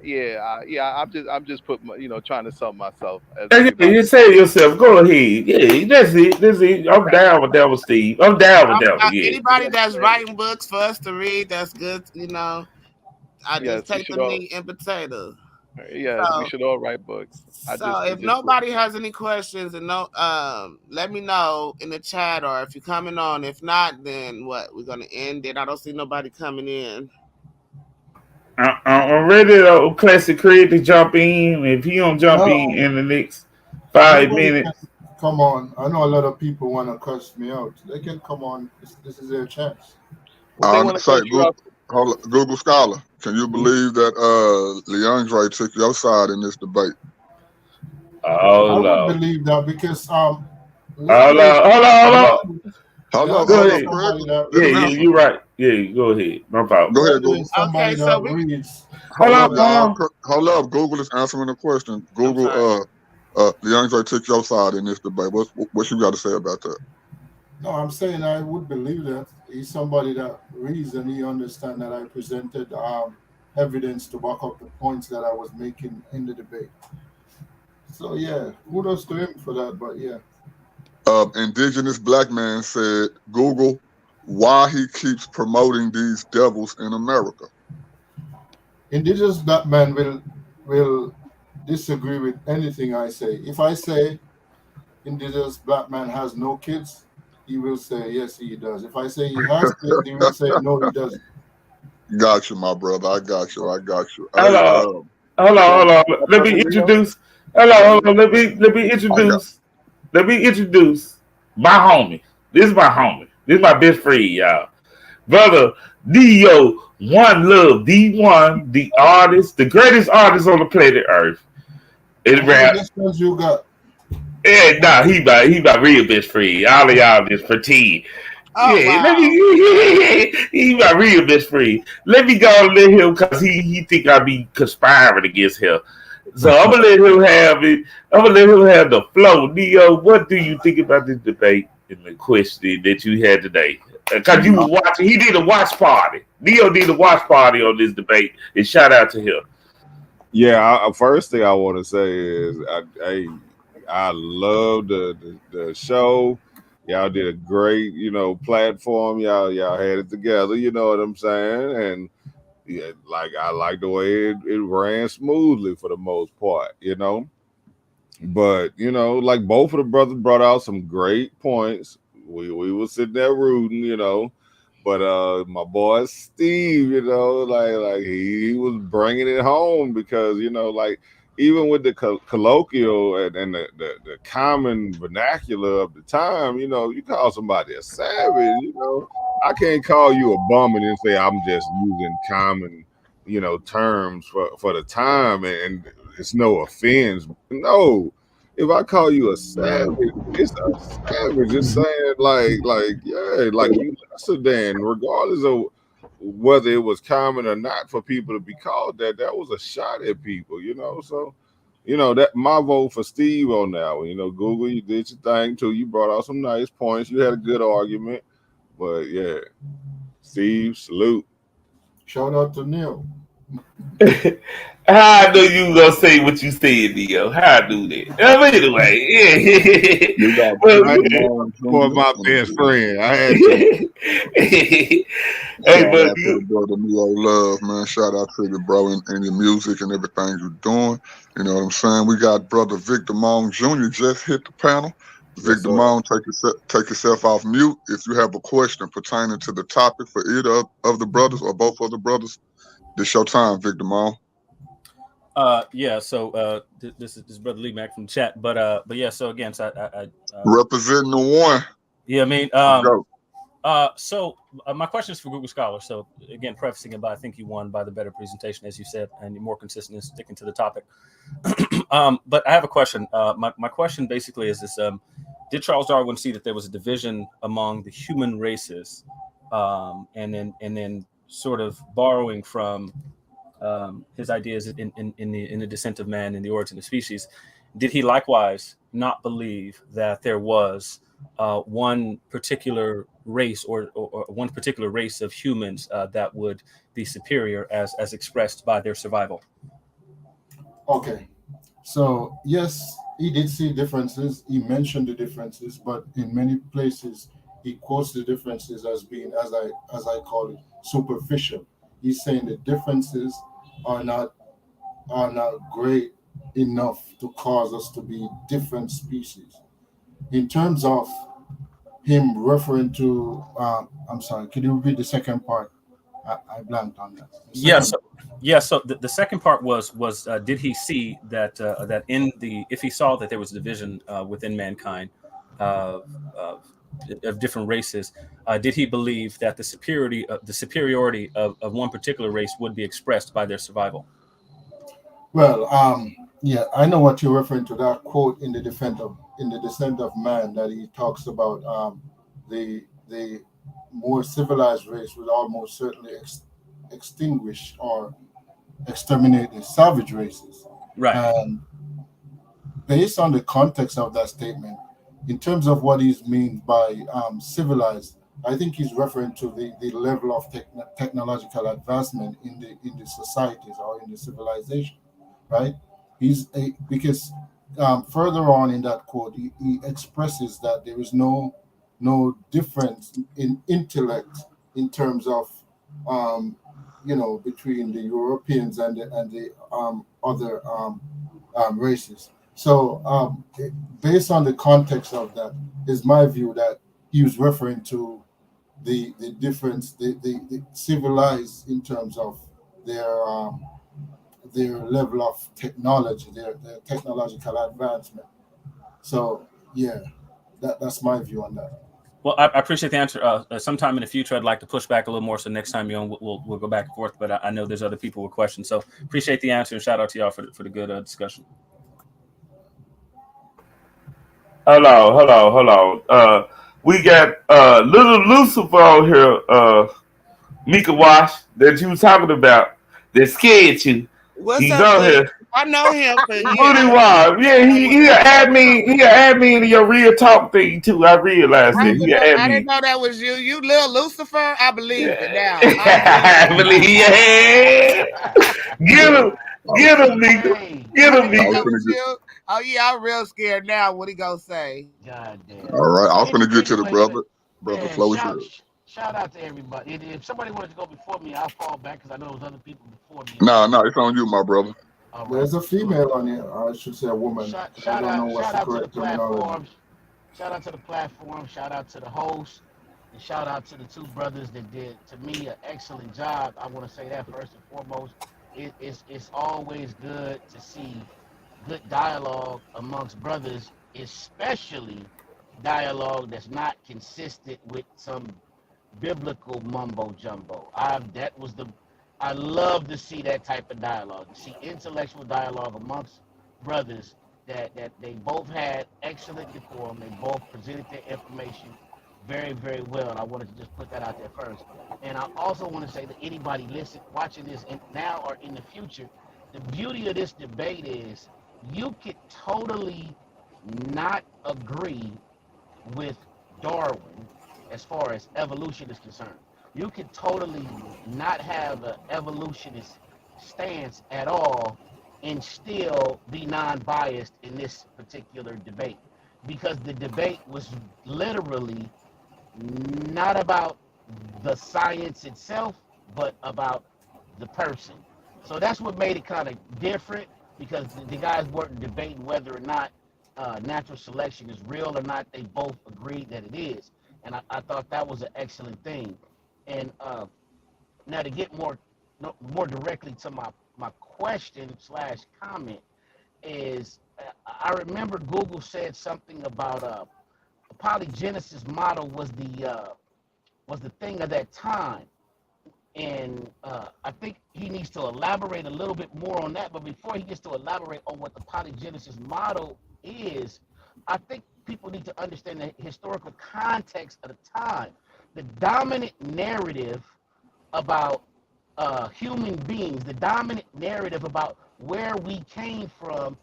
just trying to sell myself. You say to yourself, go ahead. Yeah, that's it. I'm down with that one, Steve. I'm down with that one. Yeah. Anybody that's writing books for us to read, that's good. I just take the meat and potatoes. Yes, we should all write books. If nobody has any questions, and let me know in the chat, or if you're coming on. If not, then what? We're gonna end it. I don't see nobody coming in. I'm ready to Classic Craig to jump in. If he don't jump in the next 5 minutes. Come on. I know a lot of people want to cuss me out. They can come on. This is their chance. Google Scholar, can you believe that Leandre took your side in this debate? I would believe that because hold on. Go ahead. Yeah, you're right. Yeah, go ahead. No problem. Go ahead, Google. Okay, so hold up. Google is answering the question. Google, Leandre took your side in this debate. What you got to say about that? No, I'm saying I would believe that he's somebody that reads and he understands that I presented evidence to back up the points that I was making in the debate. So yeah, kudos to him for that. But yeah. Indigenous black man said, Google, why he keeps promoting these devils in America. Indigenous black man will disagree with anything I say. If I say indigenous black man has no kids, he will say yes, he does. If I say he has kids, he will say no, he doesn't. Got you, my brother. I got you. Hold on. Let me introduce. Let me introduce my homie. This is my homie. This is my best friend, y'all. Brother Dio, One Love, D1, the artist, the greatest artist on the planet Earth. You got? Yeah, he my real best friend. All of y'all just pretend. He my real best friend. Let me go and let him, because he think I be conspiring against him. So I'm gonna let him have it. I'm gonna let him have the flow. Neo, what do you think about this debate and the question that you had today? Because you was watching. He did a watch party. Neo did a watch party on this debate. And shout out to him. Yeah, first thing I want to say is I love the show. Y'all did a great, platform. Y'all had it together. You know what I'm saying? And yeah, I like the way it ran smoothly for the most part. But like both of the brothers brought out some great points. We were sitting there rooting, but my boy Steve, like he was bringing it home because like even with the colloquial and the common vernacular of the time, you call somebody a savage. I can't call you a bum and then say I'm just using common terms for the time and it's no offense. No. If I call you a savage, it's a savage. It's saying like you lesser than, regardless of whether it was common or not for people to be called that. That was a shot at people, So, that my vote for Steve on that one. Google, you did your thing too. You brought out some nice points. You had a good argument, but yeah, Steve, salute. Shout out to Neil. How I knew you were gonna say what you said, Neo. How I knew that. Anyway, yeah. For my best friend, I had to. Hey, but you, brother Neo Love, man. Shout out to you, bro, and your music and everything you're doing. You know what I'm saying? We got brother Victor Mong Jr. just hit the panel. Victor Mong, take yourself off mute. If you have a question pertaining to the topic for either of the brothers or both of the brothers, this your time, Victor Mong. Yeah. So this is Brother Lee Mac from the chat, but yeah. So again, I representing the one. Yeah, I mean, so my question is for Google Scholar. So again, prefacing it by I think you won by the better presentation, as you said, and you're more consistent in sticking to the topic. But I have a question. My question basically is this: did Charles Darwin see that there was a division among the human races, and then sort of borrowing from his ideas in the Descent of Man and the Origin of Species, did he likewise not believe that there was one particular race or one particular race of humans that would be superior as expressed by their survival? Okay, so yes, he did see differences. He mentioned the differences, but in many places he quotes the differences as being, as I call it, superficial. He's saying the differences are not great enough to cause us to be different species. In terms of him referring to, I'm sorry, could you repeat the second part? I blanked on that. So the second part was did he see that if he saw that there was division within mankind of different races, did he believe that the superiority of one particular race would be expressed by their survival? Well, yeah, I know what you're referring to. That quote in the Descent of Man, that he talks about the more civilized race would almost certainly extinguish or exterminate the savage races. Right. And based on the context of that statement, in terms of what he means by civilized, I think he's referring to the level of technological advancement in the societies or in the civilization, right? Because further on in that quote, he expresses that there is no difference in intellect in terms of between the Europeans and the other races. So based on the context of that, is my view that he was referring to the difference, the civilized in terms of their level of technology, their technological advancement. So yeah, that's my view on that. Well, I appreciate the answer. Sometime in the future, I'd like to push back a little more. So next time you're on, we'll go back and forth. But I know there's other people with questions. So appreciate the answer and shout out to y'all for the good discussion. Hold on. We got little Lucifer on here, Mika Wash, that you was talking about, that scared you. What's He's up, on here. I know him for years. Booty Wop. Yeah, he add me. He add me into your real talk thing too. I realized I that he add didn't me. know that was you. You little Lucifer. I believe it now. I believe yeah. Get him, get him, nigga. Hey, Get I him, didn't know I was that nigga. gonna was get. you. Oh yeah, I'm real scared now. What he gonna say? God damn. All right, I was gonna get to the Anyway, brother. Brother, man, flow is yours. shout out to everybody. If somebody wanted to go before me, I'll fall back because I know there's other people before me. No, it's on you, my brother. All right. There's a female on here. I should say a woman. I Shout don't know out, what's shout the out to the correct terminology. platforms. Shout out to the platform. Shout out to the host. And shout out to the two brothers that did, to me, an excellent job. I want to say that first and foremost. It's always good to see good dialogue amongst brothers, especially dialogue that's not consistent with some biblical mumbo jumbo. I love to see that type of dialogue. To see intellectual dialogue amongst brothers that they both had excellent decorum. They both presented their information very, very well. And I wanted to just put that out there first. And I also want to say that anybody watching this now or in the future, the beauty of this debate is you could totally not agree with Darwin as far as evolution is concerned. You could totally not have an evolutionist stance at all and still be non-biased in this particular debate, because the debate was literally not about the science itself, but about the person. So that's what made it kind of different, because the guys weren't debating whether or not natural selection is real or not. They both agreed that it is. And I thought that was an excellent thing. And now to get more directly to my question / comment is, I remember Google said something about polygenesis model was the thing of that time. And I think he needs to elaborate a little bit more on that. But before he gets to elaborate on what the polygenesis model is, I think people need to understand the historical context of the time. The dominant narrative about human beings, the dominant narrative about where we came from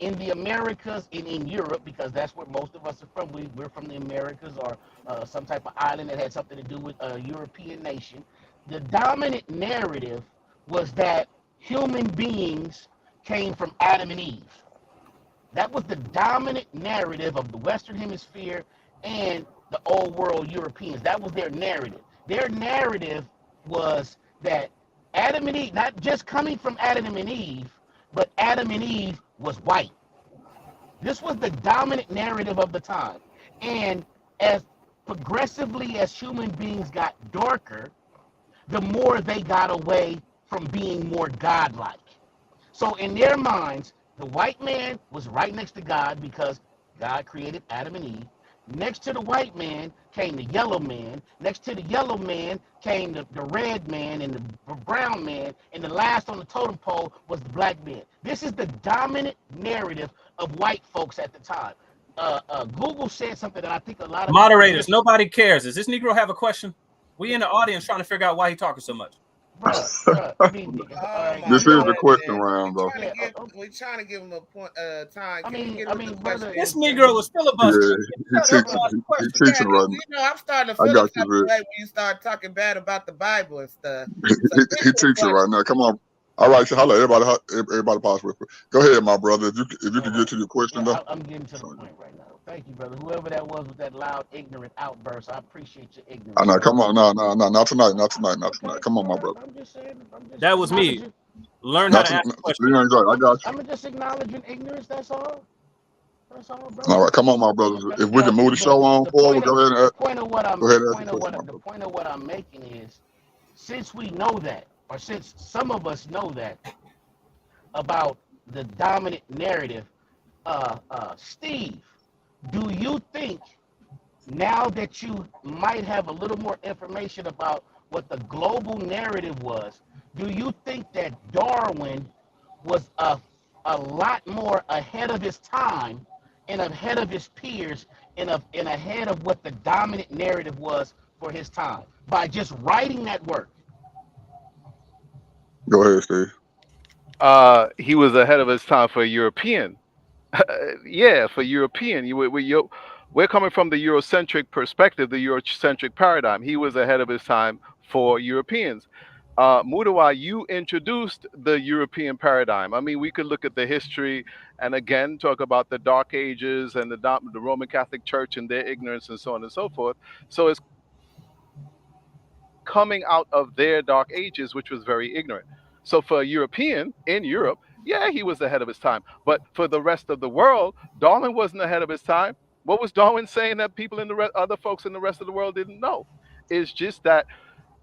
in the Americas and in Europe, because that's where most of us are from. We're from the Americas, or some type of island that had something to do with a European nation. The dominant narrative was that human beings came from Adam and Eve. That was the dominant narrative of the Western Hemisphere and the old world Europeans. That was their narrative. Their narrative was that Adam and Eve, not just coming from Adam and Eve, but Adam and Eve was white. This was the dominant narrative of the time. And as progressively as human beings got darker, the more they got away from being more godlike. So in their minds, the white man was right next to God because God created Adam and Eve. Next to the white man came the yellow man. Next to the yellow man came the red man and the brown man. And the last on the totem pole was the black man. This is the dominant narrative of white folks at the time. Google said something that I think a lot of moderators, nobody cares. Does this Negro have a question? We in the audience trying to figure out why he talking so much. Bruh, I mean, This is the question round, though. We're trying to give him a point time. I mean, brother, this Negro was filibustering. Yeah, he teaching right now. You know, I'm starting to I feel got like you, Vic. when you start talking bad about the Bible and stuff. He teaching right now. Come on. All right, so hello, everybody pause real quick. Go ahead, my brother. If you can get to your question, though. I'm getting to the point right now. Thank you, brother. Whoever that was with that loud, ignorant outburst, I appreciate your ignorance. No, come on, no, not tonight. Come on, my brother. I'm just saying. That was me. Learn how to ask questions. I got you. I'm just acknowledging ignorance. That's all. That's all, bro. All right, come on, my brothers. If we can move the show on forward, go ahead and the point of what I'm making is, since we know that, or since some of us know that about the dominant narrative, Steve, do you think, now that you might have a little more information about what the global narrative was, do you think that Darwin was a lot more ahead of his time and ahead of his peers and ahead of what the dominant narrative was for his time by just writing that work? Go ahead, Steve. He was ahead of his time for European. Yeah, for European. We're coming from the Eurocentric perspective, the Eurocentric paradigm. He was ahead of his time for Europeans. Mudawa, you introduced the European paradigm. I mean, we could look at the history and again talk about the Dark Ages and the Roman Catholic Church and their ignorance and so on and so forth. So it's coming out of their Dark Ages, which was very ignorant. So for a European in Europe, yeah, he was ahead of his time. But for the rest of the world, Darwin wasn't ahead of his time. What was Darwin saying that people in other folks in the rest of the world didn't know? It's just that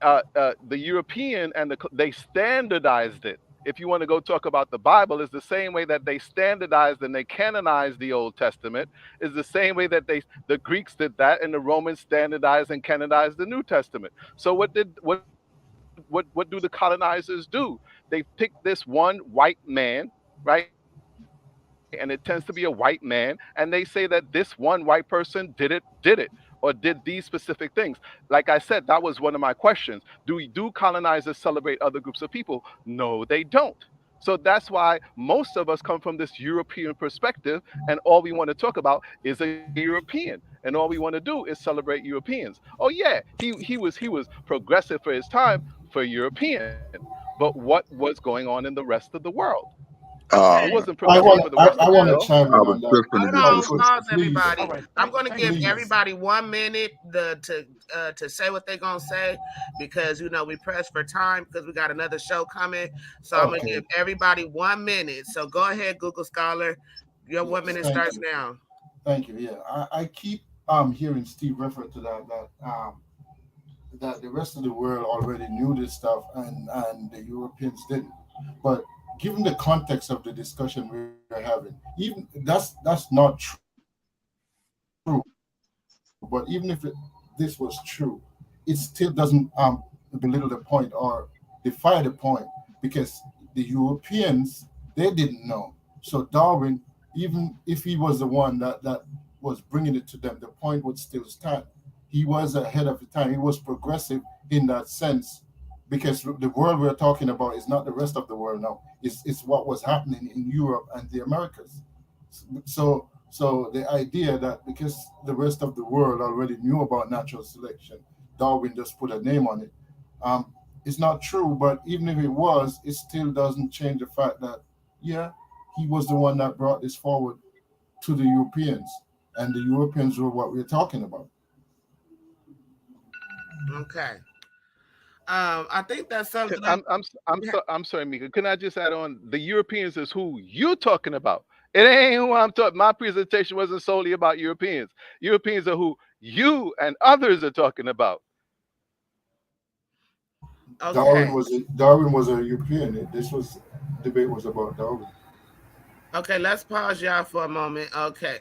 the European and they standardized it. If you want to go talk about the Bible, it's the same way that they standardized and they canonized the Old Testament. Is the same way that the Greeks did that and the Romans standardized and canonized the New Testament. So what do the colonizers do? They pick this one white man, right? And it tends to be a white man, and they say that this one white person did it, or did these specific things. Like I said, that was one of my questions. Do colonizers celebrate other groups of people? No, they don't. So that's why most of us come from this European perspective, and all we want to talk about is a European, and all we want to do is celebrate Europeans. Oh yeah, he was progressive for his time for European, but what was going on in the rest of the world? It wasn't progressive for the rest of the world. I want to chime in on that. Hold on, pause, everybody. All right. I'm going to give Please. everybody 1 minute to say what they're going to say, because we press for time because we got another show coming. So I'm going to give everybody 1 minute. So go ahead, Google Scholar. Your 1 minute starts now. Thank you. Yeah, I keep hearing Steve refer to that the rest of the world already knew this stuff and the Europeans didn't. But given the context of the discussion we're having, even that's not true. But even if this was true, it still doesn't belittle the point or defy the point, because the Europeans, they didn't know. So Darwin, even if he was the one that was bringing it to them, the point would still stand. He was ahead of the time. He was progressive in that sense, because the world we're talking about is not the rest of the world now. It's what was happening in Europe and the Americas. So the idea that because the rest of the world already knew about natural selection, Darwin just put a name on it, it's not true. But even if it was, it still doesn't change the fact that, yeah, he was the one that brought this forward to the Europeans, and the Europeans were what we're talking about. Okay. I think that's something. I'm sorry, Mika. Can I just add on? The Europeans is who you talking about. It ain't who I'm talking. My presentation wasn't solely about Europeans. Europeans are who you and others are talking about. Okay. Darwin was a European. Debate was about Darwin. Okay, let's pause y'all for a moment. Okay.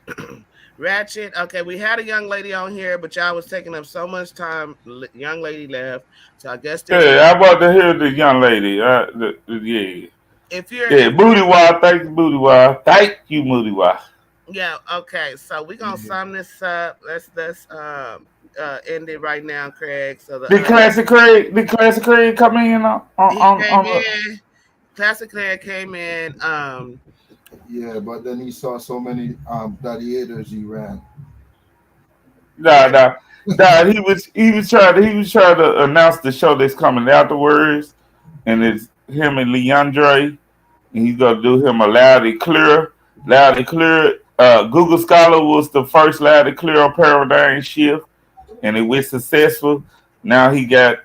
Ratchet. Okay, we had a young lady on here, but y'all was taking up so much time. Young lady left, so I guess. Yeah, I'm about to hear the young lady. Yeah. If you're Booty Wild, thank you, Booty Wild. Thank you, Booty Wild. Yeah. Okay, so we're gonna sum this up. Let's end it right now, Craig. So the Classic Craig come in on Classic Craig came in. Yeah, but then he saw so many gladiators he ran. Nah. He was trying to announce the show that's coming afterwards, and it's him and Leandre, and he's gonna do him a loud and clear. Google Scholar was the first loud and clear paradigm shift, and it was successful. Now he got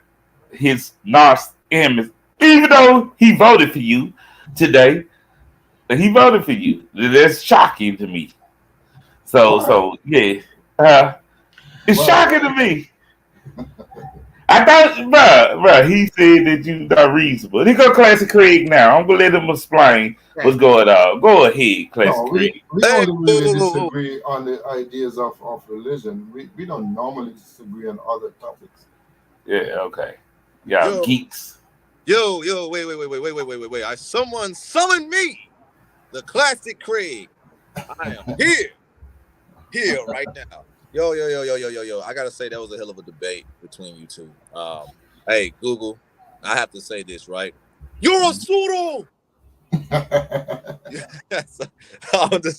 his NOS image, even though he voted for you today. He voted for you. That's shocking to me. So yeah, it's shocking to me. I thought, bro, he said that you not reasonable. He go Classic Craig now. I'm gonna let him explain what's going on. Go ahead, Classic Craig. We don't really disagree on the ideas of religion. We don't normally disagree on other topics. Yeah, okay. Yeah, geeks. Yo, wait. Someone summoned me. The Classic Craig. I am here right now. Yo. I gotta say that was a hell of a debate between you two. Hey, Google, I have to say this, right? You're a pseudo. So, I had to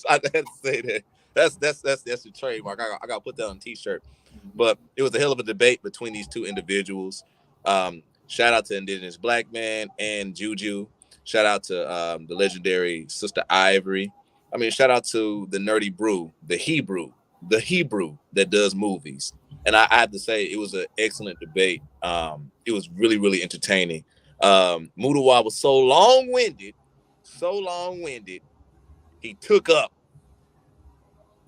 say that. That's the trademark. I got to put that on a t-shirt. But it was a hell of a debate between these two individuals. Shout out to Indigenous Black Man and Juju. Shout out to the legendary Sister Ivory. I mean, shout out to the Nerdy Brew, the Hebrew that does movies. And I have to say, it was an excellent debate. It was really, really entertaining. Mudawa was so long-winded, he took up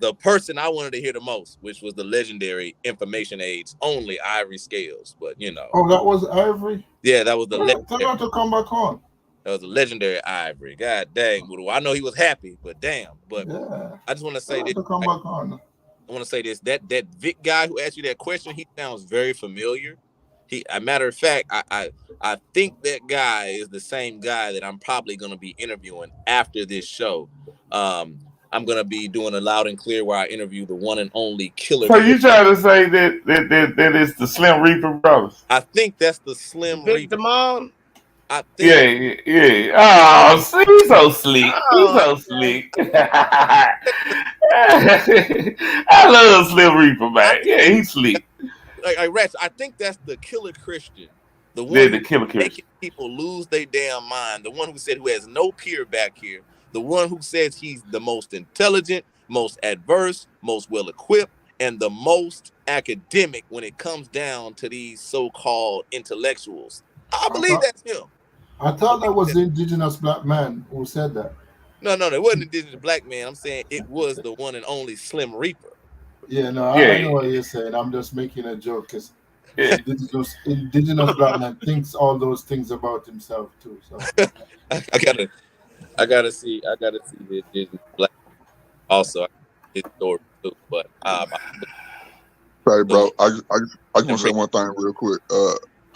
the person I wanted to hear the most, which was the legendary information aids only Ivory Scales. But you know, Oh, that was Ivory. yeah, that was the Tell her to come back on. That was a legendary Ivory. God dang, Mudawa. I know he was happy, but damn. But Yeah. I just want to say this. To come back on. I want to say this. That Vic guy who asked you that question, he sounds very familiar. A matter of fact, I think that guy is the same guy that I'm probably going to be interviewing after this show. I'm going to be doing a loud and clear where I interview the one and only killer. So you trying to say that it's the Slim Reaper brothers? I think that's the Slim Reaper. Damon? I think. Yeah. Oh, see, he's so slick. He's so slick. I love Slim Reaper, man. Yeah, he's slick. Like Rats, I think that's the killer Christian. The one the killer Christian. Making people lose their damn mind. The one who said who has no peer back here. The one who says he's the most intelligent, most adverse, most well-equipped, and the most academic when it comes down to these so-called intellectuals. I believe that's him. I thought that was the Indigenous Black Man who said that. No, it wasn't Indigenous Black Man. I'm saying it was the one and only Slim Reaper. Yeah, no, I know what you're saying. I'm just making a joke because Indigenous Black Man thinks all those things about himself too. So I gotta see the Indigenous Black also his story too. But hey, bro, I just want to say one thing real quick.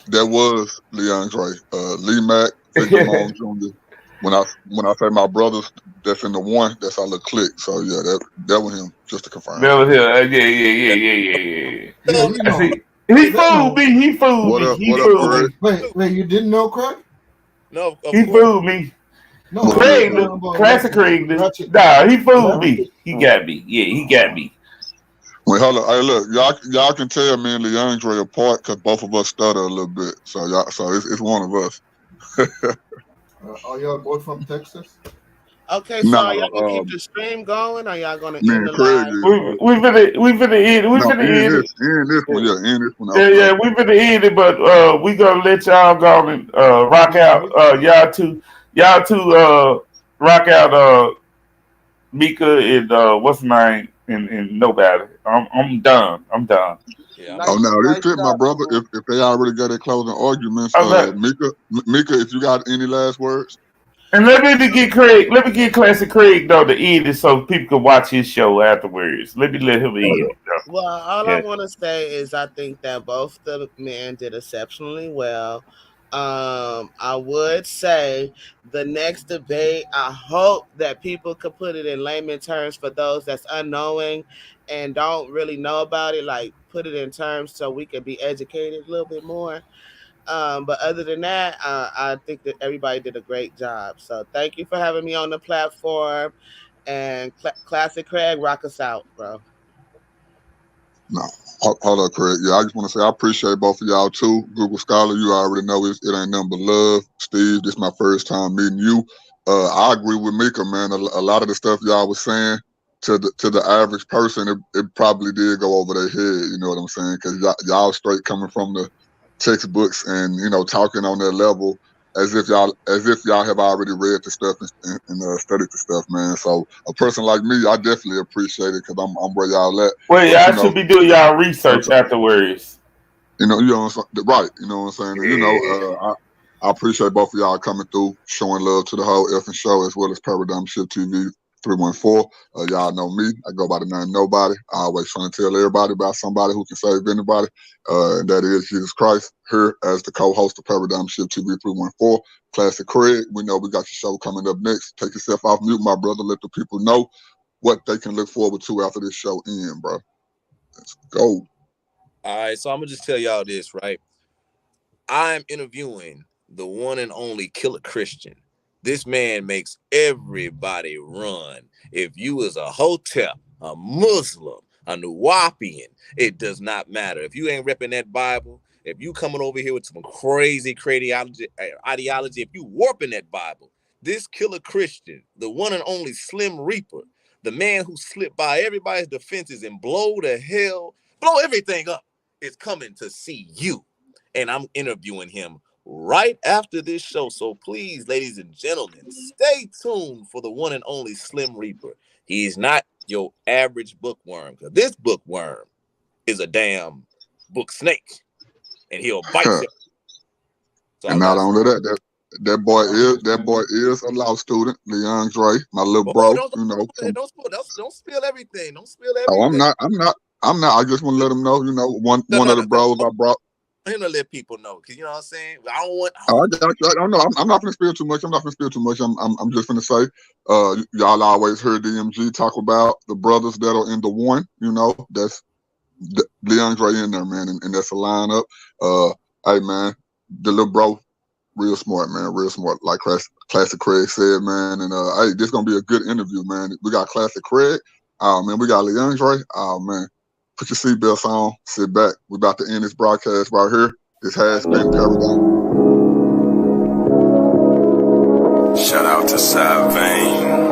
That was Leandre, Lee Mack, Victor Long Jr. When I say my brothers, that's in the one, that's our little clique. So yeah, that was him, just to confirm. That was him. Yeah. He fooled me. He fooled me. Wait, you didn't know Craig? No, he fooled me. No, Craig, classic Craig. Nah, he fooled me. He got me. Yeah, he got me. Wait, hold on. Hey, look, y'all can tell me and Leandre apart because both of us stutter a little bit. So it's one of us. Are y'all both from Texas? Okay, so are y'all gonna keep the stream going? Or are y'all gonna end the live? We finna end this one. Yeah, we finna end it, but we gonna let y'all go and rock out. Y'all two rock out Mika and what's her name and nobody. I'm done. Yeah. Oh no, this fit my brother. If they already got their closing arguments, Mika, if you got any last words. And let me get Classic Craig though to end it so people can watch his show afterwards. Let him end it. Well, all I want to say is I think that both the men did exceptionally well. I would say the next debate, I hope that people could put it in layman terms for those that's unknowing and don't really know about it, like put it in terms so we can be educated a little bit more. But other than that, I think that everybody did a great job. So thank you for having me on the platform. And Classic Craig, rock us out, bro. No, hold up, Craig. Yeah, I just want to say I appreciate both of y'all too. Google Scholar, you already know it ain't nothing but love. Steve, this is my first time meeting you. I agree with Mika, man. A lot of the stuff y'all was saying to the average person, it probably did go over their head. You know what I'm saying? Because y'all straight coming from the textbooks and talking on that level as if y'all have already read the stuff and studied the stuff, man. So a person like me, I definitely appreciate it because I'm where y'all at. Well, y'all should be doing y'all research afterwards. Right? You know what I'm saying? Yeah. I appreciate both of y'all coming through, showing love to the whole effing show as well as Paradigm Shift TV 314. Y'all know me. I go by the name Nobody. I always trying to tell everybody about somebody who can save anybody. And that is Jesus Christ, here as the co-host of Paradigm Shift TV 314. Classic Craig, we know we got your show coming up next. Take yourself off mute, my brother. Let the people know what they can look forward to after this show ends, bro. Let's go. All right, so I'm going to just tell y'all this, right? I'm interviewing the one and only Killer Christian, This man makes everybody run. If you was a Hotep, a Muslim, a Nuwapian, it does not matter. If you ain't repping that Bible, if you coming over here with some crazy ideology, if you warping that Bible, this killer Christian, the one and only Slim Reaper, the man who slipped by everybody's defenses and blow everything up, is coming to see you. And I'm interviewing him right after this show. So please, ladies and gentlemen, stay tuned for the one and only Slim Reaper. He's not your average bookworm, because this bookworm is a damn book snake, and he'll bite you. So and not only that boy is a law student, Leon Dre, my little bro. Don't spill everything. Don't spill everything. Oh, I'm not. I just want to let him know. One of the bros I brought. I'm gonna let people know, because you know what I'm saying. I don't know. I'm not gonna spill too much. I'm just gonna say, y'all always heard DMG talk about the brothers that are in the one. That's Leon Dre in there, man, and that's a lineup. Hey, man, the little bro, real smart, man, real smart. Like Classic Craig said, man, and hey, this gonna be a good interview, man. We got Classic Craig. Oh man, we got Leon Dre. Oh man. Put your seatbelts on, sit back. We're about to end this broadcast right here. This has been Paradigm. Shout out to Savane.